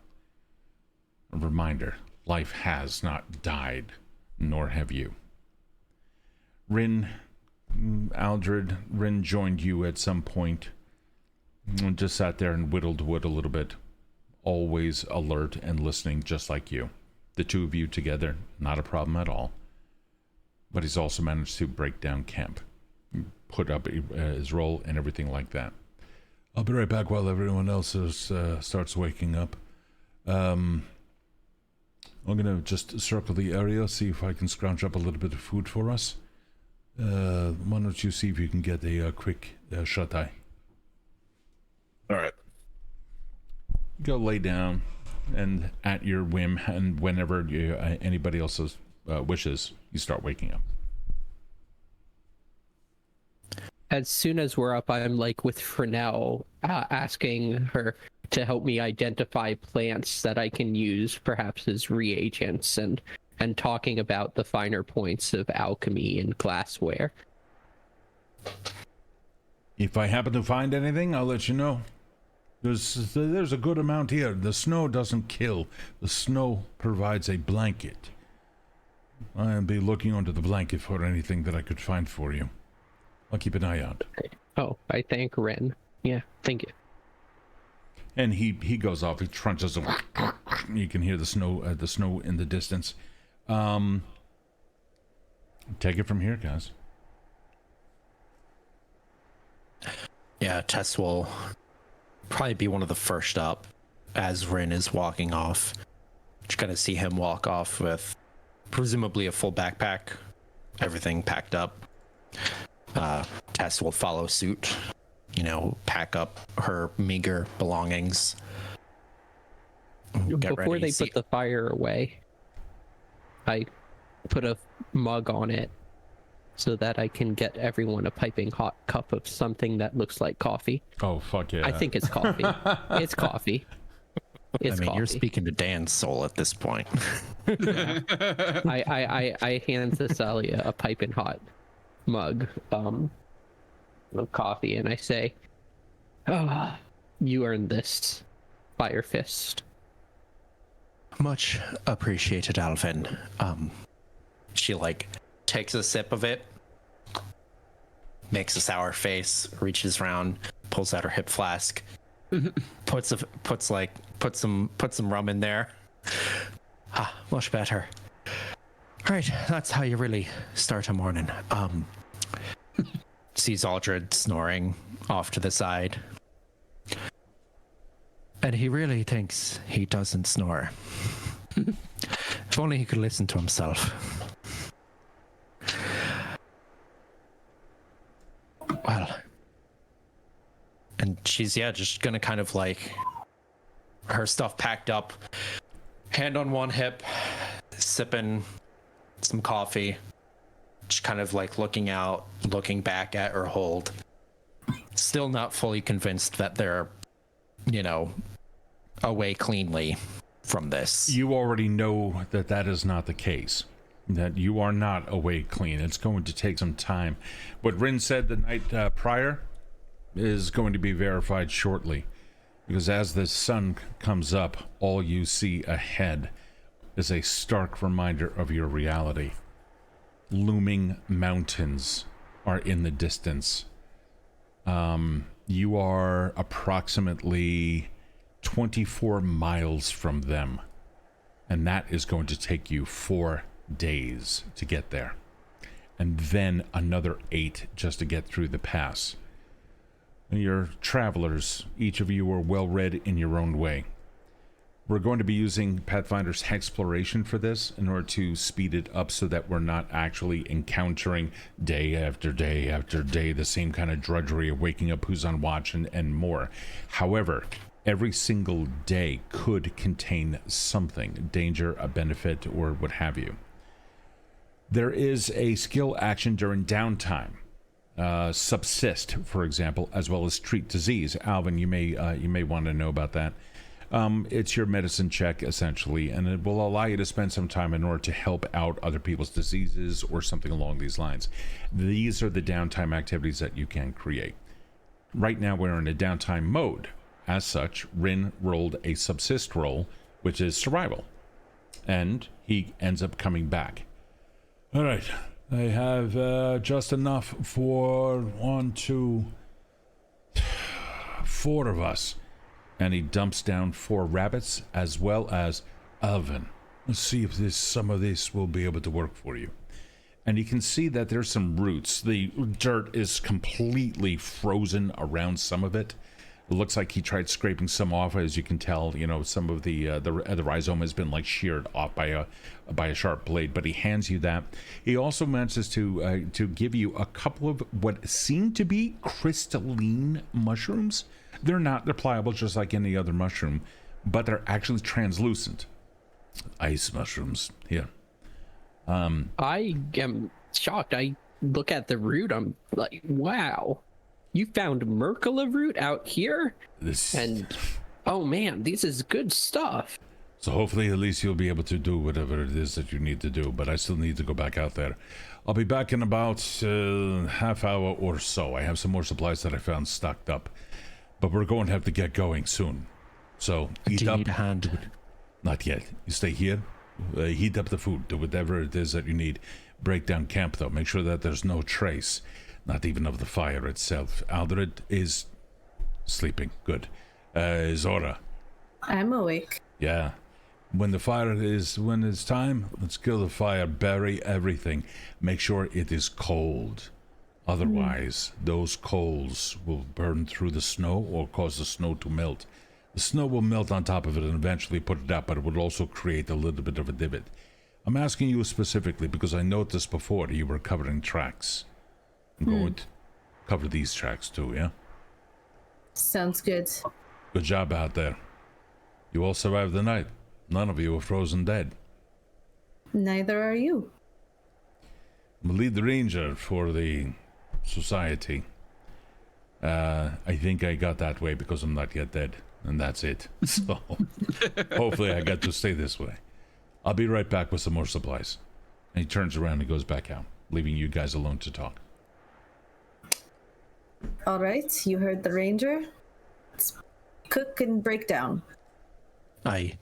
A reminder, life has not died, nor have you. Rin, Aldred, Rin joined you at some point and just sat there and whittled wood a little bit, always alert and listening just like you. The two of you together, not a problem at all. But he's also managed to break down camp, put up his role and everything like that. I'll be right back while everyone else starts waking up. I'm gonna just circle the area, see if I can scrounge up a little bit of food for us. Why don't you see if you can get a quick shut-eye? All right. Go lay down, and at your whim, and whenever anybody else wishes, you start waking up. As soon as we're up, I'm like with Frenell, asking her to help me identify plants that I can use, perhaps as reagents, and talking about the finer points of alchemy and glassware. If I happen to find anything, I'll let you know. There's a good amount here. The snow doesn't kill. The snow provides a blanket. I'll be looking under the blanket for anything that I could find for you. I'll keep an eye out. Oh, I thank Ren. Yeah, thank you. And he goes off. He trunches. You can hear the snow in the distance. Take it from here, guys. Yeah, Tess will probably be one of the first up as Rin is walking off. Just gonna see him walk off with presumably a full backpack, everything packed up. Tess will follow suit, pack up her meager belongings. Before they put the fire away, I put a mug on it so that I can get everyone a piping hot cup of something that looks like coffee. Oh, fuck yeah. I think it's coffee. It's coffee. It's coffee. You're speaking to Dan's soul at this point. I hand Thessalia a piping hot mug of coffee, and I say, you earned this, Fire Fist. Much appreciated, Alvin. She takes a sip of it, makes a sour face, reaches around, pulls out her hip flask, puts some rum in there. Much better. Right, that's how you really start a morning. Sees Aldred snoring off to the side. And he really thinks he doesn't snore. If only he could listen to himself. Well, and she's just gonna kind of her stuff packed up, hand on one hip, sipping some coffee, just kind of looking out, looking back at her hold, still not fully convinced that they're away cleanly from this. You already know that is not the case, that you are not away clean. It's going to take some time. What Rin said the night prior is going to be verified shortly, because as the sun comes up, all you see ahead is a stark reminder of your reality. Looming mountains are in the distance. You are approximately 24 miles from them, and that is going to take you 4 days to get there, and then another 8 just to get through the pass. You're travelers. Each of you are well read in your own way. We're going to be using Pathfinder's Hexploration for this in order to speed it up so that we're not actually encountering day after day after day the same kind of drudgery of waking up, who's on watch, and more. However, every single day could contain something, danger, a benefit, or what have you. There is a skill action during downtime. Subsist, for example, as well as treat disease. Alvin, you may want to know about that. It's your medicine check, essentially, and it will allow you to spend some time in order to help out other people's diseases or something along these lines. These are the downtime activities that you can create. Right now, we're in a downtime mode. As such, Rin rolled a subsist roll, which is survival. And he ends up coming back. All right. I have just enough for 1, 2, 4 of us. And he dumps down 4 rabbits as well as Alvin. Let's see if some of this will be able to work for you. And you can see that there's some roots. The dirt is completely frozen around some of it. It looks like he tried scraping some off. As you can tell, you know, some of the rhizome has been like sheared off by a sharp blade. But he hands you that. He also manages to give you a couple of what seem to be crystalline mushrooms. They're not. They're pliable, just like any other mushroom, but they're actually translucent. Ice mushrooms. Here. I am shocked. I look at the root. I'm like, wow. You found Merkala root out here? And, oh man, this is good stuff. So hopefully at least you'll be able to do whatever it is that you need to do, but I still need to go back out there. I'll be back in about half hour or so. I have some more supplies that I found stocked up, but we're going to have to get going soon. So Do you need a hand? Not yet. You stay here, heat up the food, do whatever it is that you need. Break down camp though, make sure that there's no trace. Not even of the fire itself. Aldred is sleeping. Good. Zora. I'm awake. Yeah. When it's time, let's kill the fire, bury everything. Make sure it is cold. Otherwise, those coals will burn through the snow or cause the snow to melt. The snow will melt on top of it and eventually put it out, but it would also create a little bit of a divot. I'm asking you specifically because I noticed before you were covering tracks. I'm going to cover these tracks too, yeah? Sounds good. Good job out there. You all survived the night. None of you are frozen dead. Neither are you. I'm a lead ranger for the society. I think I got that way because I'm not yet dead, and that's it. So hopefully I get to stay this way. I'll be right back with some more supplies. And he turns around and goes back out, leaving you guys alone to talk. All right, you heard the ranger. Let's cook and break down. Aye.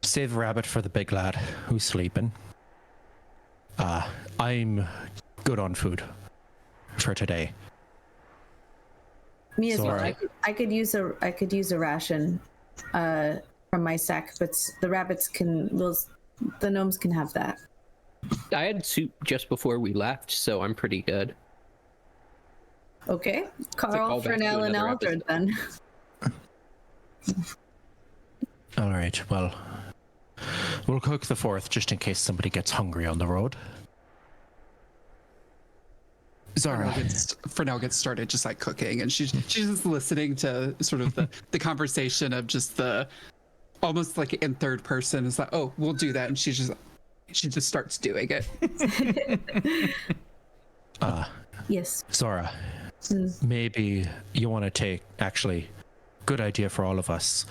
Save a rabbit for the big lad who's sleeping. I'm good on food for today. Me as well. Sorry. I could use a ration from my sack, but the rabbits the gnomes can have that. I had soup just before we left, so I'm pretty good. Okay, Karl, all back to Frenell, and another Aldred then. All right, well, we'll cook the 4th just in case somebody gets hungry on the road. Zora. Frenell gets started just like cooking, and she's just listening to sort of the conversation of just the almost like in third person. It's like, oh, we'll do that, and she just starts doing it. Yes. Zora, maybe you want to good idea for all of us.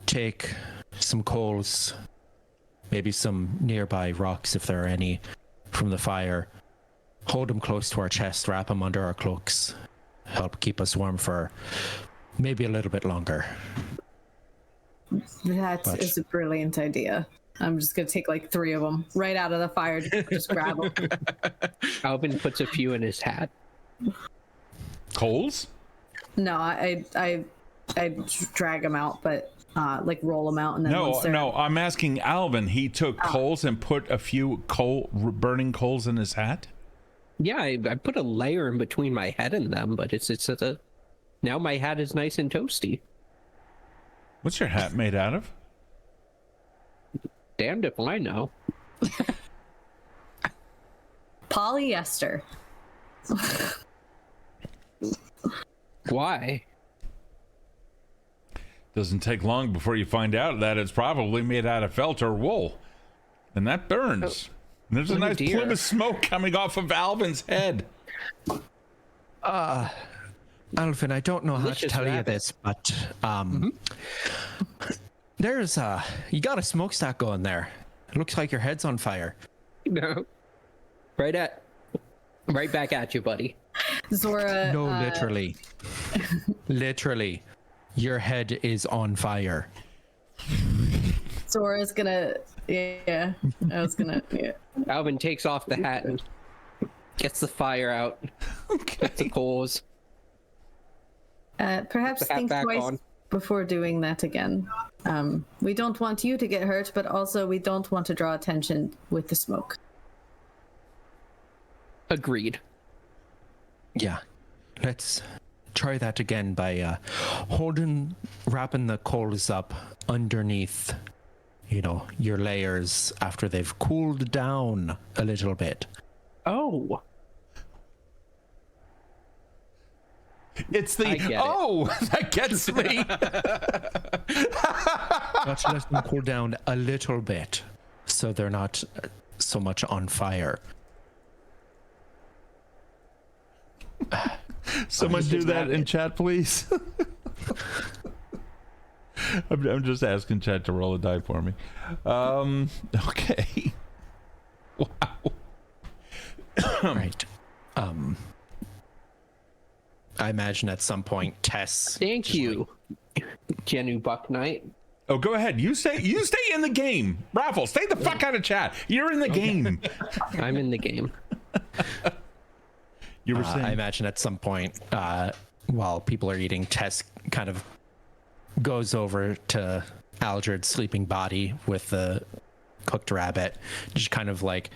Take some coals, maybe some nearby rocks if there are any from the fire. Hold them close to our chest, wrap them under our cloaks. Help keep us warm for maybe a little bit longer. That is a brilliant idea. I'm just going to take like 3 of them right out of the fire. Just grab them. Alvin puts a few in his hat. Coals? No, I drag them out, but like roll them out and then No, I'm asking Alvin. He took coals and put a few burning coals in his hat? Yeah, I put a layer in between my head and them, but now my hat is nice and toasty. What's your hat made out of? Damned if I know. Polyester. Why? Doesn't take long before you find out that it's probably made out of felt or wool. And that burns. And there's a nice plume of smoke coming off of Alvin's head. Alvin, I don't know how to Delicious tell you rabbit. this, but there's you got a smokestack going there. It looks like your head's on fire. No. Right back at you, buddy. Zora. No, literally. Literally. Your head is on fire. Zora's gonna. Yeah. I was gonna. Yeah. Alvin takes off the hat and gets the fire out. Gets the coals. Perhaps The hat think back twice on. before doing that again. We don't want you to get hurt, but also we don't want to draw attention with the smoke. Agreed. Yeah. Let's try that again by wrapping the coals up underneath, your layers after they've cooled down a little bit. Oh. It's the I get it. that gets me. Let's let them cool down a little bit so they're not so much on fire. Someone do that in chat, please. I'm just asking chat to roll a die for me. Okay. Wow. Right. I imagine at some point Tess. Thank you, Jenny Bucknight. Oh, go ahead. You stay in the game. Raffle, stay the fuck out of chat. You're in the game. I'm in the game. You were saying. I imagine at some point, while people are eating, Tess kind of goes over to Aldred's sleeping body with the cooked rabbit, just kind of like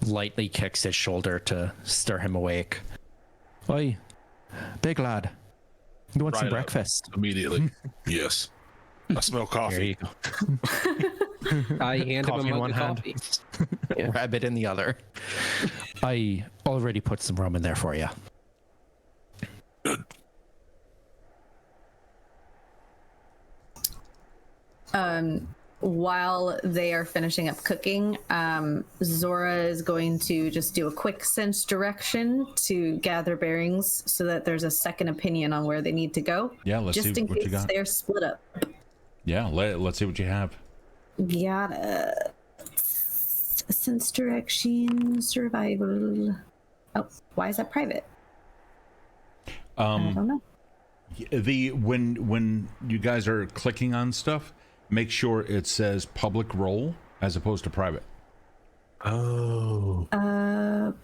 lightly kicks his shoulder to stir him awake. Oi, big lad, you want some Right up. breakfast? Immediately. Yes. I smell There coffee. you go. I hand him Coffee a in mug one of hand. coffee. Rabbit in the other. I already put some rum in there for you. While they are finishing up cooking, Zora is going to just do a quick sense direction to gather bearings so that there's a second opinion on where they need to go. Yeah, let's just see in what you case got. they're split up. Yeah, let's see what you have. Got a sense direction survival. Oh, why is that private? I don't know. When you guys are clicking on stuff, make sure it says public role as opposed to private. Oh.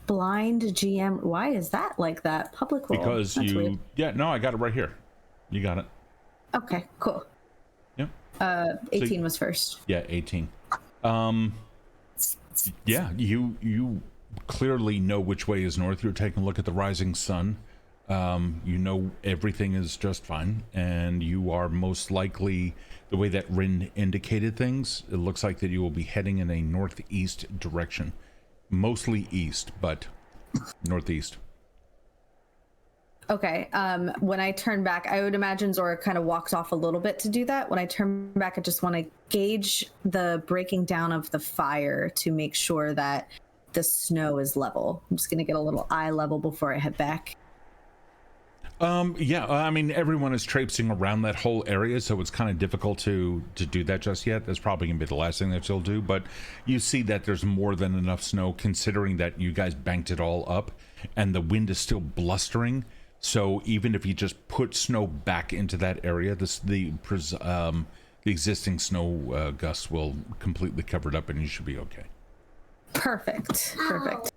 Blind GM. Why is that like that? Public role. Because That's you weird. yeah, no, I got it right here. You got it. Okay, cool. Yep. 18 was first. Yeah, 18. Yeah, you clearly know which way is north. You're taking a look at the rising sun. You know everything is just fine, and you are most likely, the way that Rin indicated things, it looks like that you will be heading in a northeast direction. Mostly east, but northeast. Okay. When I turn back, I would imagine Zora kind of walks off a little bit to do that. When I turn back, I just want to gauge the breaking down of the fire to make sure that the snow is level. I'm just going to get a little eye level before I head back. Yeah, I mean, everyone is traipsing around that whole area, so it's kind of difficult to do that just yet. That's probably gonna be the last thing that you'll do, but you see that there's more than enough snow considering that you guys banked it all up and the wind is still blustering. So even if you just put snow back into that area, the existing snow gusts will completely cover it up and you should be okay. Perfect. Perfect.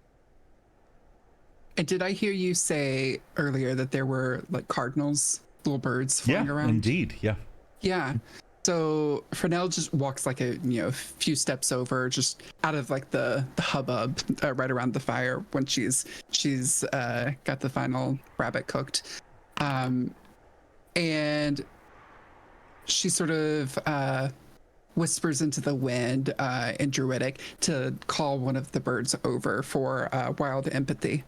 And did I hear you say earlier that there were like cardinals, little birds flying around? Indeed. Yeah. Yeah. So Frenell just walks like a few steps over, just out of like the hubbub right around the fire when she's got the final rabbit cooked, and she sort of whispers into the wind in Druidic to call one of the birds over for wild empathy.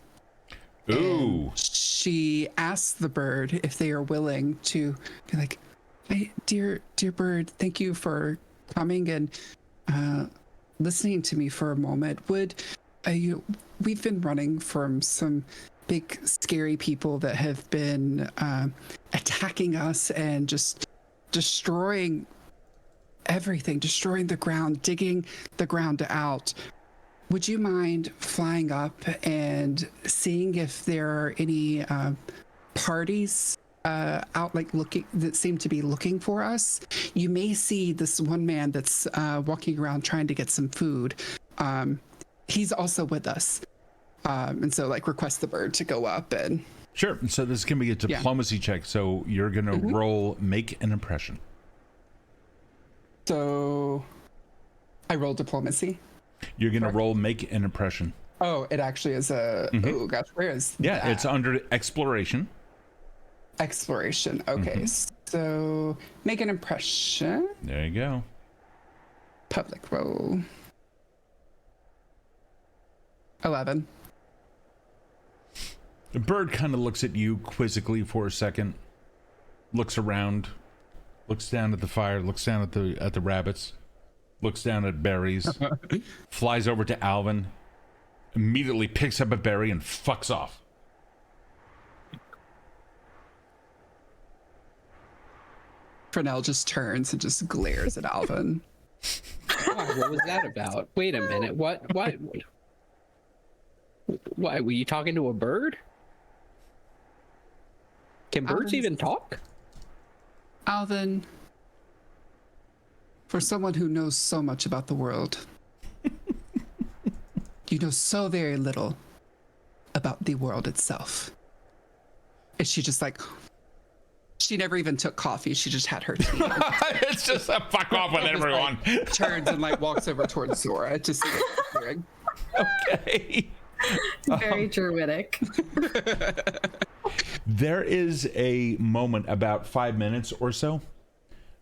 Ooh. And she asks the bird if they are willing to be like, "Hey, dear bird, thank you for coming and listening to me for a moment. Would we've been running from some big scary people that have been attacking us and just destroying everything, destroying the ground, digging the ground out. Would you mind flying up and seeing if there are any parties out, like looking, that seem to be looking for us? You may see this one man that's walking around trying to get some food. He's also with us. And so like request the bird to go up and... Sure. So this is going to be a diplomacy check. So you're going to roll make an impression. So I roll diplomacy. You're going to roll make an impression. Oh, it actually is a... Oh, gosh, where is that? It's under exploration. Exploration. Okay, so make an impression. There you go. Public roll. 11. The bird kind of looks at you quizzically for a second, looks around, looks down at the fire, looks down at the rabbits, looks down at berries, flies over to Alvin, immediately picks up a berry and fucks off. Frenell just turns and just glares at Alvin. God, what was that about? Wait a minute. What? Why were you talking to a bird? Can birds even talk? Alvin, for someone who knows so much about the world, you know so very little about the world itself. And she just like, she never even took coffee. She just had her tea. It's just a fuck off with everyone. Like, turns and like walks over towards Zora to see what she's doing. Okay. Very druidic. There is a moment about 5 minutes or so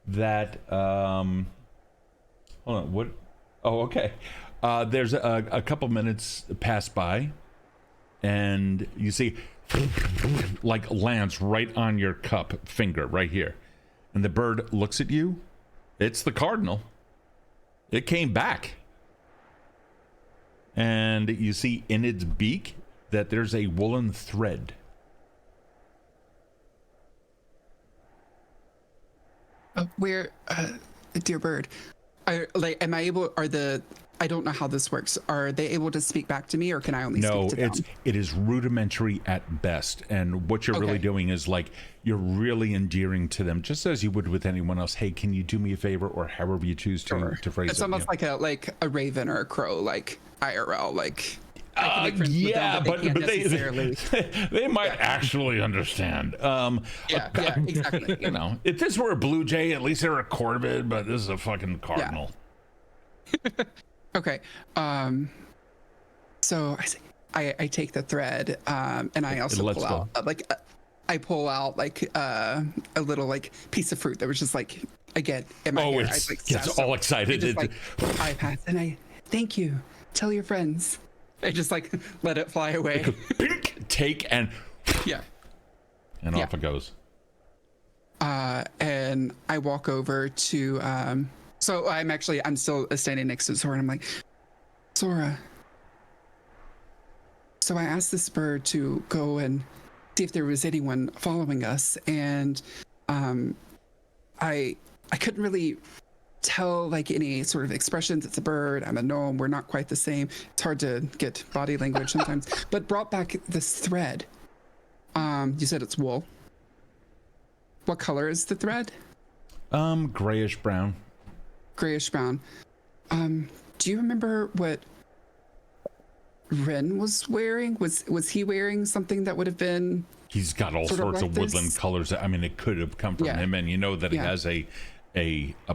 that hold on, what? Oh, okay. There's a couple minutes pass by and you see like lands right on your cup finger right here, and the bird looks at you. It's the cardinal. It came back, and you see in its beak that there's a woolen thread. Where, dear bird, am I able? I don't know how this works. Are they able to speak back to me, or can I only speak to them? No, it is rudimentary at best. And what you're really doing is like you're really endearing to them, just as you would with anyone else. Hey, can you do me a favor, or however you choose to phrase it. It's almost like a raven or a crow, like IRL, like. Yeah, but they might actually understand. Yeah, exactly. You know, if this were a blue jay, at least they're a corvid, but this is a fucking cardinal. Yeah. Okay. So I take the thread, and I also pull out I pull out like a little like piece of fruit that was just like again in my hair. It gets all excited. I pass and I thank you. Tell your friends. I just like let it fly away. Take and and off it goes. And I walk over to so I'm still standing next to Zora, and I'm like, Zora. So I asked this bird to go and see if there was anyone following us, and I couldn't really tell like any sort of expressions. It's a bird. I'm a gnome. We're not quite the same. It's hard to get body language sometimes. But brought back this thread. You said it's wool. What color is the thread? Grayish brown. Grayish brown. Do you remember what Ren was wearing? Was he wearing something that would have been? He's got all sorts of woodland colors. I mean, it could have come from him, and you know that he has a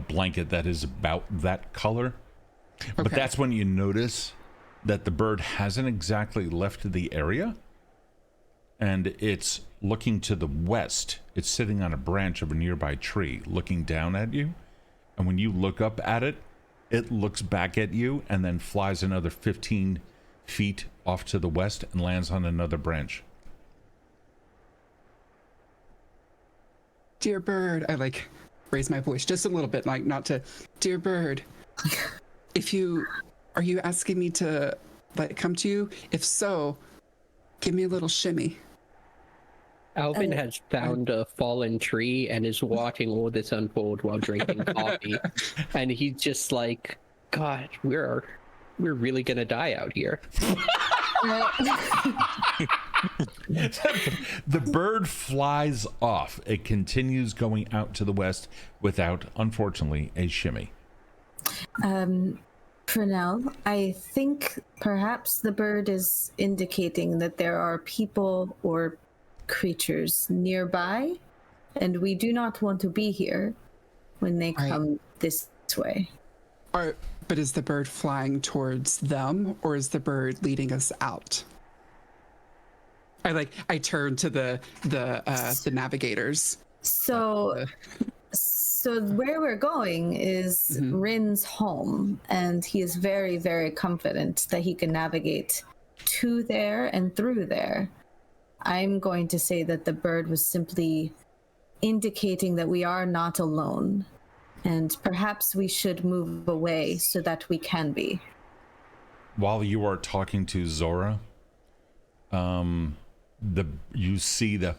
blanket that is about that color. But that's when you notice that the bird hasn't exactly left the area, and it's looking to the west. It's sitting on a branch of a nearby tree looking down at you, and when you look up at it, it looks back at you and then flies another 15 feet off to the west and lands on another branch. Dear bird, I like raise my voice just a little bit, like not to. Dear bird, are you asking me to like come to you? If so, Give me a little shimmy. Alvin has found a fallen tree and is watching all this unfold while drinking coffee. And he's just like, God, we're really gonna die out here. The bird flies off. It continues going out to the west without, unfortunately, a shimmy. Frenell, I think perhaps the bird is indicating that there are people or creatures nearby, and we do not want to be here when they come this way. But is the bird flying towards them, or is the bird leading us out? I turn to the navigators. So where we're going is Rin's home, and he is very, very confident that he can navigate to there and through there. I'm going to say that the bird was simply indicating that we are not alone, and perhaps we should move away so that we can be. While you are talking to Zora, you see it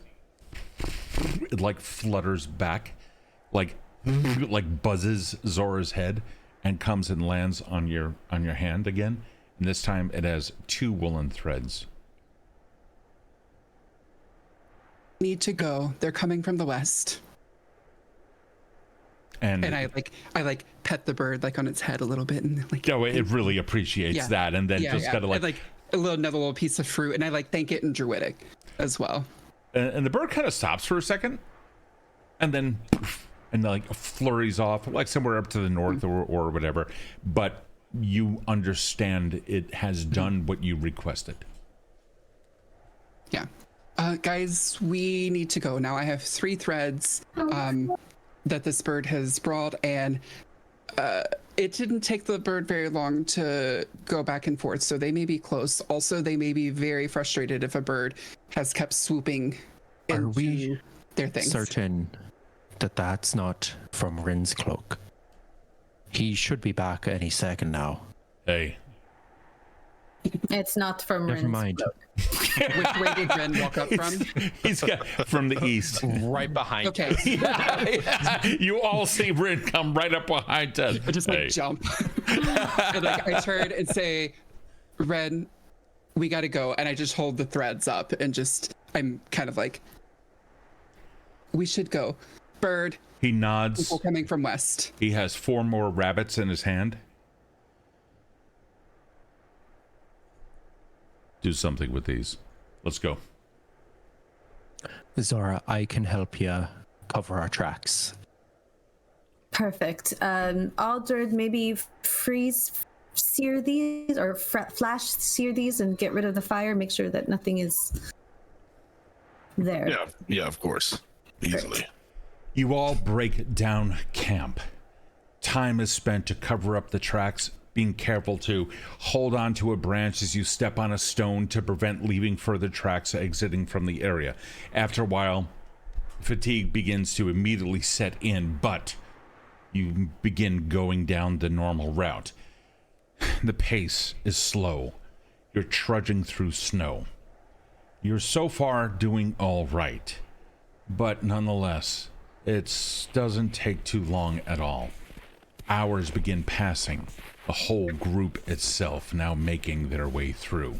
like flutters back, like buzzes Zora's head, and comes and lands on your hand again. And this time it has 2 woolen threads. Need to go. They're coming from the west. And I pet the bird on its head a little bit, and it really appreciates that, and then kind of another little piece of fruit, and I thank it in Druidic as well. And the bird kind of stops for a second, and then flurries off somewhere up to the north or whatever. But you understand it has done what you requested. Yeah. Guys, we need to go now. I have 3 threads that this bird has brought, and it didn't take the bird very long to go back and forth, so they may be close. Also, they may be very frustrated if a bird has kept swooping into their things. Certain that that's not from Rin's cloak? He should be back any second now. Hey. It's not from Never Rin's mind. cloak. Which way did Ren walk up from? He's got from the east. Right behind Okay. You all see Rin come right up behind us. I just jump. And I turn and say, Ren, we gotta go. And I just hold the threads up and I'm kind of we should go. Bird. He nods. People coming from west. He has 4 more rabbits in his hand. Do something with these. Let's go. Zora, I can help you cover our tracks. Perfect. Aldred, maybe sear these or flash sear these and get rid of the fire. Make sure that nothing is there. Yeah, of course. Easily. Great. You all break down camp. Time is spent to cover up the tracks, being careful to hold on to a branch as you step on a stone to prevent leaving further tracks exiting from the area. After a while, fatigue begins to immediately set in, but you begin going down the normal route. The pace is slow. You're trudging through snow. You're so far doing all right, but nonetheless, it doesn't take too long at all. Hours begin passing, the whole group itself now making their way through.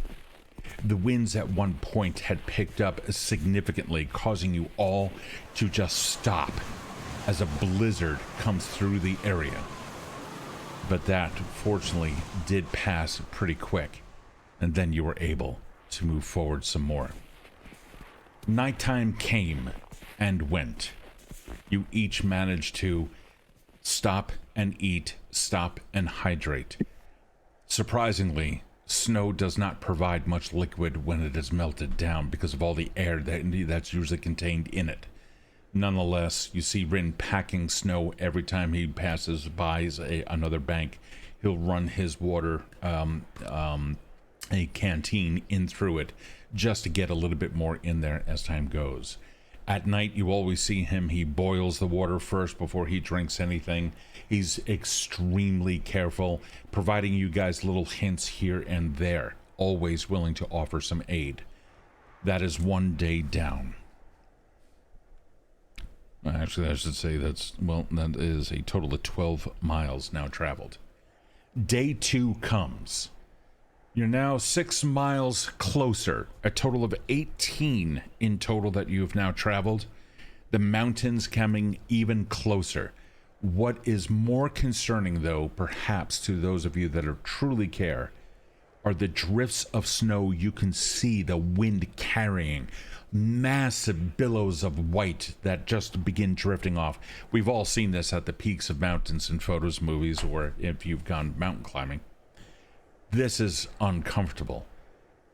The winds at one point had picked up significantly, causing you all to just stop as a blizzard comes through the area. But that, fortunately, did pass pretty quick, and then you were able to move forward some more. Nighttime came and went. You each managed to stop and eat, stop and hydrate. Surprisingly, snow does not provide much liquid when it is melted down because of all the air that's usually contained in it. Nonetheless, you see Rin packing snow every time he passes by another bank. He'll run his water, a canteen in through it just to get a little bit more in there as time goes. At night, you always see him. He boils the water first before he drinks anything. He's extremely careful, providing you guys little hints here and there, always willing to offer some aid. That is 1 day down. Actually, I should say that is a total of 12 miles now traveled. Day 2 comes. You're now 6 miles closer, a total of 18 in total that you have now traveled. The mountains coming even closer. What is more concerning, though, perhaps to those of you that are truly care, are the drifts of snow you can see the wind carrying. Massive billows of white that just begin drifting off. We've all seen this at the peaks of mountains in photos, movies, or if you've gone mountain climbing. This is uncomfortable,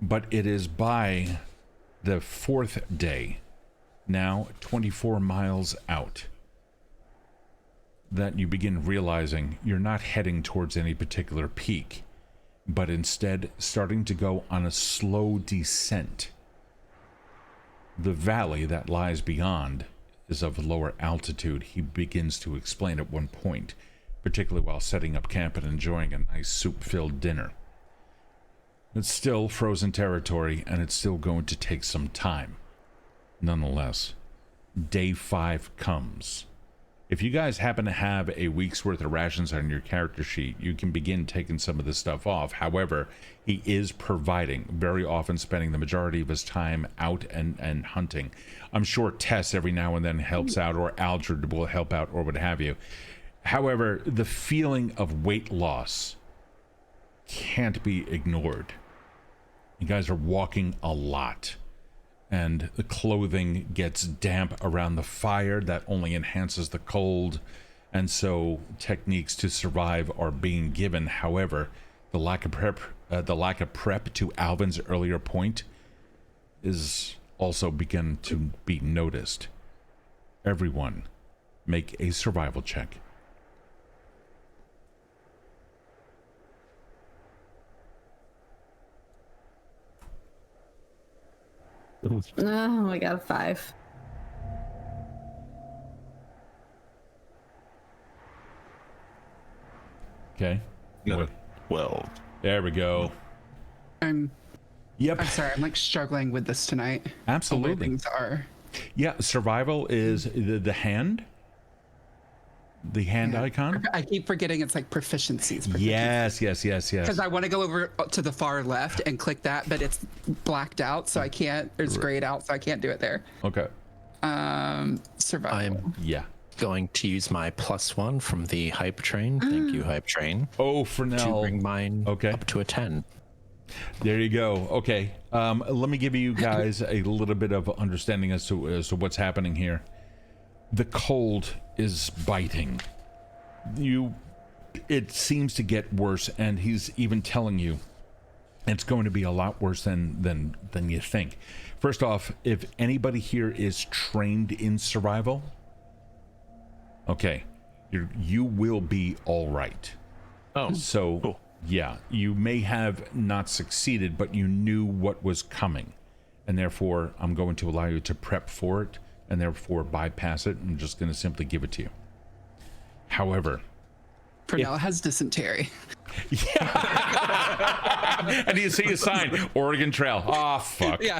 but it is by the 4th day, now 24 miles out, that you begin realizing you're not heading towards any particular peak, but instead starting to go on a slow descent. The valley that lies beyond is of lower altitude, he begins to explain at one point, particularly while setting up camp and enjoying a nice soup-filled dinner. It's still frozen territory, and it's still going to take some time. Nonetheless, day 5 comes. If you guys happen to have a week's worth of rations on your character sheet, you can begin taking some of this stuff off. However, he is providing, very often spending the majority of his time out and hunting. I'm sure Tess every now and then helps out, or Aldred will help out, or what have you. However, the feeling of weight loss can't be ignored. You guys are walking a lot, and the clothing gets damp around the fire that only enhances the cold, and so techniques to survive are being given. However, the lack of prep to Alvin's earlier point is also begun to be noticed. Everyone, make a survival check. Oh, I got a 5. Okay. Got a 12. There we go. I'm Yep. sorry, I'm like struggling with this tonight. The way Absolutely. things are. Yeah, survival is the hand. The hand Yeah. icon? I keep forgetting it's like proficiencies. Yes. Because I want to go over to the far left and click that, but it's blacked out, so I can't. It's grayed out, so I can't do it there. Okay. Survival. I'm Yeah. going to use my +1 from the hype train. Thank you, hype train. Oh, To Frenell. bring mine Okay. up to a 10. There you go. Okay. Let me give you guys a little bit of understanding as to what's happening here. The cold is biting. It seems to get worse, and he's even telling you it's going to be a lot worse than you think. First off, if anybody here is trained in survival, okay, you will be all right. Oh, So, cool. yeah, you may have not succeeded, but you knew what was coming. And therefore, I'm going to allow you to prep for it, and therefore bypass it. I'm just going to simply give it to you. However, Frenell has dysentery. and you see a sign, Oregon Trail. Ah, fuck. Yeah.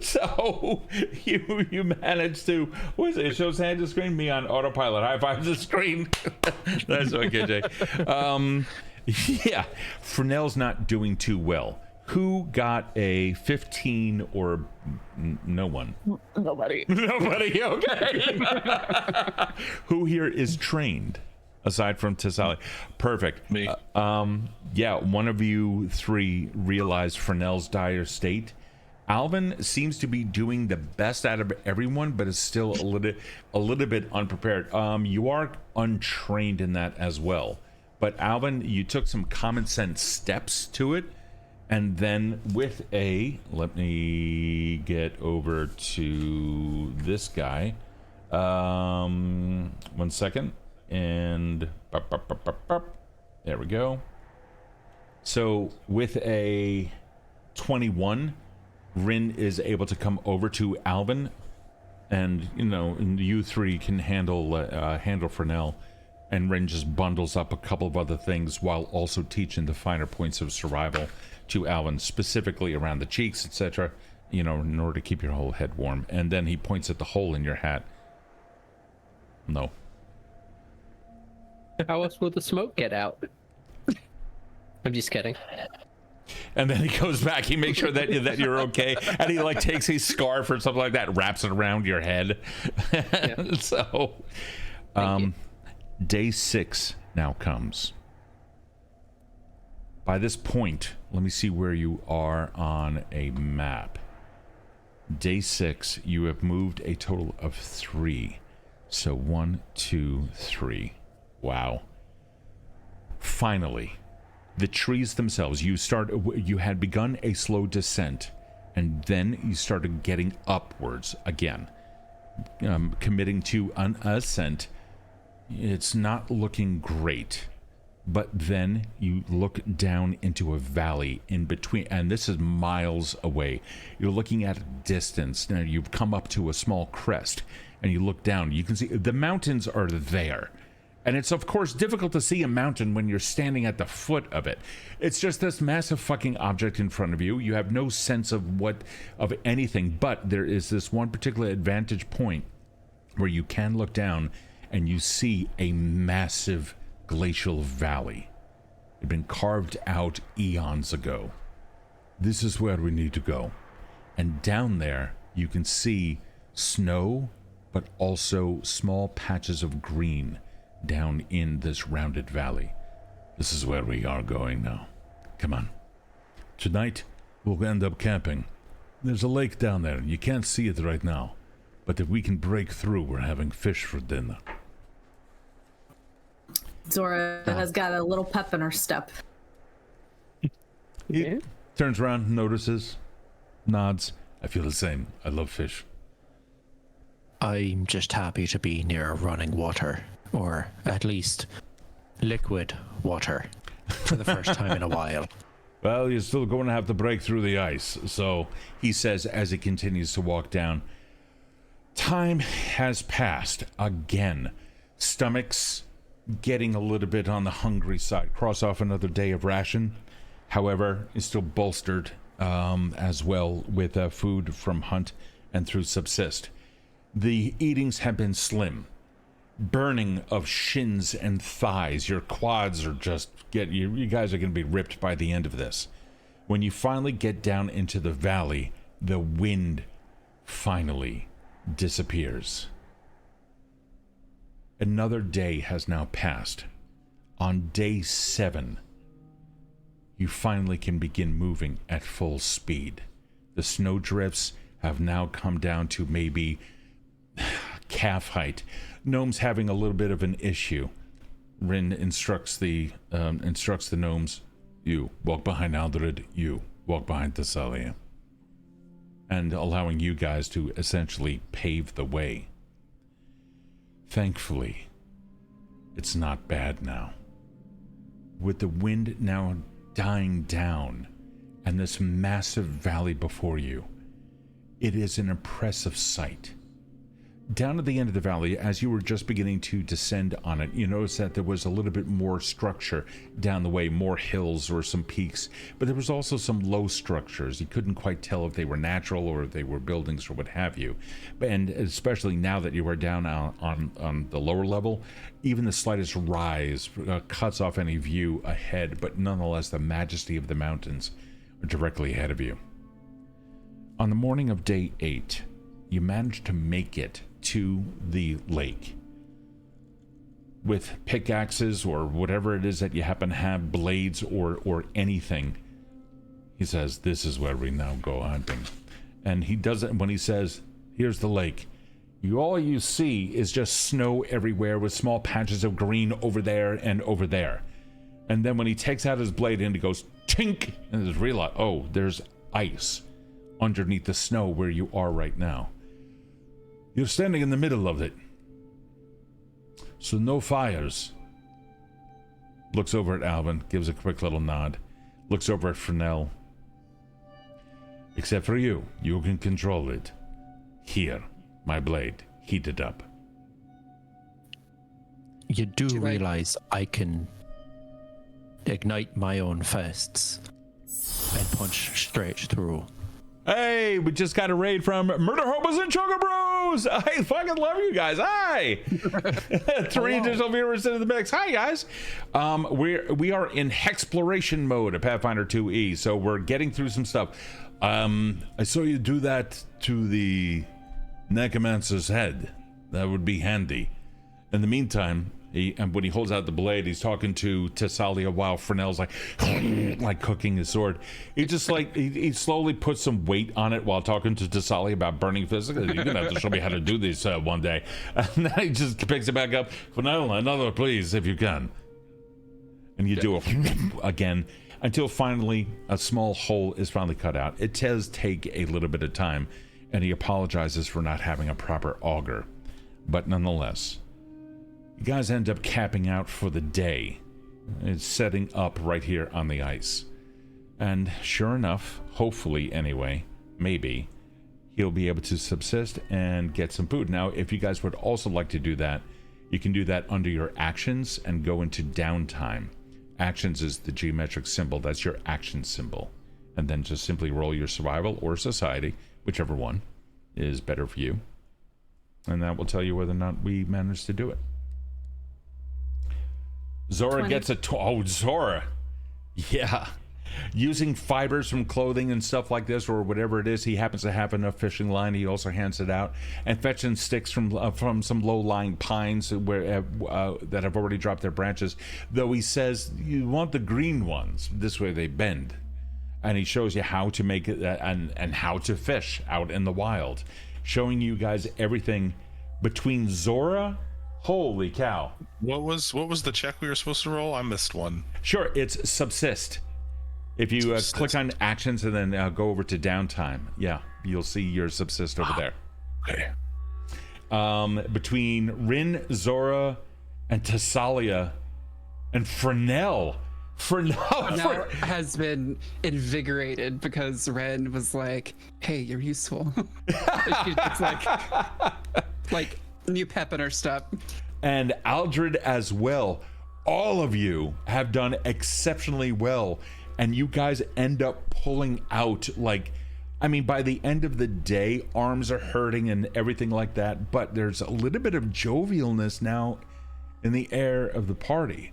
So you managed to, what is it? It shows hand to screen, me on autopilot. High fives the screen. That's okay, Jay. Yeah, Frenell's not doing too well. Who got a 15 or no one? Nobody. Nobody, okay. Who here is trained aside from Thessalia? Perfect. Me. Yeah, one of you three realized Frenell's dire state. Alvin seems to be doing the best out of everyone, but is still a little bit unprepared. You are untrained in that as well. But Alvin, you took some common sense steps to it. And then with let me get over to this guy. 1 second. And there we go. So with a 21, Rin is able to come over to Alvin, and you three can handle Frenell, and Rin just bundles up a couple of other things while also teaching the finer points of survival to Alvin, specifically around the cheeks, etc., in order to keep your whole head warm. And then he points at the hole in your hat. No. How else will the smoke get out? I'm just kidding. And then he goes back. He makes sure that you're okay, and he takes a scarf or something like that, wraps it around your head. Yep. So, day 6 now comes. By this point, let me see where you are on a map. Day 6, you have moved a total of 3. So 1, 2, 3. Wow. Finally, the trees themselves, you had begun a slow descent, and then you started getting upwards again, committing to an ascent. It's not looking great, but then you look down into a valley in between, and this is miles away. You're looking at a distance. Now you've come up to a small crest, and you look down. You can see the mountains are there. And it's, of course, difficult to see a mountain when you're standing at the foot of it. It's just this massive fucking object in front of you. You have no sense of anything, but there is this one particular advantage point where you can look down and you see a massive glacial valley. It had been carved out eons ago. This is where we need to go. And down there, you can see snow, but also small patches of green down in this rounded valley. This is where we are going now. Come on. Tonight, we'll end up camping. There's a lake down there. You can't see it right now. But if we can break through, we're having fish for dinner. Zora has got a little pep in her step. He turns around, notices, nods. I feel the same. I love fish. I'm just happy to be near running water. Or at least liquid water for the first time in a while. Well, you're still going to have to break through the ice. So he says as he continues to walk down. Time has passed again. Stomachs getting a little bit on the hungry side. Cross off another day of ration. However, is still bolstered as well with food from hunt and through subsist. The eatings have been slim. Burning of shins and thighs. Your quads are just you guys are going to be ripped by the end of this. When you finally get down into the valley, the wind finally disappears. Another day has now passed. On day 7, you finally can begin moving at full speed. The snowdrifts have now come down to maybe calf height. Gnome's having a little bit of an issue. Rin instructs the gnomes, you walk behind Aldred, you walk behind Thessalia. And allowing you guys to essentially pave the way. Thankfully, it's not bad now. With the wind now dying down and this massive valley before you, it is an impressive sight. Down at the end of the valley, as you were just beginning to descend on it, you noticed that there was a little bit more structure down the way, more hills or some peaks, but there was also some low structures. You couldn't quite tell if they were natural or if they were buildings or what have you. And especially now that you are down on the lower level, even the slightest rise cuts off any view ahead, but nonetheless the majesty of the mountains are directly ahead of you. On the morning of day 8, you managed to make it to the lake with pickaxes or whatever it is that you happen to have, blades or anything. He says, this is where we now go hunting. And he does it when he says, here's the lake. All you see is just snow everywhere with small patches of green over there and over there. And then when he takes out his blade and he goes tink and there's realize, oh, there's ice underneath the snow where you are right now. You're standing in the middle of it. So no fires. Looks over at Alvin, gives a quick little nod. Looks over at Frenell. Except for you. You can control it. Here, my blade. Heat it up. You do realize I can ignite my own fists. punch straight through. Hey, we just got a raid from Murder Hobos and Choco Bros. I fucking love you guys. Hi. 3 additional viewers into the mix. Hi, guys. We are in Hexploration mode at Pathfinder 2E, so we're getting through some stuff. I saw you do that to the necromancer's head. That would be handy. In the meantime, when he holds out the blade, he's talking to Thessalia while Frenell's like cooking his sword. He just he slowly puts some weight on it while talking to Thessalia about burning physical. You're gonna have to show me how to do this one day. And then he just picks it back up. Frenell, another please, if you can. And you do it again until finally a small hole is finally cut out. It does take a little bit of time, and he apologizes for not having a proper auger, but nonetheless. You guys end up capping out for the day. It's setting up right here on the ice. And sure enough, hopefully anyway, maybe, he'll be able to subsist and get some food. Now, if you guys would also like to do that, you can do that under your actions and go into downtime. Actions is the geometric symbol. That's your action symbol. And then just simply roll your survival or society, whichever one is better for you. And that will tell you whether or not we managed to do it. Zora 20. gets Zora. Yeah. Using fibers from clothing and stuff like this or whatever it is, he happens to have enough fishing line. He also hands it out and fetching sticks from some low-lying pines where that have already dropped their branches. Though he says you want the green ones. This way they bend. And he shows you how to make it and how to fish out in the wild, showing you guys everything between Zora. Holy cow. What was the check we were supposed to roll? I missed one. Sure, it's subsist. If you click on actions and then go over to downtime, yeah, you'll see your subsist over there. Okay. Between Rin, Zora, and Thessalia, and Frenell. Frenell has been invigorated because Ren was like, hey, you're useful. She's just like new pep in her step. And Aldred as well. All of you have done exceptionally well, and you guys end up pulling out by the end of the day, arms are hurting and everything like that, but there's a little bit of jovialness now in the air of the party.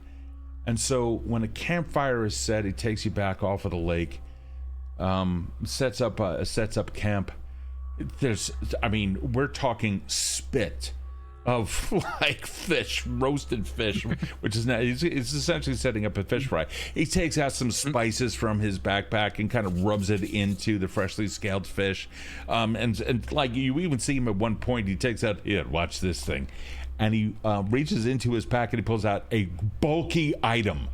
And so when a campfire is set, he takes you back off of the lake, sets up camp. We're talking spit of fish, roasted fish, which is not, he's essentially setting up a fish fry. He takes out some spices from his backpack and kind of rubs it into the freshly scaled fish. And you even see him at one point, he takes out, here, watch this thing. And he reaches into his pack and he pulls out a bulky item.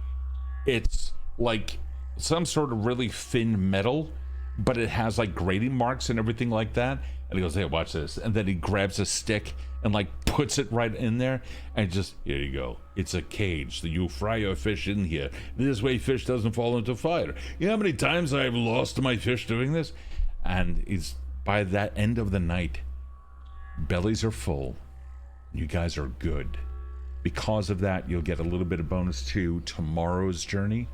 It's like some sort of really thin metal, but it has grating marks and everything like that. And he goes, hey, watch this. And then he grabs a stick and puts it right in there and just, here you go. It's a cage. So you fry your fish in here. This way fish doesn't fall into fire. You know how many times I've lost my fish doing this? And by that end of the night, bellies are full. You guys are good. Because of that, you'll get a little bit of bonus to tomorrow's journey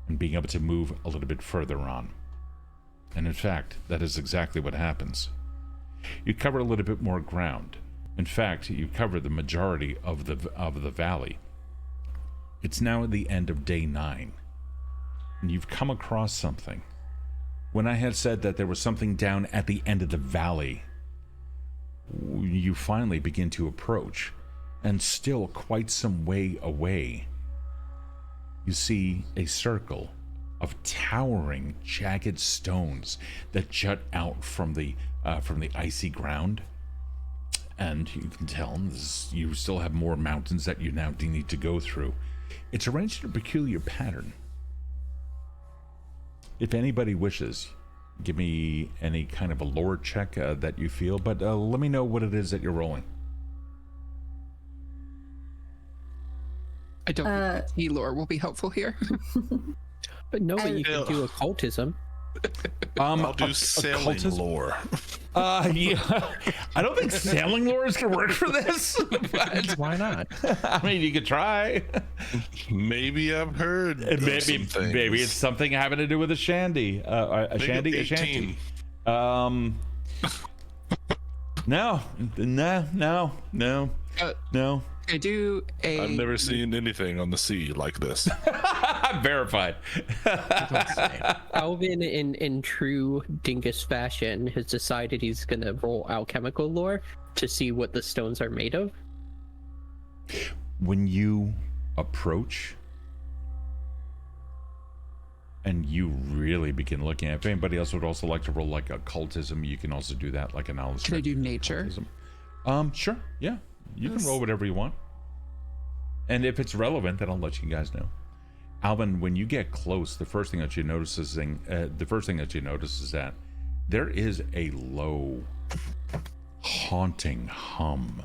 and being able to move a little bit further on. And in fact, that is exactly what happens. You cover a little bit more ground. In fact, you cover the majority of the valley. It's now at the end of day 9, and you've come across something. When I had said that there was something down at the end of the valley, you finally begin to approach, and still quite some way away, you see a circle of towering, jagged stones that jut out from the icy ground. And you can tell you still have more mountains that you now need to go through. It's arranged in a peculiar pattern. If anybody wishes, give me any kind of a lore check that you feel, but let me know what it is that you're rolling. I don't think the lore will be helpful here. But no, but you can do occultism. I'll do sailing lore. Yeah, I don't think sailing lore is gonna work for this. But, Why not? I mean, you could try. Maybe I've heard. Of Maybe some things. maybe it's something having to do with a shandy. A shanty. 18. No. I do a. I've never seen anything on the sea like this. Verified. Alvin, in true dingus fashion, has decided he's gonna roll alchemical lore to see what the stones are made of. When you approach and you really begin looking at, if anybody else would also like to roll like occultism, you can also do that, like a knowledge. Can I do nature? Sure. Yeah. You can roll whatever you want. And if it's relevant, then I'll let you guys know. Alvin, when you get close, the first thing that you notice is that there is a low, haunting hum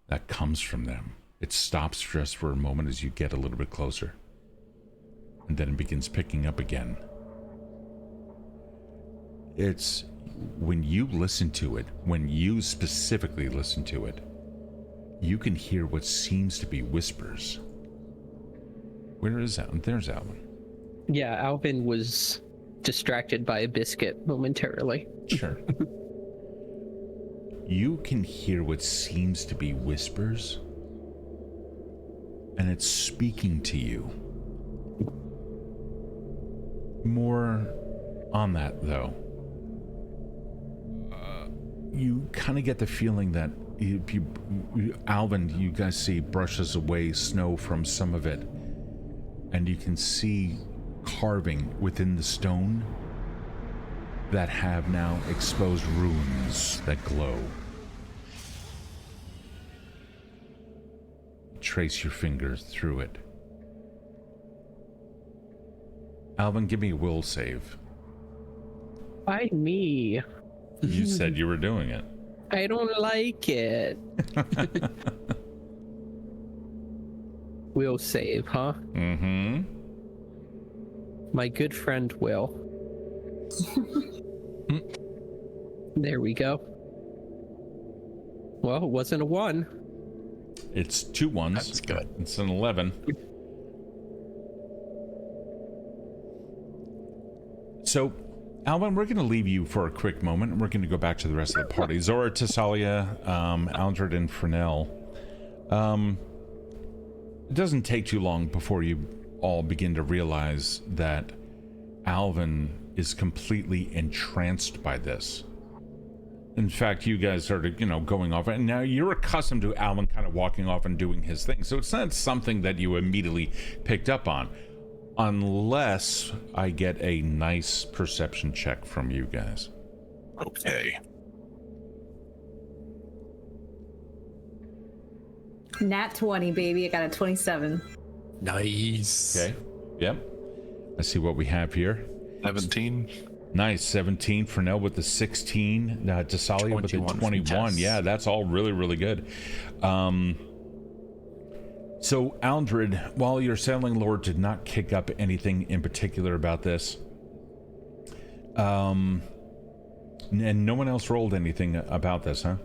that comes from them. It stops just for a moment as you get a little bit closer, and then it begins picking up again. It's when you listen to it, when you specifically listen to it, you can hear what seems to be whispers. Where is Alvin? There's Alvin. Yeah, Alvin was distracted by a biscuit momentarily. Sure. You can hear what seems to be whispers, and it's speaking to you. More on that, though. You kind of get the feeling that if Alvin, you guys see, brushes away snow from some of it, and you can see carving within the stone that have now exposed runes that glow. Trace your fingers through it. Alvin, give me a will save. Why me? You said you were doing it. I don't like it. Will save, huh? Mm-hmm. My good friend Will. There we go. Well, it wasn't a 1. It's 2 1s. That's good. It's an 11. So, Alvin, we're going to leave you for a quick moment, and we're going to go back to the rest of the party. Zora, Thessalia, Aldred, and Frenell. It doesn't take too long before you all begin to realize that Alvin is completely entranced by this. In fact, you guys started, going off, and now you're accustomed to Alvin kind of walking off and doing his thing. So it's not something that you immediately picked up on, unless I get a nice perception check from you guys. Okay. Nat 20, baby. I got a 27. Nice. Okay. Yep. Let's see what we have here. 17. Nice. 17. Frenell with the 16. Thessalia with the 21. Yeah, that's all really, really good. So, Aldred, while your sailing lord did not kick up anything in particular about this, and no one else rolled anything about this, huh?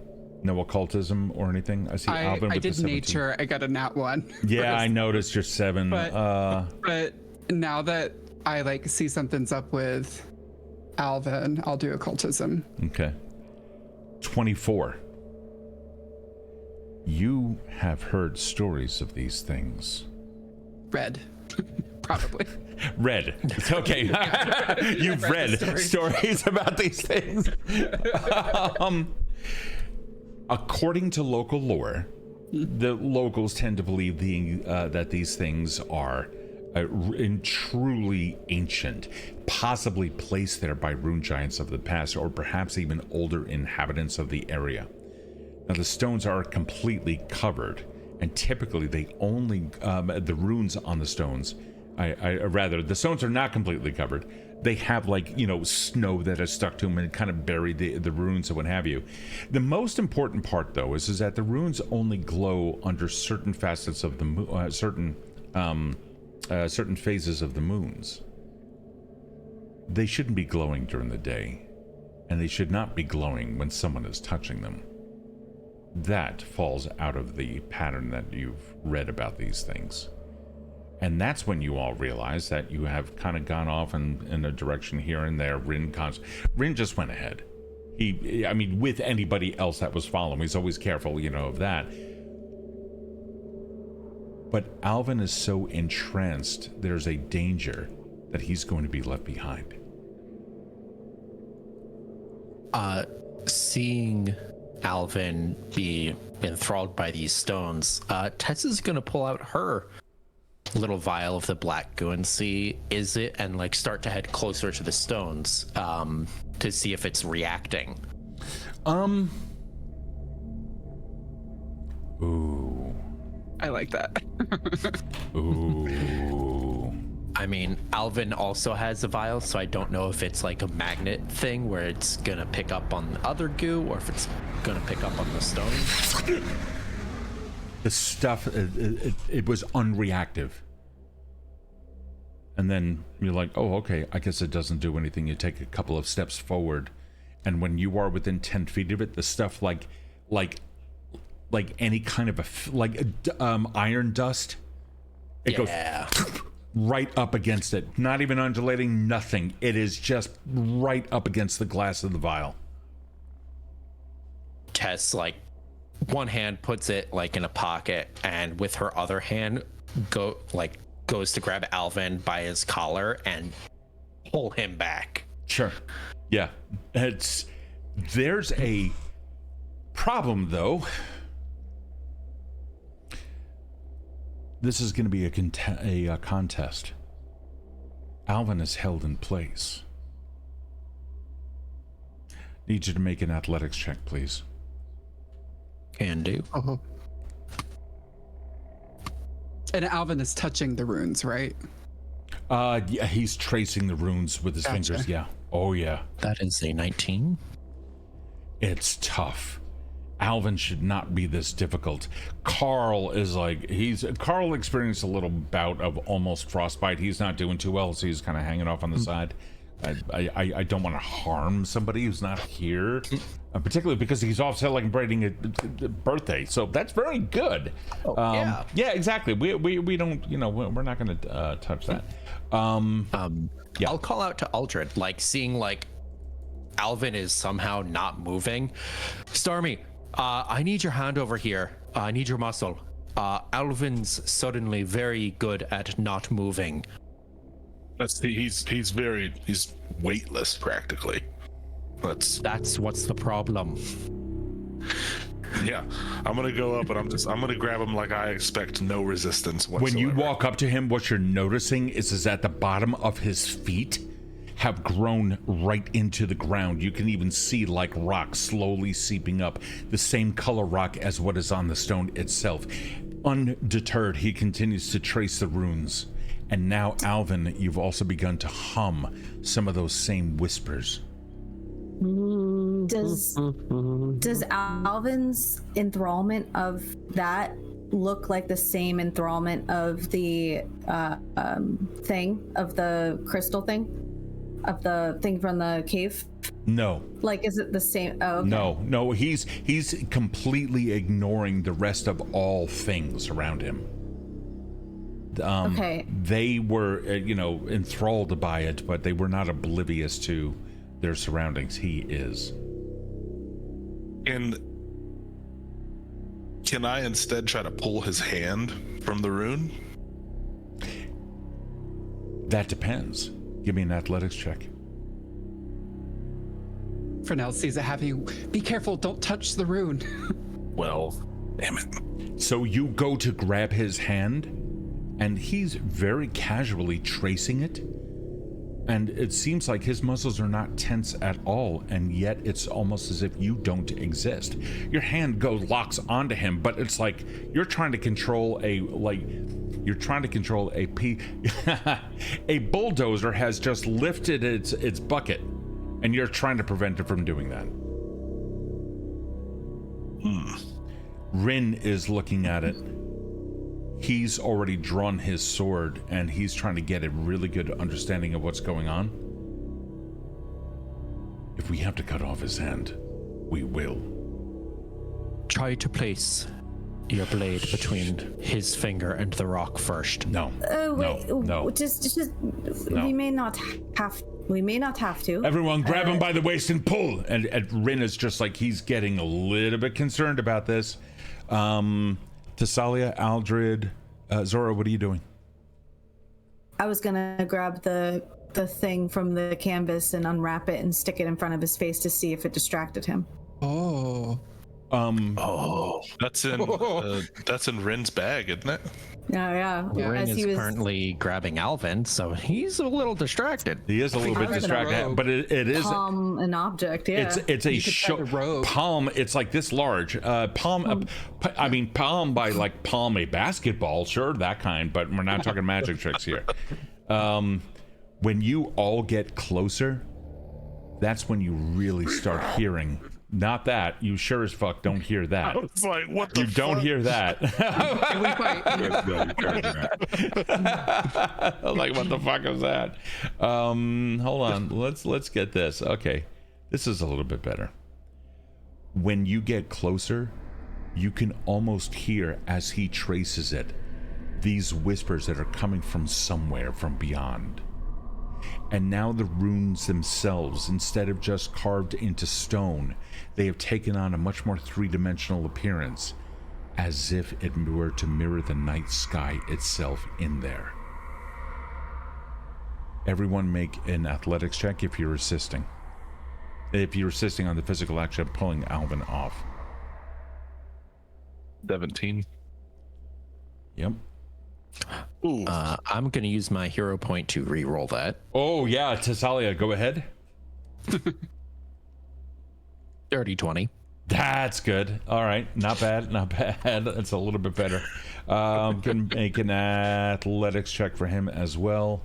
No occultism or anything? I see Alvin with I did the 17. nature. I got a nat 1. Yeah, I noticed your 7. But now that I see something's up with Alvin, I'll do occultism. Okay. 24. You have heard stories of these things. Red. Probably. Read. It's okay. You've read stories about these things. According to local lore, the locals tend to believe that these things are truly ancient, possibly placed there by rune giants of the past, or perhaps even older inhabitants of the area. Now, the stones are completely covered, and typically they only the runes on the stones. The stones are not completely covered. They have snow that has stuck to them and kind of buried the runes and what have you. The most important part, though, is that the runes only glow under certain facets of the certain phases of the moons. They shouldn't be glowing during the day, and they should not be glowing when someone is touching them. That falls out of the pattern that you've read about these things. And that's when you all realize that you have kind of gone off in a direction here and there. Rin just went ahead. I mean, with anybody else that was following, he's always careful, of that. But Alvin is so entranced, there's a danger that he's going to be left behind. Seeing Alvin be enthralled by these stones, Tessa's gonna pull out her little vial of the black goo and see is it, and like start to head closer to the stones to see if it's reacting. Ooh. I like that. Ooh. I mean, Alvin also has a vial, so I don't know if it's like a magnet thing where it's gonna pick up on the other goo or if it's gonna pick up on the stones. The stuff, it was unreactive. And then you're like, oh, okay, I guess it doesn't do anything. You take a couple of steps forward, and when you are within 10 feet of it, the stuff like any kind of iron dust, it goes right up against it. Not even undulating, nothing. It is just right up against the glass of the vial. Tess, like, one hand puts it like in a pocket, and with her other hand goes to grab Alvin by his collar and pull him back. Sure. Yeah. There's a problem though. This is going to be a contest. Alvin is held in place. Need you to make an athletics check, please. Can do. Oh. And Alvin is touching the runes, right? Yeah, he's tracing the runes with his fingers. Yeah. Oh, yeah. That is a 19. It's tough. Alvin should not be this difficult. Karl is like, Karl experienced a little bout of almost frostbite. He's not doing too well, so he's kind of hanging off on the side. I don't want to harm somebody who's not here, particularly because he's off celebrating a birthday. So that's very good. Yeah, exactly. We don't, we're not going to touch that. Yeah. I'll call out to Aldred, like seeing like Alvin is somehow not moving. Stormy, I need your hand over here. I need your muscle. Alvin's suddenly very good at not moving. He's weightless practically. That's what's the problem. Yeah, I'm gonna go up and I'm gonna grab him like I expect no resistance whatsoever. When you walk up to him, what you're noticing is at the bottom of his feet have grown right into the ground. You can even see like rock slowly seeping up, the same color rock as what is on the stone itself. Undeterred, he continues to trace the runes. And now, Alvin, you've also begun to hum some of those same whispers. Does Alvin's enthrallment of that look like the same enthrallment of the thing, of the crystal thing? Of the thing from the cave? No. Like, is it the same? Oh, okay. No, he's completely ignoring the rest of all things around him. Okay. They were, enthralled by it, but they were not oblivious to their surroundings. He is. And can I instead try to pull his hand from the rune? That depends. Give me an athletics check. Frenell sees it happening. Be careful, don't touch the rune. Well, damn it. So you go to grab his hand, and he's very casually tracing it. And it seems like his muscles are not tense at all, and yet it's almost as if you don't exist. Your hand locks onto him, but it's like you're trying to control a a bulldozer has just lifted its bucket, and you're trying to prevent it from doing that. Rin is looking at it. He's already drawn his sword, and he's trying to get a really good understanding of what's going on. If we have to cut off his hand, we will. Try to place your blade between his finger and the rock first. No. Wait, No. Just No. we may not have to. Everyone grab him by the waist and pull. And Rin is just like, he's getting a little bit concerned about this. Thessalia, Aldred, Zora, what are you doing? I was gonna grab the thing from the canvas and unwrap it and stick it in front of his face to see if it distracted him. Oh. That's in Rin's bag, isn't it? Yeah. Rin As is he was currently grabbing Alvin, so he's a little distracted. He is a little bit Alvin, a distracted, robe. but it is an object. Yeah. it's a You could try the robe. palm. It's like this large. Palm. I mean, palm by like palm a basketball, sure, that kind. But we're not talking magic tricks here. When you all get closer, that's when you really start hearing. Not that you sure as fuck don't hear that. I was like, what the You don't hear that. And we fight. Like, what the fuck is that? Hold on. Let's get this. Okay, this is a little bit better. When you get closer, you can almost hear as he traces it these whispers that are coming from somewhere from beyond. And now the runes themselves, instead of just carved into stone, they have taken on a much more three-dimensional appearance, as if it were to mirror the night sky itself in there. Everyone make an athletics check if you're assisting. If you're assisting on the physical action of pulling Alvin off. 17. Yep. Ooh. I'm going to use my hero point to re-roll that. Oh, yeah, Thessalia, go ahead. Dirty 20. That's good. All right. Not bad. That's a little bit better. Can make an athletics check for him as well.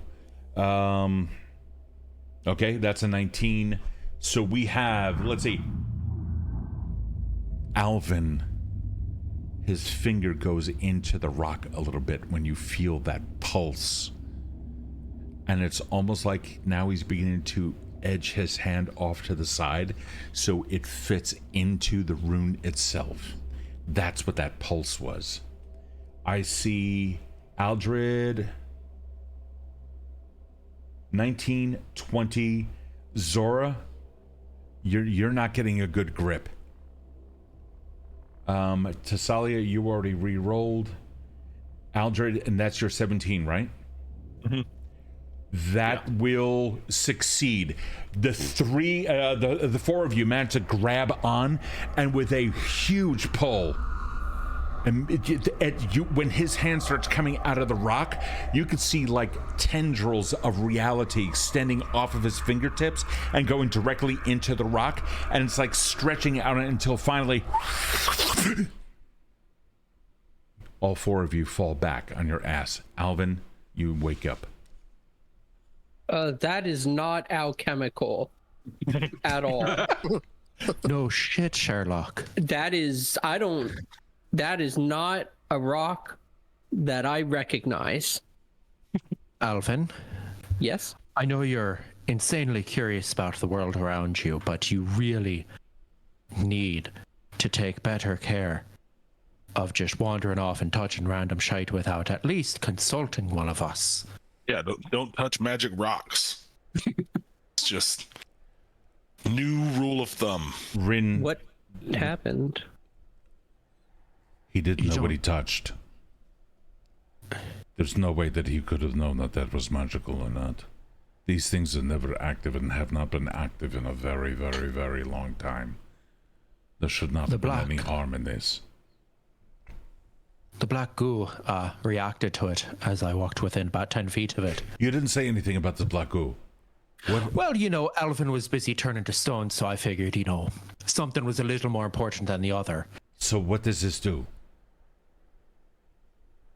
Okay, that's a 19. So we have, let's see. Alvin, his finger goes into the rock a little bit when you feel that pulse. And it's almost like now he's beginning to edge his hand off to the side so it fits into the rune itself. That's what that pulse was. I see Aldred, 19, 20, Zora, you're not getting a good grip. Thessalia, you already re-rolled. Aldred, and that's your 17, right? Mm-hmm. That will succeed. The three, the four of you managed to grab on, and with a huge pull, and when his hand starts coming out of the rock, you could see like tendrils of reality extending off of his fingertips and going directly into the rock, and it's like stretching out until finally all four of you fall back on your ass. Alvin, you wake up. That is not alchemical at all. No shit, Sherlock. That is not a rock that I recognize. Alvin, Yes? I know you're insanely curious about the world around you, but you really need to take better care of just wandering off and touching random shite without at least consulting one of us. Yeah, don't touch magic rocks. It's just new rule of thumb. Rin, What happened? he didn't You know what don't- he touched. There's no way that he could have known that that was magical or not. These things are never active and have not been active in a very, very, very long time. There should not The have been black. any harm in this. The black goo reacted to it as I walked within about 10 feet of it. You didn't say anything about the black goo. What? Well, Alvin was busy turning to stone, so I figured, something was a little more important than the other. So what does this do?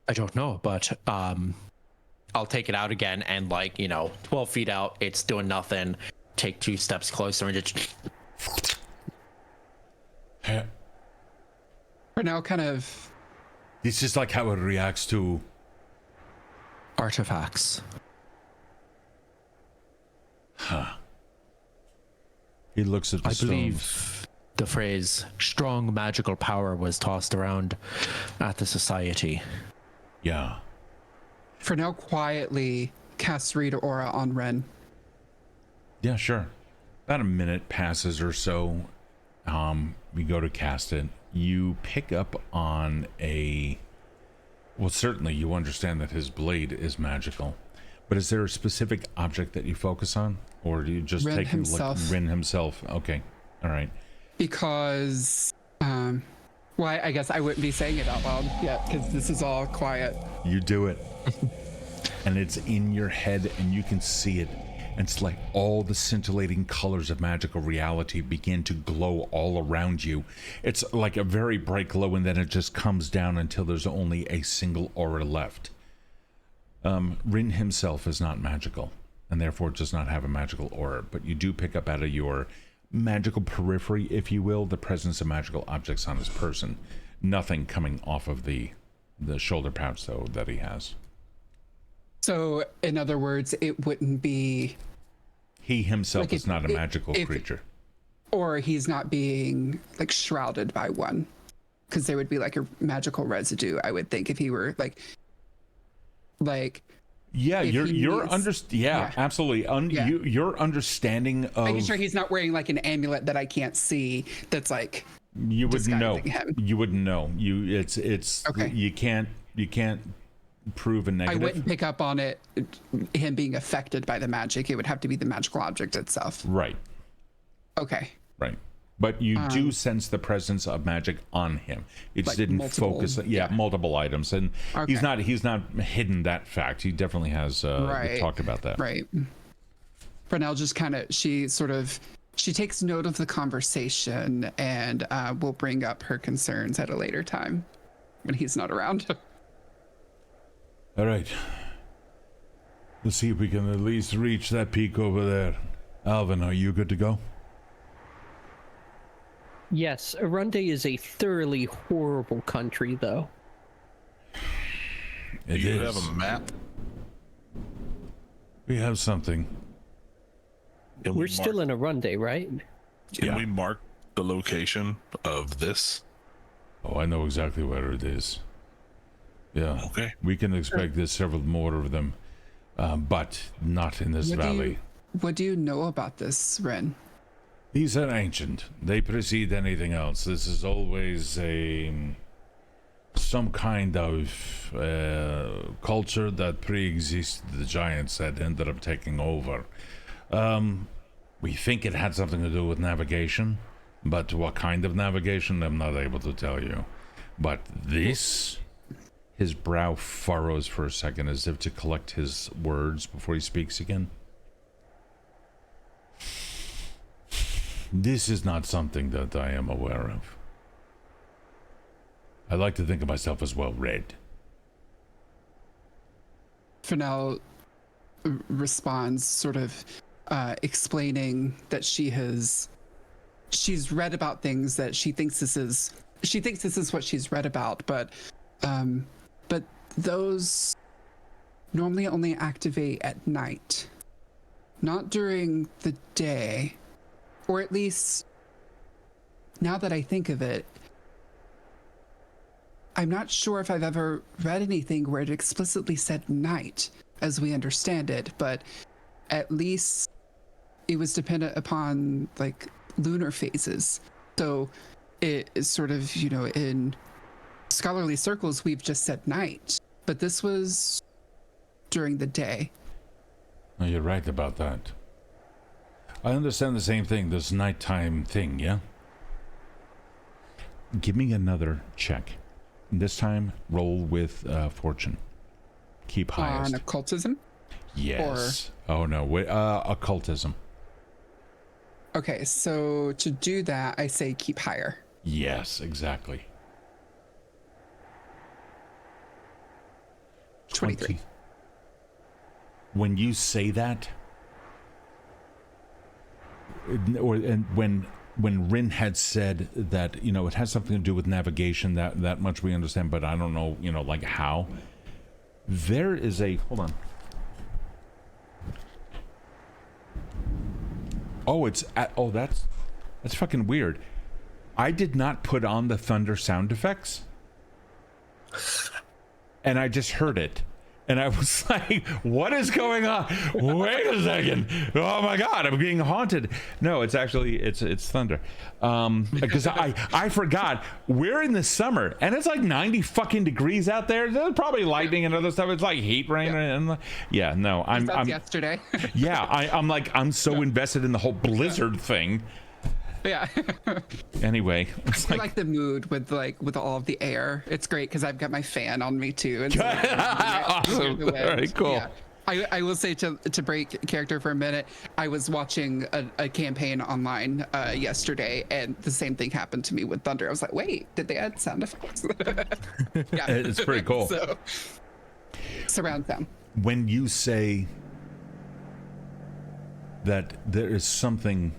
I don't know, but I'll take it out again and 12 feet out, it's doing nothing. Take 2 steps closer and just... Frenell kind of This is like how it reacts to... artifacts. He looks at the I stones. believe the phrase strong magical power was tossed around at the society. Yeah. Frenell quietly casts Read Aura on Ren. Yeah, sure. About a minute passes or so. We go to cast it. You pick up on a... Well, certainly you understand that his blade is magical. But is there a specific object that you focus on? Or do you just Ren take himself. Ren himself? Okay. All right. Because, well, I guess I wouldn't be saying it out loud yet because this is all quiet. You do it. And it's in your head and you can see it. And it's like all the scintillating colors of magical reality begin to glow all around you. It's like a very bright glow, and then it just comes down until there's only a single aura left. Rin himself is not magical, and therefore does not have a magical aura, but you do pick up out of your magical periphery, if you will, the presence of magical objects on his person. Nothing coming off of the shoulder pouch, though, that he has. So, in other words, it wouldn't be... He himself Like is not a magical if- creature. Or he's not being, like, shrouded by one. Because there would be, like, a magical residue, I would think, if he were, like... Yeah, if you're he needs- yeah, absolutely. Yeah. Your understanding of... Making sure he's not wearing, like, an amulet that I can't see that's, like... You wouldn't know. disguising him. You wouldn't know. It's Okay. You can't prove a I negative. wouldn't pick up on it, him being affected by the magic. It would have to be the magical object itself. Right, Okay. right. But you do sense the presence of magic on him. It just Like didn't multiple- focus. yeah. Multiple items, and Okay. he's not hidden that fact. He definitely has Right. talked about that. Right. Frenell just kind of, she takes note of the conversation and will bring up her concerns at a later time when he's not around. All right. Let's see if we can at least reach that peak over there. Alvin, are you good to go? Yes, Arunde is a thoroughly horrible country, though. Do you have a map? We have something. Can We're still in Arunde, right? Can Yeah. we mark the location of this? Oh, I know exactly where it is. Yeah. Okay. We can expect there's several more of them, but not in this valley. What do you know about this, Ren? These are ancient. They precede anything else. This is always some kind of culture that pre-existed the giants that ended up taking over. We think it had something to do with navigation, but what kind of navigation, I'm not able to tell you. But this... His brow furrows for a second as if to collect his words before he speaks again. This is not something that I am aware of. I like to think of myself as well read. Frenell responds, sort of explaining that she's read about things that she thinks this is what she's read about, but those normally only activate at night, not during the day, or at least now that I think of it, I'm not sure if I've ever read anything where it explicitly said night as we understand it, but at least it was dependent upon like lunar phases. So it is sort of, in scholarly circles, we've just said night, but this was during the day. Oh, you're right about that. I understand the same thing, this nighttime thing, yeah? Give me another check. This time, roll with fortune. Keep highest. On occultism? Yes. Oh, no. Wait, occultism. Okay, so to do that, I say keep higher. Yes, exactly. 23. When you say that, when Rin had said that, it has something to do with navigation, that much we understand, but I don't know, like how. There is a, hold on. Oh, that's fucking weird. I did not put on the thunder sound effects, and I just heard it, and I was like, "What is going on? Wait a second! Oh my god, I'm being haunted!" No, it's actually it's thunder, because I forgot we're in the summer and it's like 90 fucking degrees out there. There's probably lightning and other stuff. It's like heat rain and yeah. No, I'm yesterday. yeah, I'm so invested in the whole blizzard thing. Yeah. Anyway, it's I like the mood with all of the air. It's great because I've got my fan on me too. And so awesome. Very cool. Yeah. I will say to break character for a minute, I was watching a campaign online yesterday, and the same thing happened to me with thunder. I was like, wait, did they add sound effects? Yeah, it's pretty cool. So, surround sound. When you say that there is something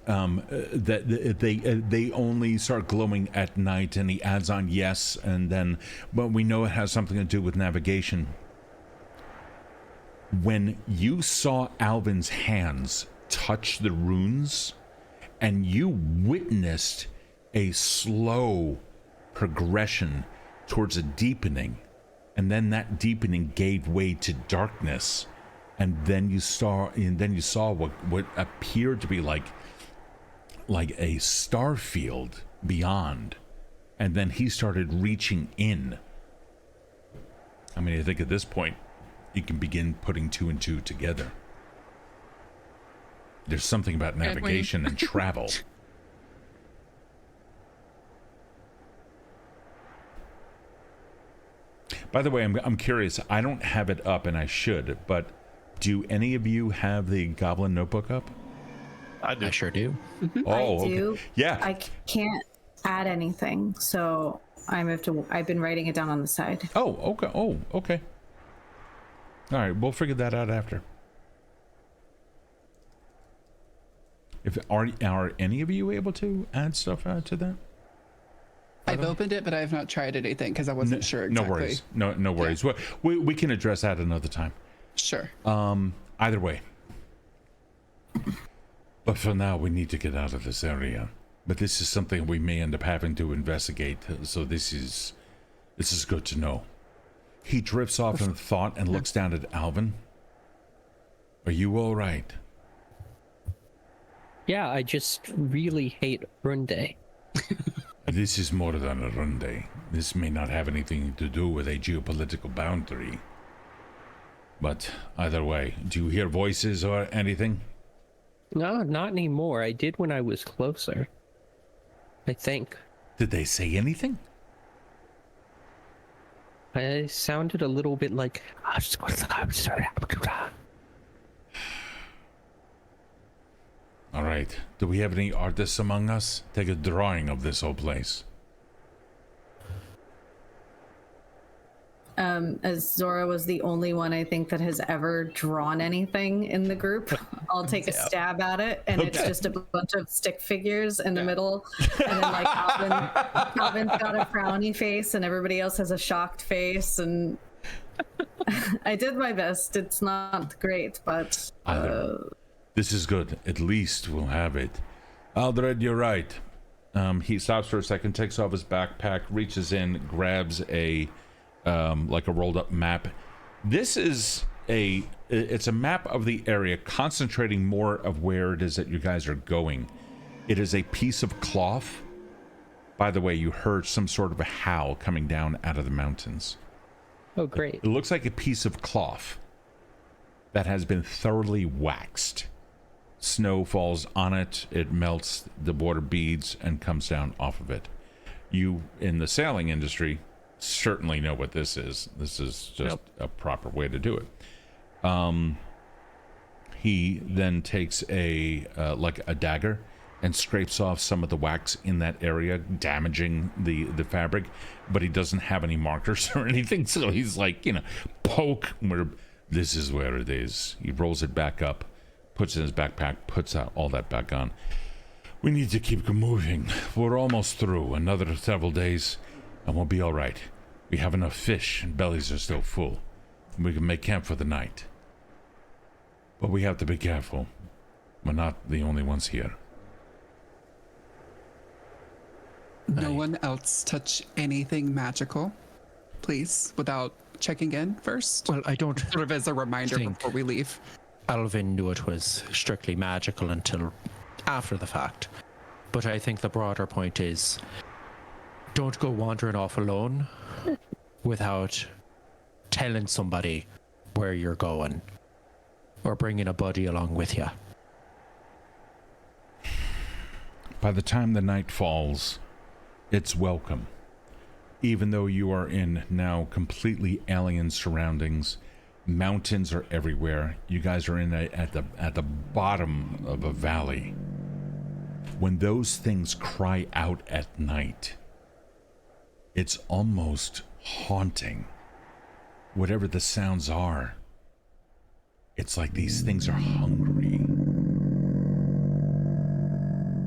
that they only start glowing at night, and he adds on yes, and then but we know it has something to do with navigation. When you saw Alvin's hands touch the runes and you witnessed a slow progression towards a deepening, and then that deepening gave way to darkness, and then you saw what appeared to be like a star field beyond, and then he started reaching in. I mean, I think at this point you can begin putting two and two together. There's something about navigation and travel. By the way, I'm curious. I don't have it up, and I should, but do any of you have the Goblin Notebook up? I sure do. Mm-hmm. Oh, I do. Okay. Yeah. I can't add anything, so I've been writing it down on the side. Oh, okay. Oh, okay. All right, we'll figure that out after. Are any of you able to add stuff to that? I've opened it, but I have not tried anything because I wasn't sure exactly. No worries. No worries. Yeah. We can address that another time. Sure. Either way. But for now, we need to get out of this area. But this is something we may end up having to investigate. So this is good to know. He drifts off in thought and looks down at Alvin. Are you all right? Yeah, I just really hate Runde. This is more than a Runde. This may not have anything to do with a geopolitical boundary. But either way, do you hear voices or anything? No, not anymore. I did when I was closer, I think. Did they say anything? I sounded a little bit like... All right. Do we have any artists among us? Take a drawing of this whole place. As Zora was the only one I think that has ever drawn anything in the group, I'll take a stab at it, and it's just a bunch of stick figures in the middle, and then like Alvin's got a frowny face, and everybody else has a shocked face, and I did my best. It's not great, but this is good. At least we'll have it. Aldred, you're right. He stops for a second, takes off his backpack, reaches in, grabs a like a rolled up map. This is it's a map of the area, concentrating more of where it is that you guys are going. It is a piece of cloth. By the way, you heard some sort of a howl coming down out of the mountains. Oh, great. It looks like a piece of cloth that has been thoroughly waxed. Snow falls on it, it melts, the water beads and comes down off of it. You, in the sailing industry, certainly know what this is. This is just a proper way to do it. He then takes like a dagger and scrapes off some of the wax in that area, damaging the fabric, but he doesn't have any markers or anything, so he's like, poke where this is where it is. He rolls it back up, puts it in his backpack, puts out all that back on. We need to keep moving. We're almost through. Another several days and we'll be all right. We have enough fish and bellies are still full. We can make camp for the night. But we have to be careful. We're not the only ones here. No one else touch anything magical, please, without checking in first. Well, I don't Sort of as a reminder think- before we leave. Alvin knew it was strictly magical until after the fact. But I think the broader point is, don't go wandering off alone without telling somebody where you're going or bringing a buddy along with you. By the time the night falls, it's welcome. Even though you are in now completely alien surroundings, mountains are everywhere. You guys are at the bottom of a valley. When those things cry out at night, it's almost haunting. Whatever the sounds are, it's like these things are hungry.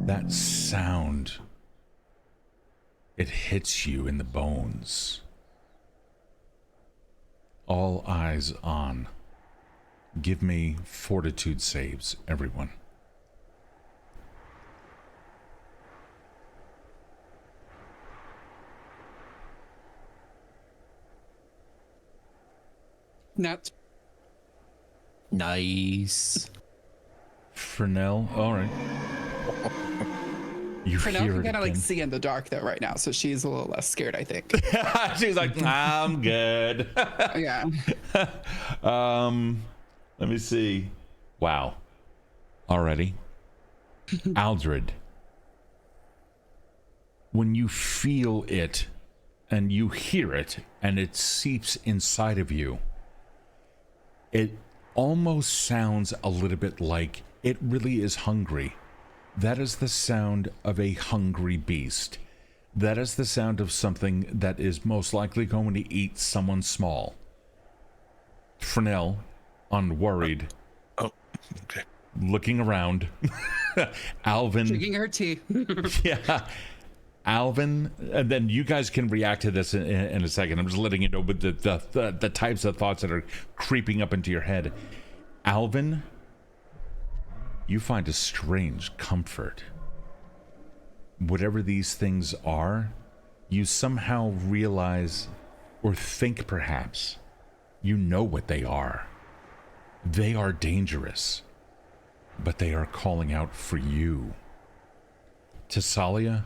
That sound, it hits you in the bones. All eyes on. Give me fortitude saves, everyone. Nat. Nice. Frenell, all right. You For now, hear can it kind of like again. see in the dark though right now, so she's a little less scared, I think. She's like, I'm good. Yeah. Let me see. Wow. Already. Aldred. When you feel it and you hear it and it seeps inside of you, it almost sounds a little bit like it really is hungry. That is the sound of a hungry beast. That is the sound of something that is most likely going to eat someone small. Frenell, unworried, Oh, okay. looking around. Alvin. Drinking her tea. Yeah. Alvin, and then you guys can react to this in a second. I'm just letting you know but the types of thoughts that are creeping up into your head. Alvin, you find a strange comfort. Whatever these things are, you somehow realize, or think perhaps, you know what they are. They are dangerous, but they are calling out for you. Thessalia,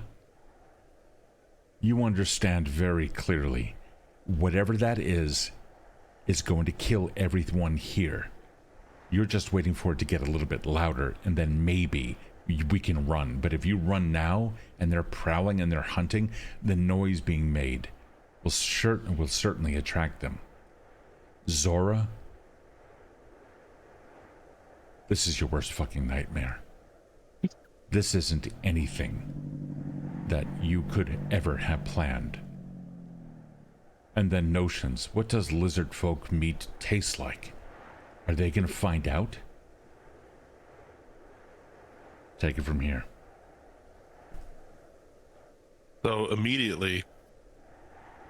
you understand very clearly, whatever that is going to kill everyone here. You're just waiting for it to get a little bit louder, and then maybe we can run. But if you run now, and they're prowling and they're hunting, the noise being made will certainly attract them. Zora, this is your worst fucking nightmare. This isn't anything that you could ever have planned. And then notions. What does Lizardfolk meat taste like? Are they going to find out? Take it from here. So immediately,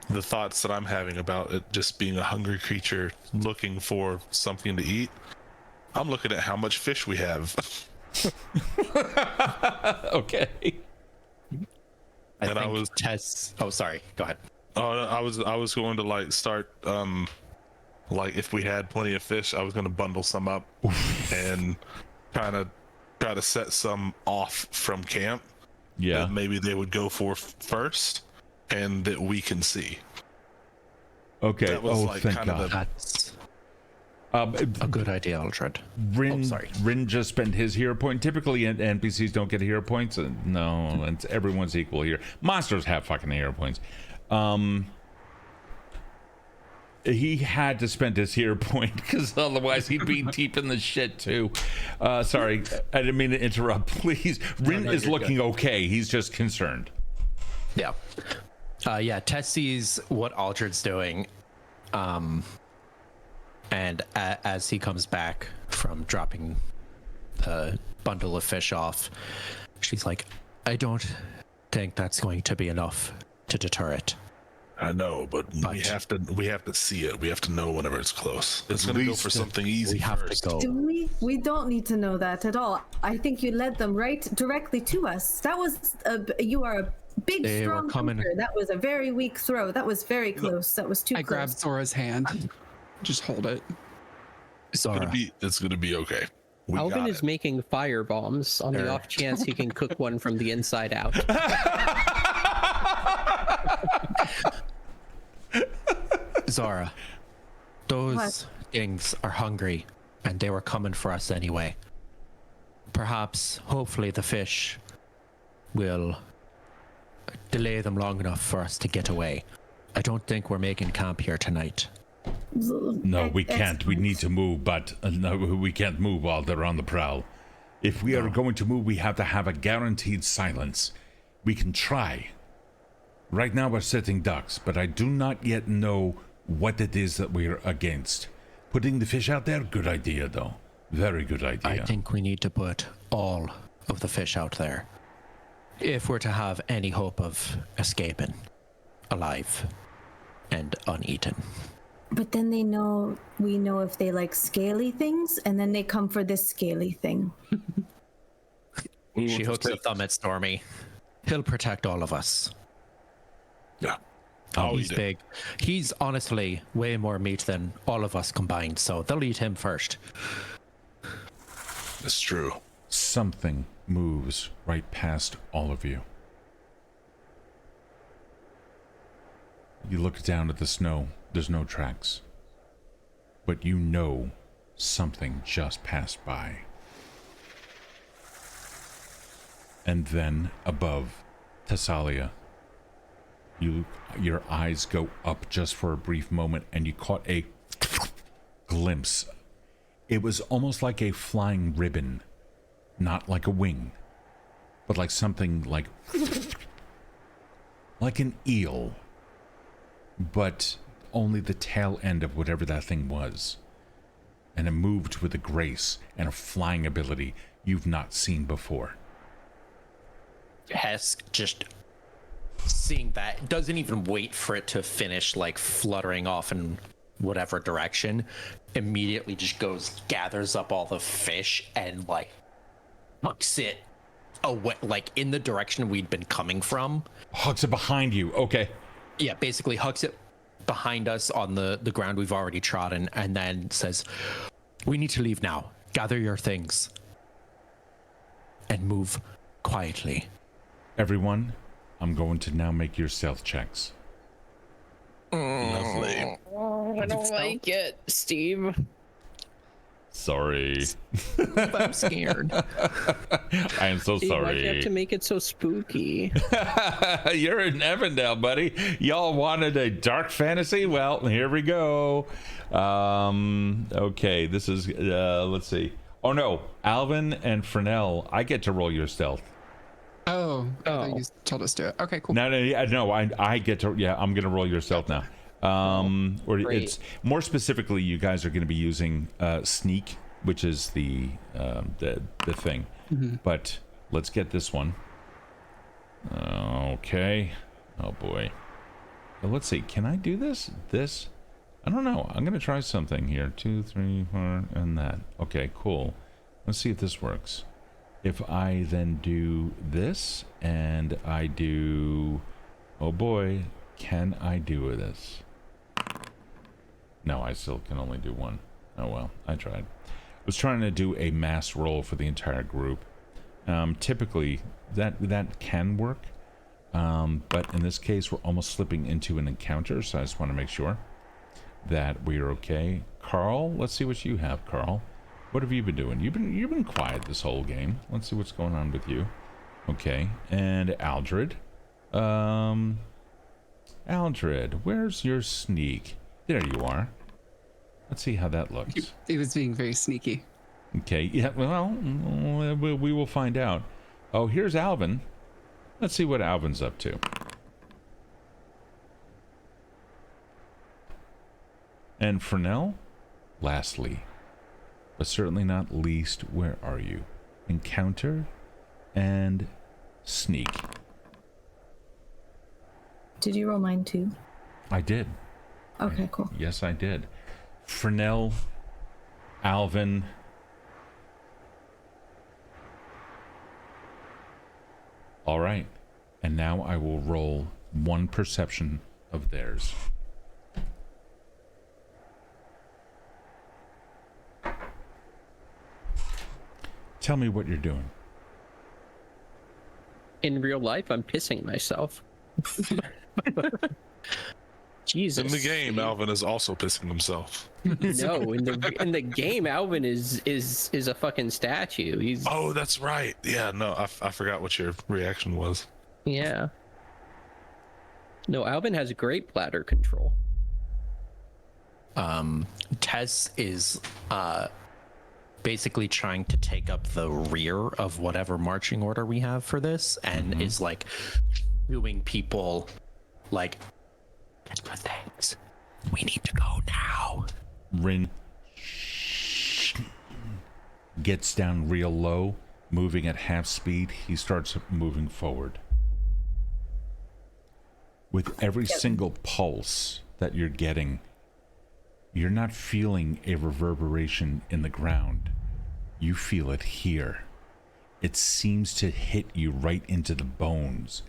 the thoughts that I'm having about it just being a hungry creature looking for something to eat, I'm looking at how much fish we have. Okay. And I was Tess. Oh, sorry. Go ahead. I was going to like start like if we had plenty of fish, I was going to bundle some up and kind of try to set some off from camp. Yeah. That maybe they would go for first, and that we can see. Okay. That was Oh, like thank kind of God. That's A a good idea, Aldred. Rin, Oh, sorry. Rin just spent his hero point. Typically, NPCs don't get hero points. No, everyone's equal here. Monsters have fucking hero points. He had to spend his hero point because otherwise he'd be deep in the shit too. Sorry, I didn't mean to interrupt. Please, Rin no, is you're looking okay. He's just concerned. Yeah. Yeah, Tess sees what Aldred's doing. And as he comes back from dropping the bundle of fish off, she's like, I don't think that's going to be enough to deter it. I know, but we have to see it. We have to know whenever it's close. It's gonna go for something easy We have first. to go. Do we don't need to know that at all. I think you led them right directly to us. That was you are a big, They were strong coming- creature. That was a very weak throw. That was very close. That was too I close. grabbed Zora's hand. Just hold it. Zora, It's gonna be okay. We Alvin got is it. making fire bombs on the off chance he can cook one from the inside out. Zora, those What? things are hungry, and they were coming for us anyway. Perhaps, hopefully, the fish will delay them long enough for us to get away. I don't think we're making camp here tonight. No, we can't. We need to move, but no, we can't move while they're on the prowl. If we are going to move, we have to have a guaranteed silence. We can try. Right now we're setting ducks, but I do not yet know what it is that we're against. Putting the fish out there, good idea though. Very good idea. I think we need to put all of the fish out there if we're to have any hope of escaping alive and uneaten. But then we know if they like scaly things, and then they come for this scaly thing. She hooks a thumb at Stormy. He'll protect all of us. Yeah. He's big. He's honestly way more meat than all of us combined, so they'll eat him first. It's true. Something moves right past all of you. You look down at the snow. There's no tracks. But you know something just passed by. And then above Thessalia, your eyes go up just for a brief moment, and you caught a glimpse. It was almost like a flying ribbon, not like a wing, but like something like an eel, but only the tail end of whatever that thing was. And it moved with a grace and a flying ability you've not seen before. Hesk just seeing that doesn't even wait for it to finish like fluttering off in whatever direction, immediately just gathers up all the fish and like hucks it away, like in the direction we'd been coming from. Hucks it behind you. Okay. Yeah, basically hucks it behind us on the ground we've already trodden, and then says, "We need to leave now. Gather your things and move quietly." Everyone, I'm going to now make your stealth checks. Lovely. I don't like it, Steve. Sorry. I'm scared. I am so Steve, why'd you have sorry. to make it so spooky? You're in Evandale, buddy. Y'all wanted a dark fantasy? Well, here we go. Okay, this is, let's see. Oh no, Alvin and Frenell, I get to roll your stealth. Oh, I thought you told us to do it. Okay, cool. No, I get to, yeah, I'm going to roll your stealth now. Or great. it's more specifically, you guys are going to be using sneak, which is the thing. But let's get this one. Okay. Oh boy. Well, let's see. Can I do this? I don't know. I'm going to try something here. 2, 3, 4, and that. Okay, cool. Let's see if this works. If I then do this and I do, oh boy, can I do this? No, I still can only do one. Oh well, I tried. I was trying to do a mass roll for the entire group. Typically, that can work, but in this case, we're almost slipping into an encounter, so I just want to make sure that we are okay. Karl, let's see what you have, Karl. What have you been doing? You've been quiet this whole game. Let's see what's going on with you. Okay, and Aldred. Aldred, where's your sneak? There you are. Let's see how that looks. He was being very sneaky. Okay, yeah, well, we will find out. Oh, here's Alvin. Let's see what Alvin's up to. And Frenell, lastly, but certainly not least, where are you? Encounter and sneak. Did you roll mine too? I did. Okay, cool. Yes, I did. Frenell, Alvin. All right. And now I will roll one perception of theirs. Tell me what you're doing. In real life, I'm pissing myself. Jesus. In the game, Alvin is also pissing himself. No, in the game, Alvin is a fucking statue. He's Oh, that's right. Yeah, no, I forgot what your reaction was. yeah. No, Alvin has great bladder control. Tess is basically trying to take up the rear of whatever marching order we have for this, and is like doing people like, "Let's put things. We need to go now." Rin gets down real low, moving at half speed. He starts moving forward. With every single pulse that you're getting, you're not feeling a reverberation in the ground. You feel it here. It seems to hit you right into the bones.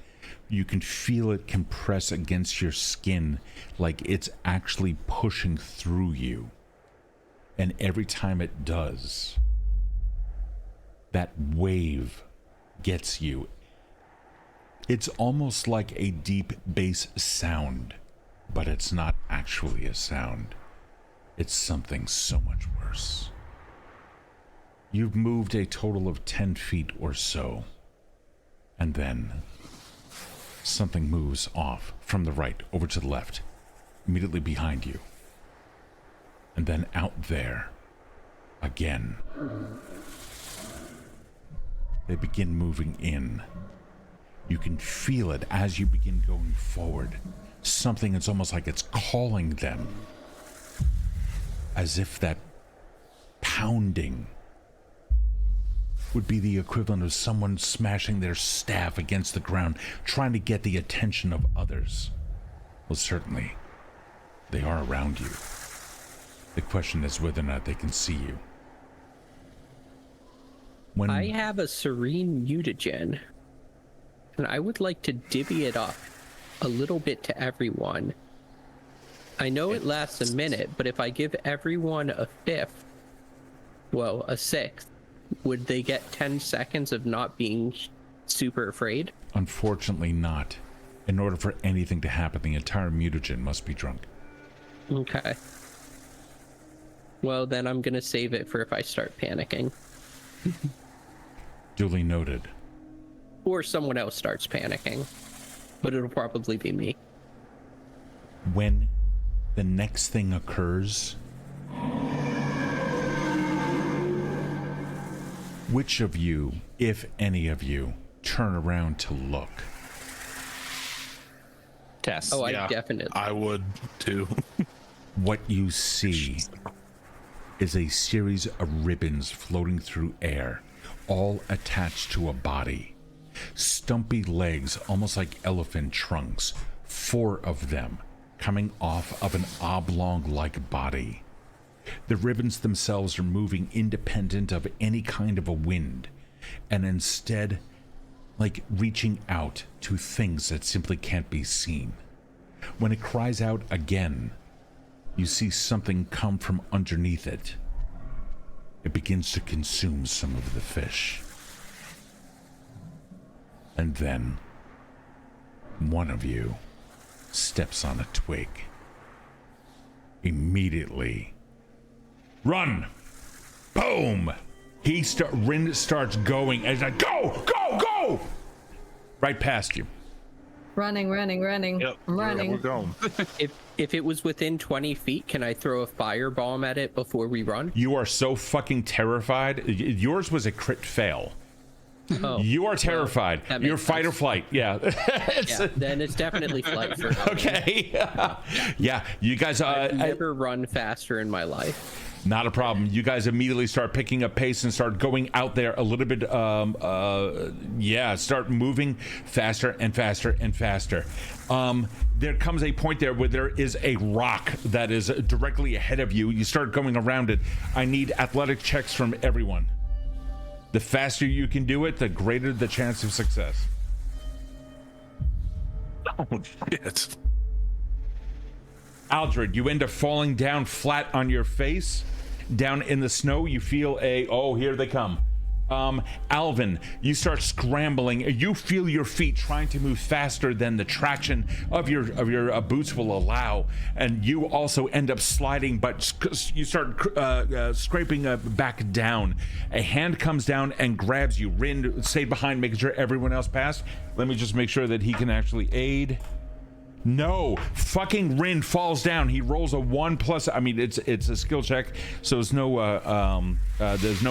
You can feel it compress against your skin like it's actually pushing through you. And every time it does, that wave gets you. It's almost like a deep bass sound, but it's not actually a sound. It's something so much worse. You've moved a total of 10 feet or so, and then something moves off from the right over to the left, immediately behind you. And then out there, again. They begin moving in. You can feel it as you begin going forward. Something that's almost like it's calling them. As if that pounding would be the equivalent of someone smashing their staff against the ground, trying to get the attention of others. Well, certainly, they are around you. The question is whether or not they can see you. When I have a serene mutagen, and I would like to divvy it up a little bit to everyone. I know it lasts a minute, but if I give everyone a fifth, well, a sixth, would they get 10 seconds of not being super afraid? Unfortunately not. In order for anything to happen, the entire mutagen must be drunk. Okay. Well, then I'm gonna save it for if I start panicking. Duly noted. Or someone else starts panicking. But it'll probably be me. When the next thing occurs, which of you, if any of you, turn around to look? Tess. Oh, Yeah, I definitely. I would too. What you see is a series of ribbons floating through air, all attached to a body. Stumpy legs, almost like elephant trunks, 4 of them coming off of an oblong-like body. The ribbons themselves are moving independent of any kind of a wind, and instead, like reaching out to things that simply can't be seen. When it cries out again, you see something come from underneath it. It begins to consume some of the fish. And then, one of you steps on a twig. Immediately, run! Boom! Rin starts going, and he's like, go, go, go! Right past you. Running. Yep, I'm running. We're going. If it was within 20 feet, can I throw a firebomb at it before we run? You are so fucking terrified. Yours was a crit fail. Oh, You are terrified. that You're makes fight or sense. flight. Yeah. yeah, then it's definitely flight for me. Okay. Yeah. You guys. I've never run faster in my life. Not a problem. You guys immediately start picking up pace and start going out there a little bit. Start moving faster and faster and faster. There comes a point there where there is a rock that is directly ahead of you. You start going around it. I need athletic checks from everyone. The faster you can do it, the greater the chance of success. Oh, shit. Aldred, you end up falling down flat on your face. Down in the snow, you feel here they come. Alvin, you start scrambling. You feel your feet trying to move faster than the traction of your boots will allow, and you also end up sliding, but you start scraping back down. A hand comes down and grabs you. Rin stayed behind, making sure everyone else passed. Let me just make sure that he can actually aid. No, fucking Rin falls down. He rolls a 1+. I mean, it's a skill check, so there's no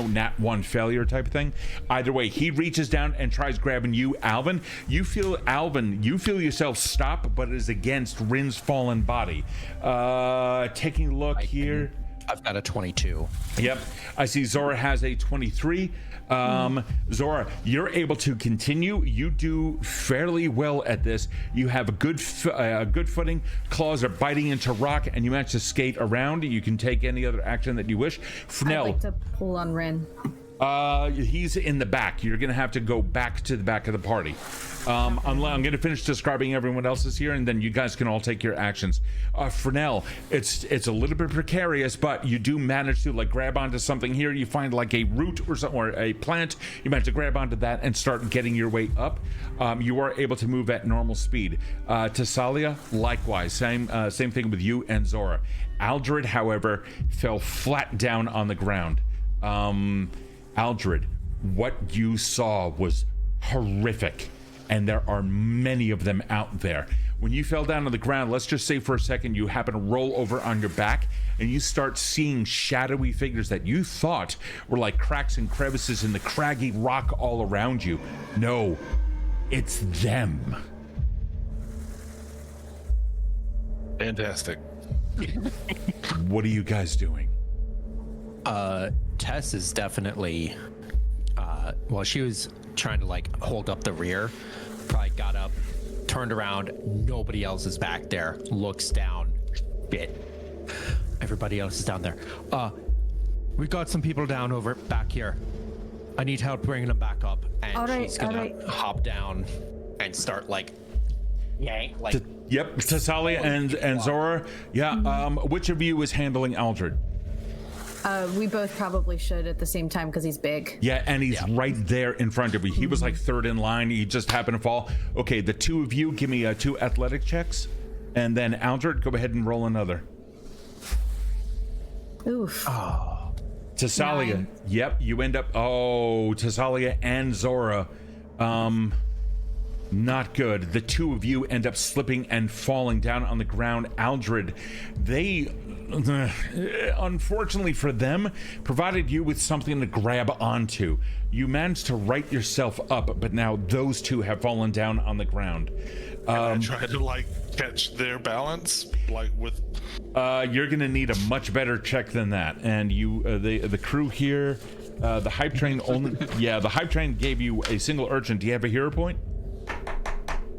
nat 1 failure type of thing. Either way, he reaches down and tries grabbing you, Alvin. You feel yourself stop, but it is against Rin's fallen body. Taking a look here. I've got a 22. Yep, I see Zora has a 23. Zora, you're able to continue. You do fairly well at this. You have a good footing. Claws are biting into rock, and you manage to skate around. You can take any other action that you wish. Frenell, I'd like to pull on Rin. He's in the back. You're gonna have to go back to the back of the party. I'm gonna finish describing everyone else's here, and then you guys can all take your actions. Frenell, it's a little bit precarious, but you do manage to grab onto something here. You find a root or something, or a plant. You manage to grab onto that and start getting your way up. You are able to move at normal speed. Thessalia, likewise, same thing with you and Zora. Aldred, however, fell flat down on the ground. Aldred, what you saw was horrific, and there are many of them out there. When you fell down on the ground, let's just say for a second you happen to roll over on your back, and you start seeing shadowy figures that you thought were like cracks and crevices in the craggy rock all around you. No, it's them. Fantastic. What are you guys doing? Tess is definitely, she was trying to hold up the rear, probably got up, turned around, nobody else is back there, looks down, everybody else is down there. We got some people down over back here. I need help bringing them back up. And she's gonna hop down and start yank. Yep, Thessalia and Zora. Yeah, which of you is handling Aldred? We both probably should at the same time because he's big. Yeah, and he's right there in front of you. He was third in line. He just happened to fall. Okay, the two of you, give me 2 athletic checks. And then Aldred, go ahead and roll another. Oof. Oh. Thessalia. 9. Yep, you end up... Thessalia and Zora. Not good. The two of you end up slipping and falling down on the ground. Aldred, they... unfortunately for them, provided you with something to grab onto. You managed to right yourself up, but now those two have fallen down on the ground. I try to catch their balance, with. You're gonna need a much better check than that. And you, the crew here, the hype train only. Yeah, the hype train gave you a single urchin. Do you have a hero point?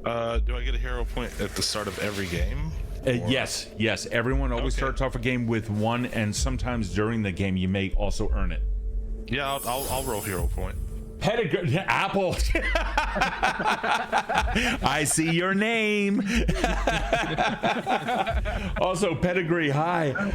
Do I get a hero point at the start of every game? Yes. Everyone always starts off a game with 1, and sometimes during the game you may also earn it. Yeah, I'll roll hero point. Pedigree Apple. I see your name. Also, pedigree. Hi.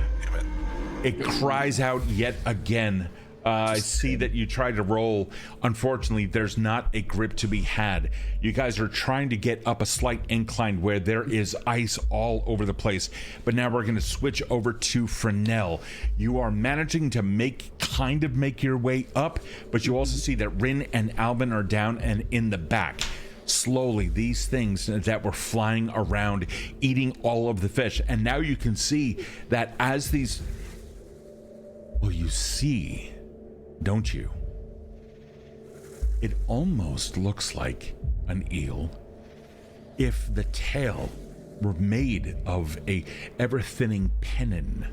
It cries out yet again. I see that you tried to roll. Unfortunately, there's not a grip to be had. You guys are trying to get up a slight incline where there is ice all over the place. But now we're going to switch over to Frenell. You are managing to make your way up, but you also see that Rin and Alvin are down and in the back. Slowly, these things that were flying around, eating all of the fish. And now you can see that as these... Well, you see... Don't you? It almost looks like an eel. If the tail were made of a ever-thinning pennon.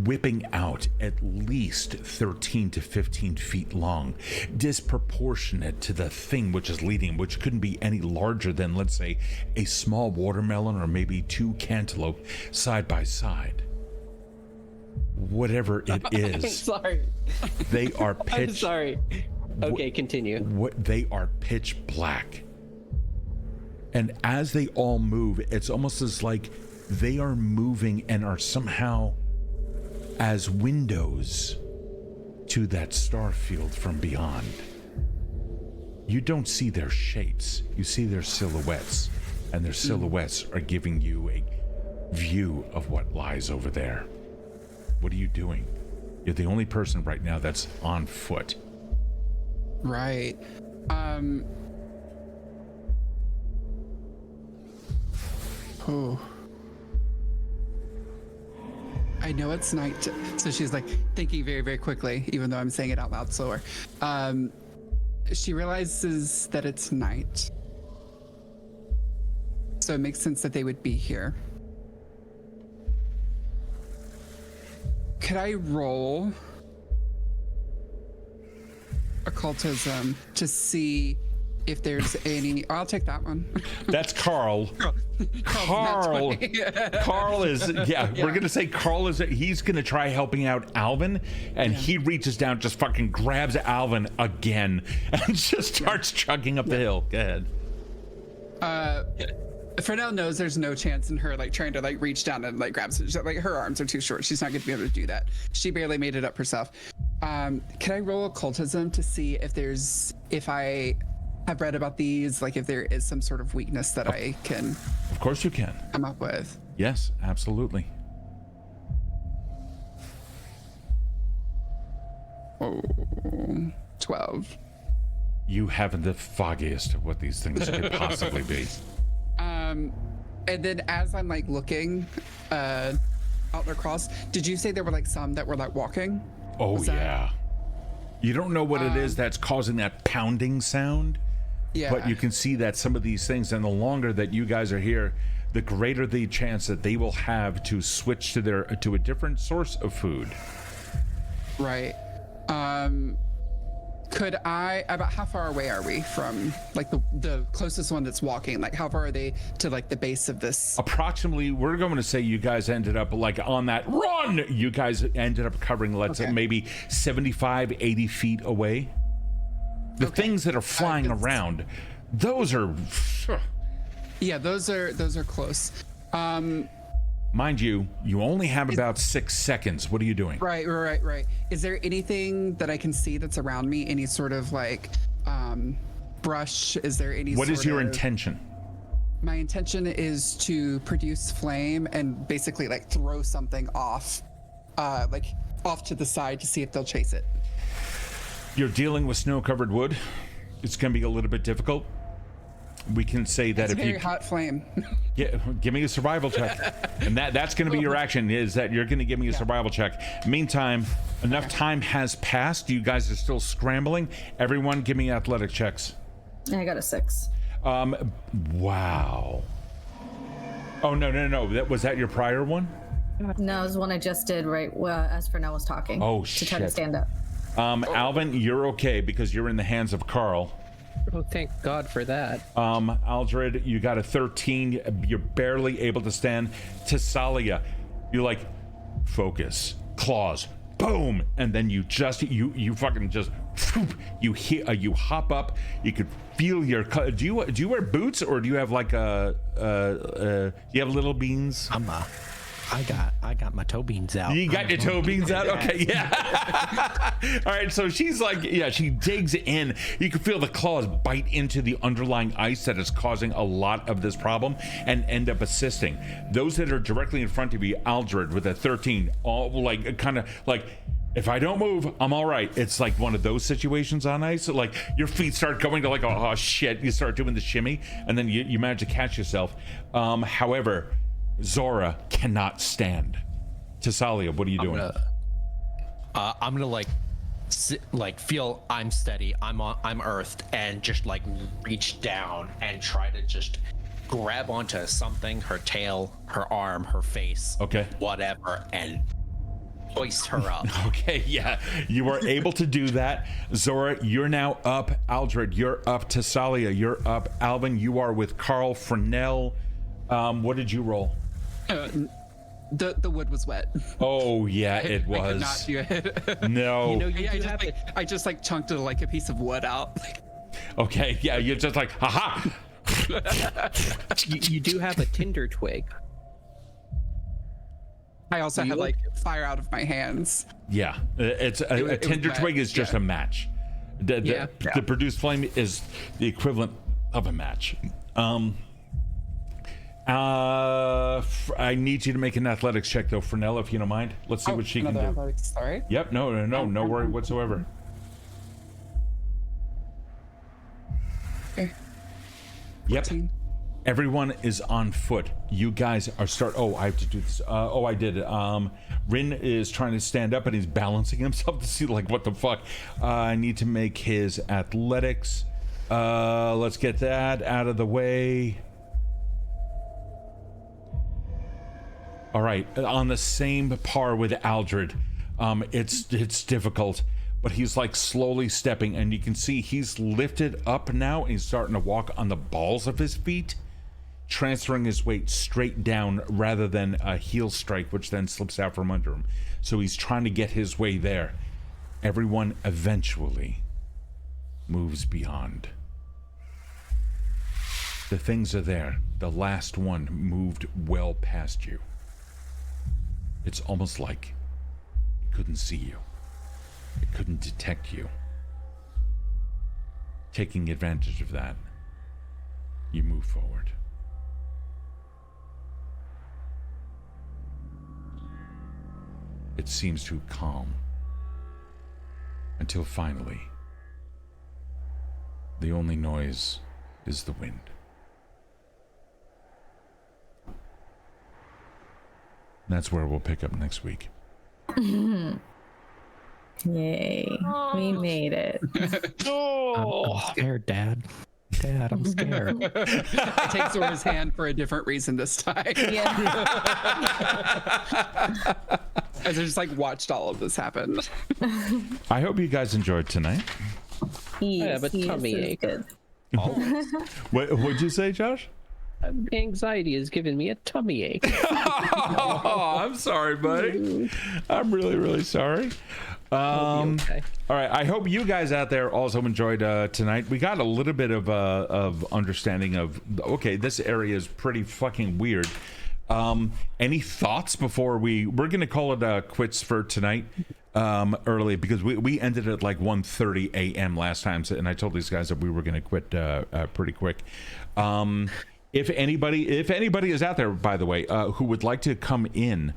whipping out at least 13 to 15 feet long, disproportionate to the thing which is leading, which couldn't be any larger than, let's say, a small watermelon or maybe 2 cantaloupe side by side. Whatever it is. I'm sorry. They are pitch. I'm sorry. Okay, continue. What they are pitch black. And as they all move, it's almost as like they are moving and are somehow as windows to that star field from beyond. You don't see their shapes, you see their silhouettes, and their silhouettes are giving you a view of what lies over there. What are you doing? You're the only person right now that's on foot. Right. Oh. I know it's night. So she's like thinking very, very quickly, even though I'm saying it out loud slower. She realizes that it's night. So it makes sense that they would be here. Could I roll occultism to see if there's any? I'll take that one. That's Karl. Karl is, we're gonna say Karl is, he's gonna try helping out Alvin, and he reaches down, just fucking grabs Alvin again, and just starts chugging up the hill. Go ahead. Frenell knows there's no chance in her like trying to like reach down and like grab it. Like her arms are too short. She's not gonna be able to do that. She barely made it up herself. Can I roll occultism to see if I have read about these, like if there is some sort of weakness that I can Of course you can. come up with? Yes, absolutely. Oh, 12. You haven't the foggiest of what these things could possibly be. And then as I'm like looking out across, did you say there were like some that were like walking? Oh yeah. You don't know what it is that's causing that pounding sound. Yeah. But you can see that some of these things, and the longer that you guys are here, the greater the chance that they will have to switch to a different source of food. Right. Could I, about how far away are we from like the closest one that's walking? Like how far are they to like the base of this? Approximately, we're going to say you guys ended up like on that run. You guys ended up covering, let's say maybe 75, 80 feet away. The things that are flying around, those are, yeah, those are close. mind you, you only have about 6 seconds. What are you doing? Right. Is there anything that I can see that's around me? Any sort of like brush? Is there any? What is your intention? My intention is to produce flame and basically like throw something off, like off to the side to see if they'll chase it. You're dealing with snow-covered wood. It's going to be a little bit difficult. We can say that It's if a very you hot flame. give me a survival check, and that's going to be your action. Is that you're going to give me a survival check. Meantime, enough time has passed. You guys are still scrambling. Everyone, give me athletic checks. I got a 6. Wow. Oh no. Was that your prior one? No, it was one I just did right as Frenell was talking. Oh, to try to shit. stand up. Alvin, you're okay because you're in the hands of Karl. Oh, thank God for that. Aldred, you got a 13. You're barely able to stand. Thessalia, you're like, focus, claws, boom, and then you fucking just, you hop up. You could feel your. Do you wear boots or do you have like do you have little beans? I got my toe beans out. You got your toe beans out? Okay, yeah. All right, so she's like, she digs in. You can feel the claws bite into the underlying ice that is causing a lot of this problem and end up assisting. Those that are directly in front of you, Aldred with a 13, all like kind of like, if I don't move, I'm all right. It's like one of those situations on ice. So like your feet start going to like, oh shit, you start doing the shimmy, and then you manage to catch yourself. However, Zora cannot stand. Thessalia, what are you doing? I'm gonna feel I'm steady. I'm earthed, and just like reach down and try to just grab onto something, her tail, her arm, her face, Okay. whatever, and hoist her up. Okay, yeah, you are able to do that. Zora, you're now up. Aldred, you're up. Thessalia, you're up. Alvin, you are with Karl. Frenell, what did you roll? The wood was wet. Oh yeah, it I could was. not do it. No. You know, I just like chunked it like a piece of wood out. Okay, yeah, you're just like, haha. you do have a tinder twig. I also had like fire out of my hands. Yeah, it's a was tinder wet, twig is just a match. The produced flame is the equivalent of a match. I need you to make an athletics check though, Frenell, if you don't mind. Let's see what she can do. Athletics, sorry. Yep, no worry whatsoever. Okay. Yep. 14. Everyone is on foot. You guys are Oh, I have to do this. I did it. Rin is trying to stand up and he's balancing himself to see like what the fuck. I need to make his athletics. Let's get that out of the way. All right, on the same par with Aldred. It's difficult, but he's like slowly stepping, and you can see he's lifted up now, and he's starting to walk on the balls of his feet, transferring his weight straight down rather than a heel strike, which then slips out from under him. So he's trying to get his way there. Everyone eventually moves beyond. The things are there. The last one moved well past you. It's almost like it couldn't see you. It couldn't detect you. Taking advantage of that, you move forward. It seems to calm until finally, the only noise is the wind. That's where we'll pick up next week. Yay. We made it. I'm scared, Dad. Dad, I'm scared. I take Zora's hand for a different reason this time. Yeah. As I just like watched all of this happen. I hope you guys enjoyed tonight. But tummy ache. Good. What'd you say, Josh? Anxiety has given me a tummy ache. Oh, I'm sorry, buddy. I'm really, really sorry. Okay. All right. I hope you guys out there also enjoyed tonight. We got a little bit of understanding of, okay, this area is pretty fucking weird. Any thoughts before we're going to call it quits for tonight early, because we ended at like 1:30 a.m. last time, and I told these guys that we were going to quit pretty quick. If anybody is out there, by the way, who would like to come in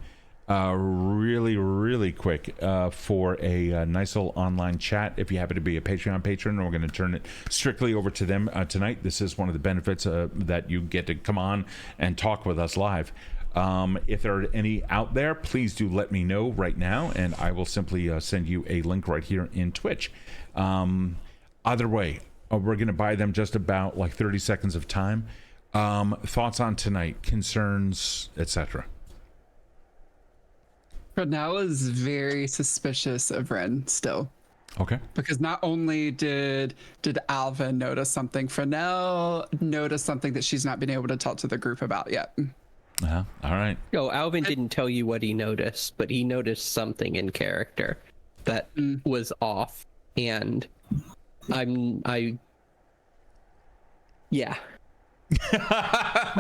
really quick for a nice little online chat, if you happen to be a Patreon patron, we're going to turn it strictly over to them tonight. This is one of the benefits that you get to come on and talk with us live. If there are any out there, please do let me know right now, and I will simply send you a link right here in Twitch. Either way, we're going to buy them just about like 30 seconds of time. Thoughts on tonight, concerns, etc. Frenell is very suspicious of Ren still. Okay. Because not only did Alvin notice something, Frenell noticed something that she's not been able to tell to the group about yet. All right. No, Alvin didn't tell you what he noticed, but he noticed something in character that was off, and yeah.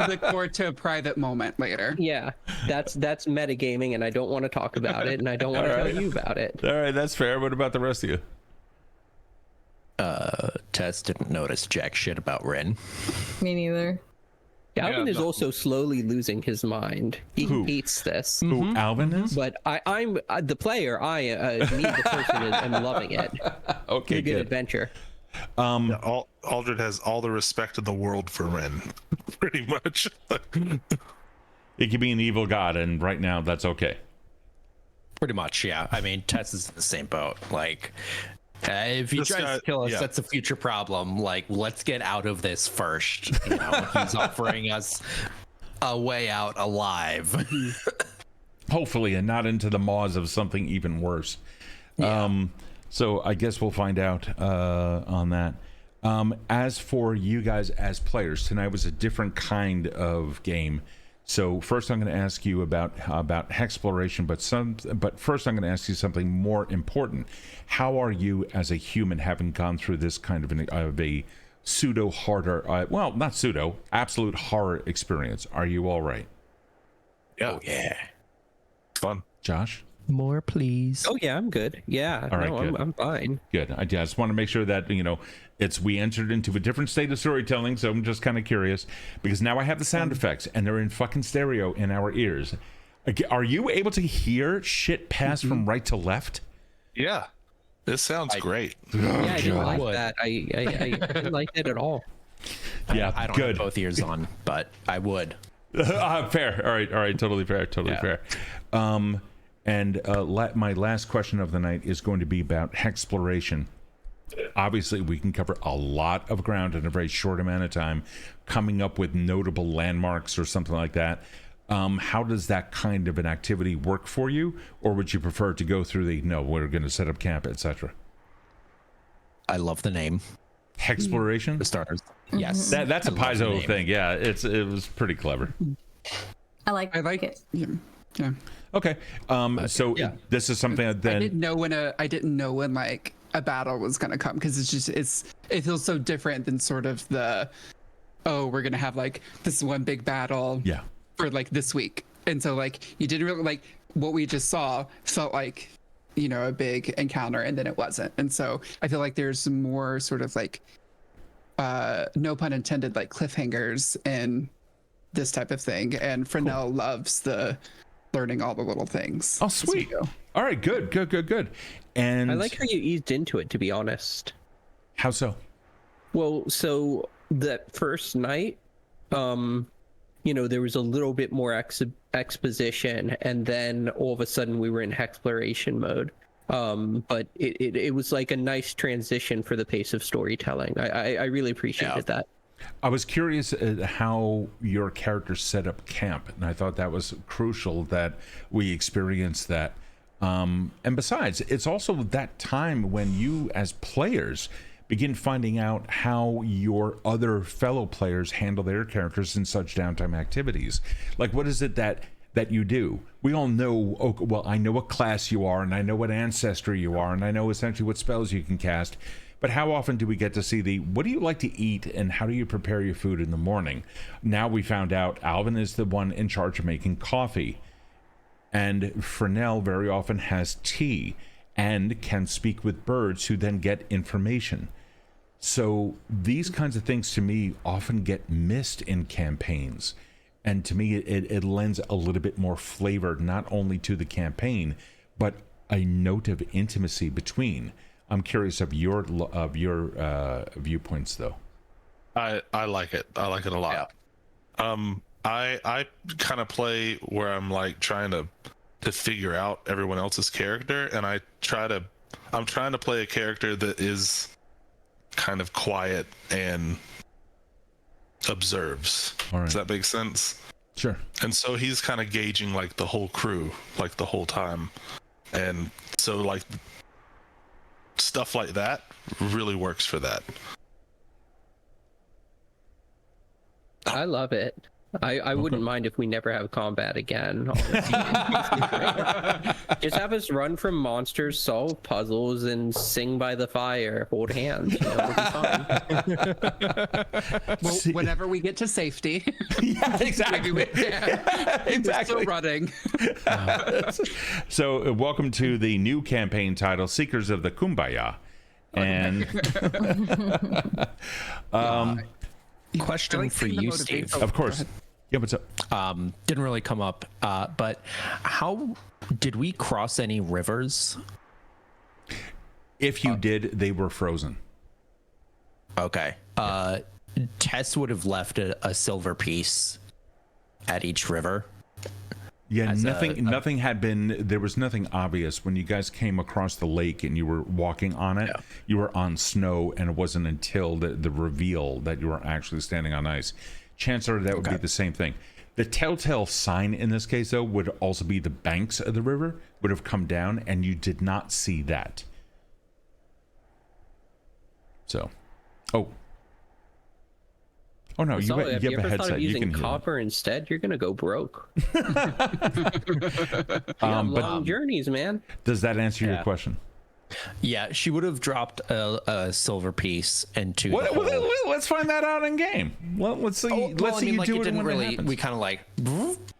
Look forward to a private moment later. Yeah, that's metagaming, and I don't want to talk about it, and I don't want to tell you about it. All right, that's fair. What about the rest of you? Tess didn't notice jack shit about Ren. Me neither. Alvin is also slowly losing his mind. He hates this. Who Alvin is? But I'm the player. Me, the person, am loving it. Okay, Good good. adventure. Aldred has all the respect in the world for Ren, pretty much. He could be an evil god, and right now that's okay. Pretty much, yeah. I mean, Tess is in the same boat. Like, if he tries to kill us, that's a future problem. Like, let's get out of this first. You know, he's offering us a way out alive. hopefully, and not into the maws of something even worse. So I guess we'll find out on that. As for you guys as players, tonight was a different kind of game. So first I'm going to ask you about Hexploration, but first I'm going to ask you something more important. How are you as a human, having gone through this kind of a pseudo horror, well, not pseudo, absolute horror experience? Are you all right? Yeah. Fun. Josh? More, please. Oh yeah, I'm good. Yeah, All right, no, good. I'm fine. Good. I just want to make sure that, we entered into a different state of storytelling, so I'm just kind of curious, because now I have the sound effects, and they're in fucking stereo in our ears. Are you able to hear shit pass from right to left? Yeah. This sounds great. Yeah, I didn't like would. that. I didn't like that at all. Yeah, I don't good. have both ears on, but I would. Fair. All right. Totally fair. Fair. My last question of the night is going to be about Hexploration. Obviously, we can cover a lot of ground in a very short amount of time, coming up with notable landmarks or something like that. How does that kind of an activity work for you? Or would you prefer to go through we're going to set up camp, etc.? I love the name. Hexploration? For starters. Yes. That's a I love the Paizo name. thing. Yeah, it was pretty clever. I like it. Yeah. Okay. So yeah. this is something that then... I didn't know when like a battle was gonna come, because it feels so different than sort of we're gonna have like this one big battle for like this week, and so like you didn't really like what we just saw felt like a big encounter, and then it wasn't, and so I feel like there's more sort of like no pun intended, like cliffhangers in this type of thing, and Frenell loves the learning all the little things. Oh, sweet. All right, good. And I like how you eased into it, to be honest. How so? Well, so that first night, there was a little bit more exposition, and then all of a sudden we were in Hexploration mode. But it was like a nice transition for the pace of storytelling. I really appreciated that. I was curious how your character set up camp, and I thought that was crucial that we experienced that. And besides, it's also that time when you, as players, begin finding out how your other fellow players handle their characters in such downtime activities. Like, what is it that you do? We all know, I know what class you are, and I know what ancestry you are, and I know essentially what spells you can cast. But how often do we get to see what do you like to eat, and how do you prepare your food in the morning? Now we found out Alvin is the one in charge of making coffee, and Frenell very often has tea and can speak with birds who then get information. So these kinds of things to me often get missed in campaigns, and to me it lends a little bit more flavor not only to the campaign but a note of intimacy between. I'm curious of your viewpoints, though. I like it. I like it a lot. Yeah. I kind of play where I'm like trying to figure out everyone else's character, and I'm trying to play a character that is kind of quiet and observes. All right. Does that make sense? Sure. And so he's kind of gauging like the whole crew, like the whole time, and so like stuff like that really works for that. I love it. I wouldn't mind if we never have combat again. Just have us run from monsters, solve puzzles, and sing by the fire, hold hands. We'll be fine. Well, whenever we get to safety. Yeah, exactly. Exactly. We're still running. So welcome to the new campaign title, Seekers of the Kumbaya. And question for you, Steve. Of course. Yeah, what's up? Didn't really come up, but how did we cross any rivers? If you did, they were frozen. Okay. Tess would have left a silver piece at each river. Yeah, nothing had been, there was nothing obvious. When you guys came across the lake and you were walking on it, you were on snow, and it wasn't until the reveal that you were actually standing on ice. Chances are that would be the same thing. The telltale sign in this case, though, would also be the banks of the river would have come down, and you did not see that. So, oh no, you have a headset. Thought of You using can hear copper instead? You're gonna go broke. Long journeys, man. Does that answer your question? Yeah, she would have dropped a silver piece into. Let's find that out in game. Well, let's see. Let's see you do it when it happens. We kind of like,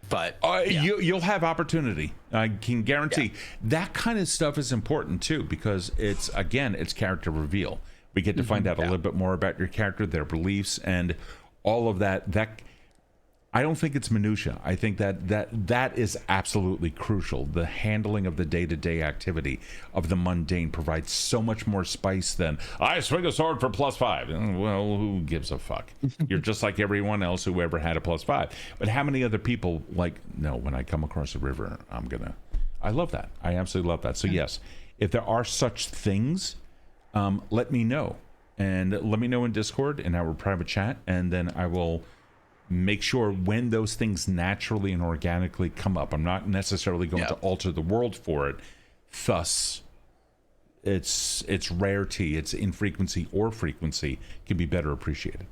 but you'll have opportunity. I can guarantee that kind of stuff is important too, because it's character reveal. We get to find out a little bit more about your character, their beliefs, and all of that. I don't think it's minutia. I think that is absolutely crucial. The handling of the day-to-day activity of the mundane provides so much more spice than I swing a sword for +5. Well, who gives a fuck? You're just like everyone else who ever had a +5. But how many other people no, when I come across a river, I love that. I absolutely love that. So yes, if there are such things, let me know, and let me know in Discord in our private chat, and then I will make sure when those things naturally and organically come up. I'm not necessarily going to alter the world for it. Thus, its rarity, its infrequency or frequency can be better appreciated.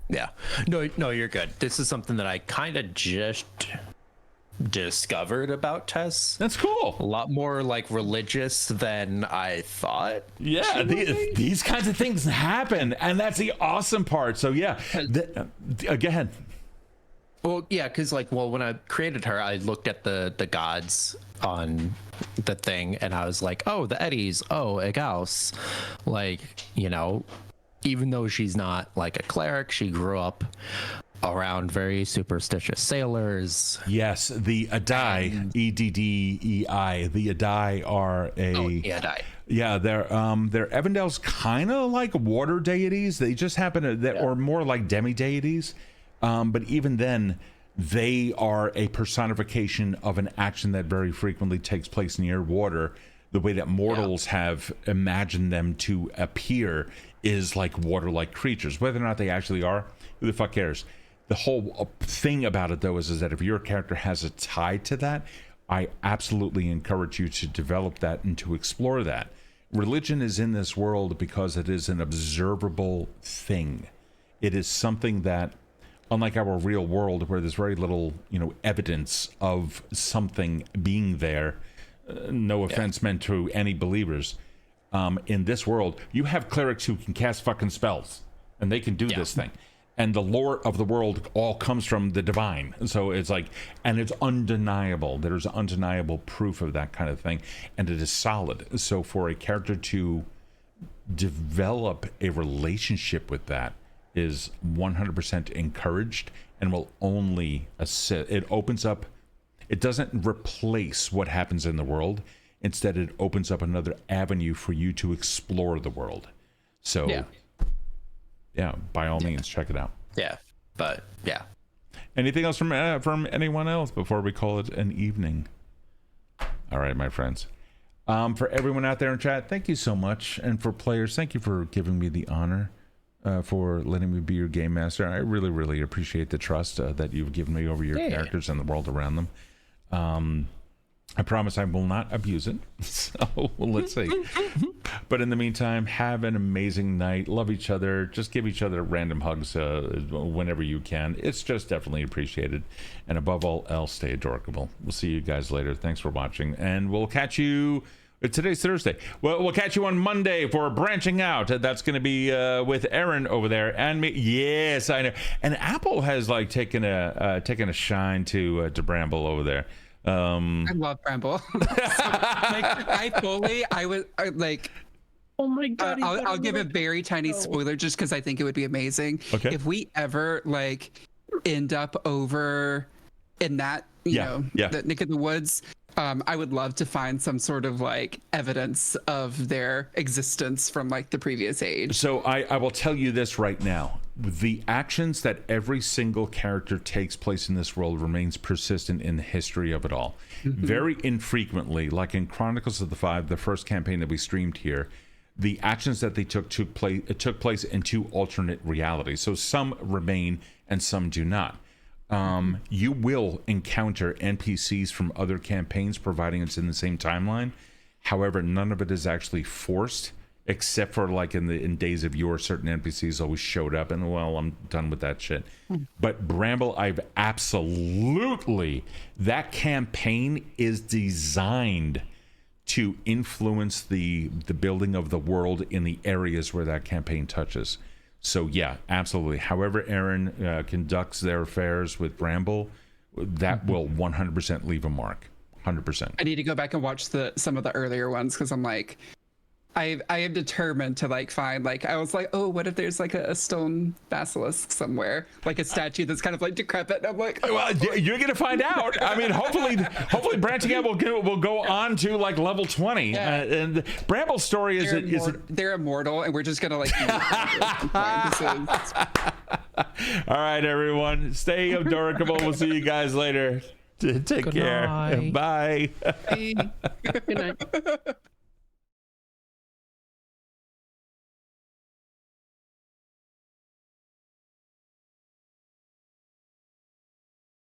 Yeah. No, you're good. This is something that I kind of just discovered about Tess. That's cool. A lot more like religious than I thought. Yeah, these kinds of things happen, and that's the awesome part. So yeah, again. Well, yeah, because when I created her, I looked at the gods on the thing, and I was like, oh, the Eddies, oh, Egaus, even though she's not like a cleric, she grew up around very superstitious sailors. Yes, the Adai, Eddei. The Adai are Adai. Yeah, they're Evendel's kind of like water deities. They just happen to, or more like demi-deities. But even then, they are a personification of an action that very frequently takes place near water. The way that mortals have imagined them to appear is like water-like creatures. Whether or not they actually are, who the fuck cares? The whole thing about it, though, is that if your character has a tie to that, I absolutely encourage you to develop that and to explore that. Religion is in this world because it is an observable thing. It is something that, unlike our real world, where there's very little, evidence of something being there, no offense meant to any believers, in this world, you have clerics who can cast fucking spells, and they can do this thing. And the lore of the world all comes from the divine. So it's and it's undeniable. There's undeniable proof of that kind of thing. And it is solid. So for a character to develop a relationship with that is 100% encouraged and will only assist. It opens up, it doesn't replace what happens in the world. Instead, it opens up another avenue for you to explore the world. So yeah, by all means, check it out. Yeah, but yeah. Anything else from anyone else before we call it an evening? All right, my friends. For everyone out there in chat, thank you so much. And for players, thank you for giving me the honor, for letting me be your game master. I really, really appreciate the trust that you've given me over your characters and the world around them. I promise I will not abuse it. So let's see. But in the meantime, have an amazing night. Love each other. Just give each other random hugs whenever you can. It's just definitely appreciated. And above all else, stay adorable. We'll see you guys later. Thanks for watching. And we'll catch you. Today's Thursday. Well, we'll catch you on Monday for Branching Out. That's going to be with Erin over there and me. Yes, I know. And Apple has taken a shine to Bramble over there. I love Bramble. Oh my god! I'll give a very tiny spoiler just because I think it would be amazing. Okay. If we ever end up over in that the Nick of the Woods, I would love to find some sort of evidence of their existence from the previous age. So I will tell you this right now. The actions that every single character takes place in this world remains persistent in the history of it all. Mm-hmm. Very infrequently, like in Chronicles of the Five, the first campaign that we streamed here, the actions that they took place in two alternate realities. So some remain and some do not. you will encounter NPCs from other campaigns, providing it's in the same timeline. However, none of it is actually forced, except for like in Days of Yore, certain NPCs always showed up, and well, I'm done with that shit. But Bramble, I've absolutely, that campaign is designed to influence the building of the world in the areas where that campaign touches. So yeah, absolutely. However Erin conducts their affairs with Bramble, that will 100% leave a mark. 100%. I need to go back and watch some of the earlier ones, because I'm like, I am determined to like find, like, I was like, oh, what if there's like a stone basilisk somewhere, like a statue that's kind of like decrepit, and I'm like, oh. Well, you're gonna find out. I mean, hopefully branching out will go on to like level 20. Yeah. And Bramble's story is they're immortal, and we're just gonna like all right, everyone, stay adorable. We'll see you guys later. Take care. Night. Bye. Good night.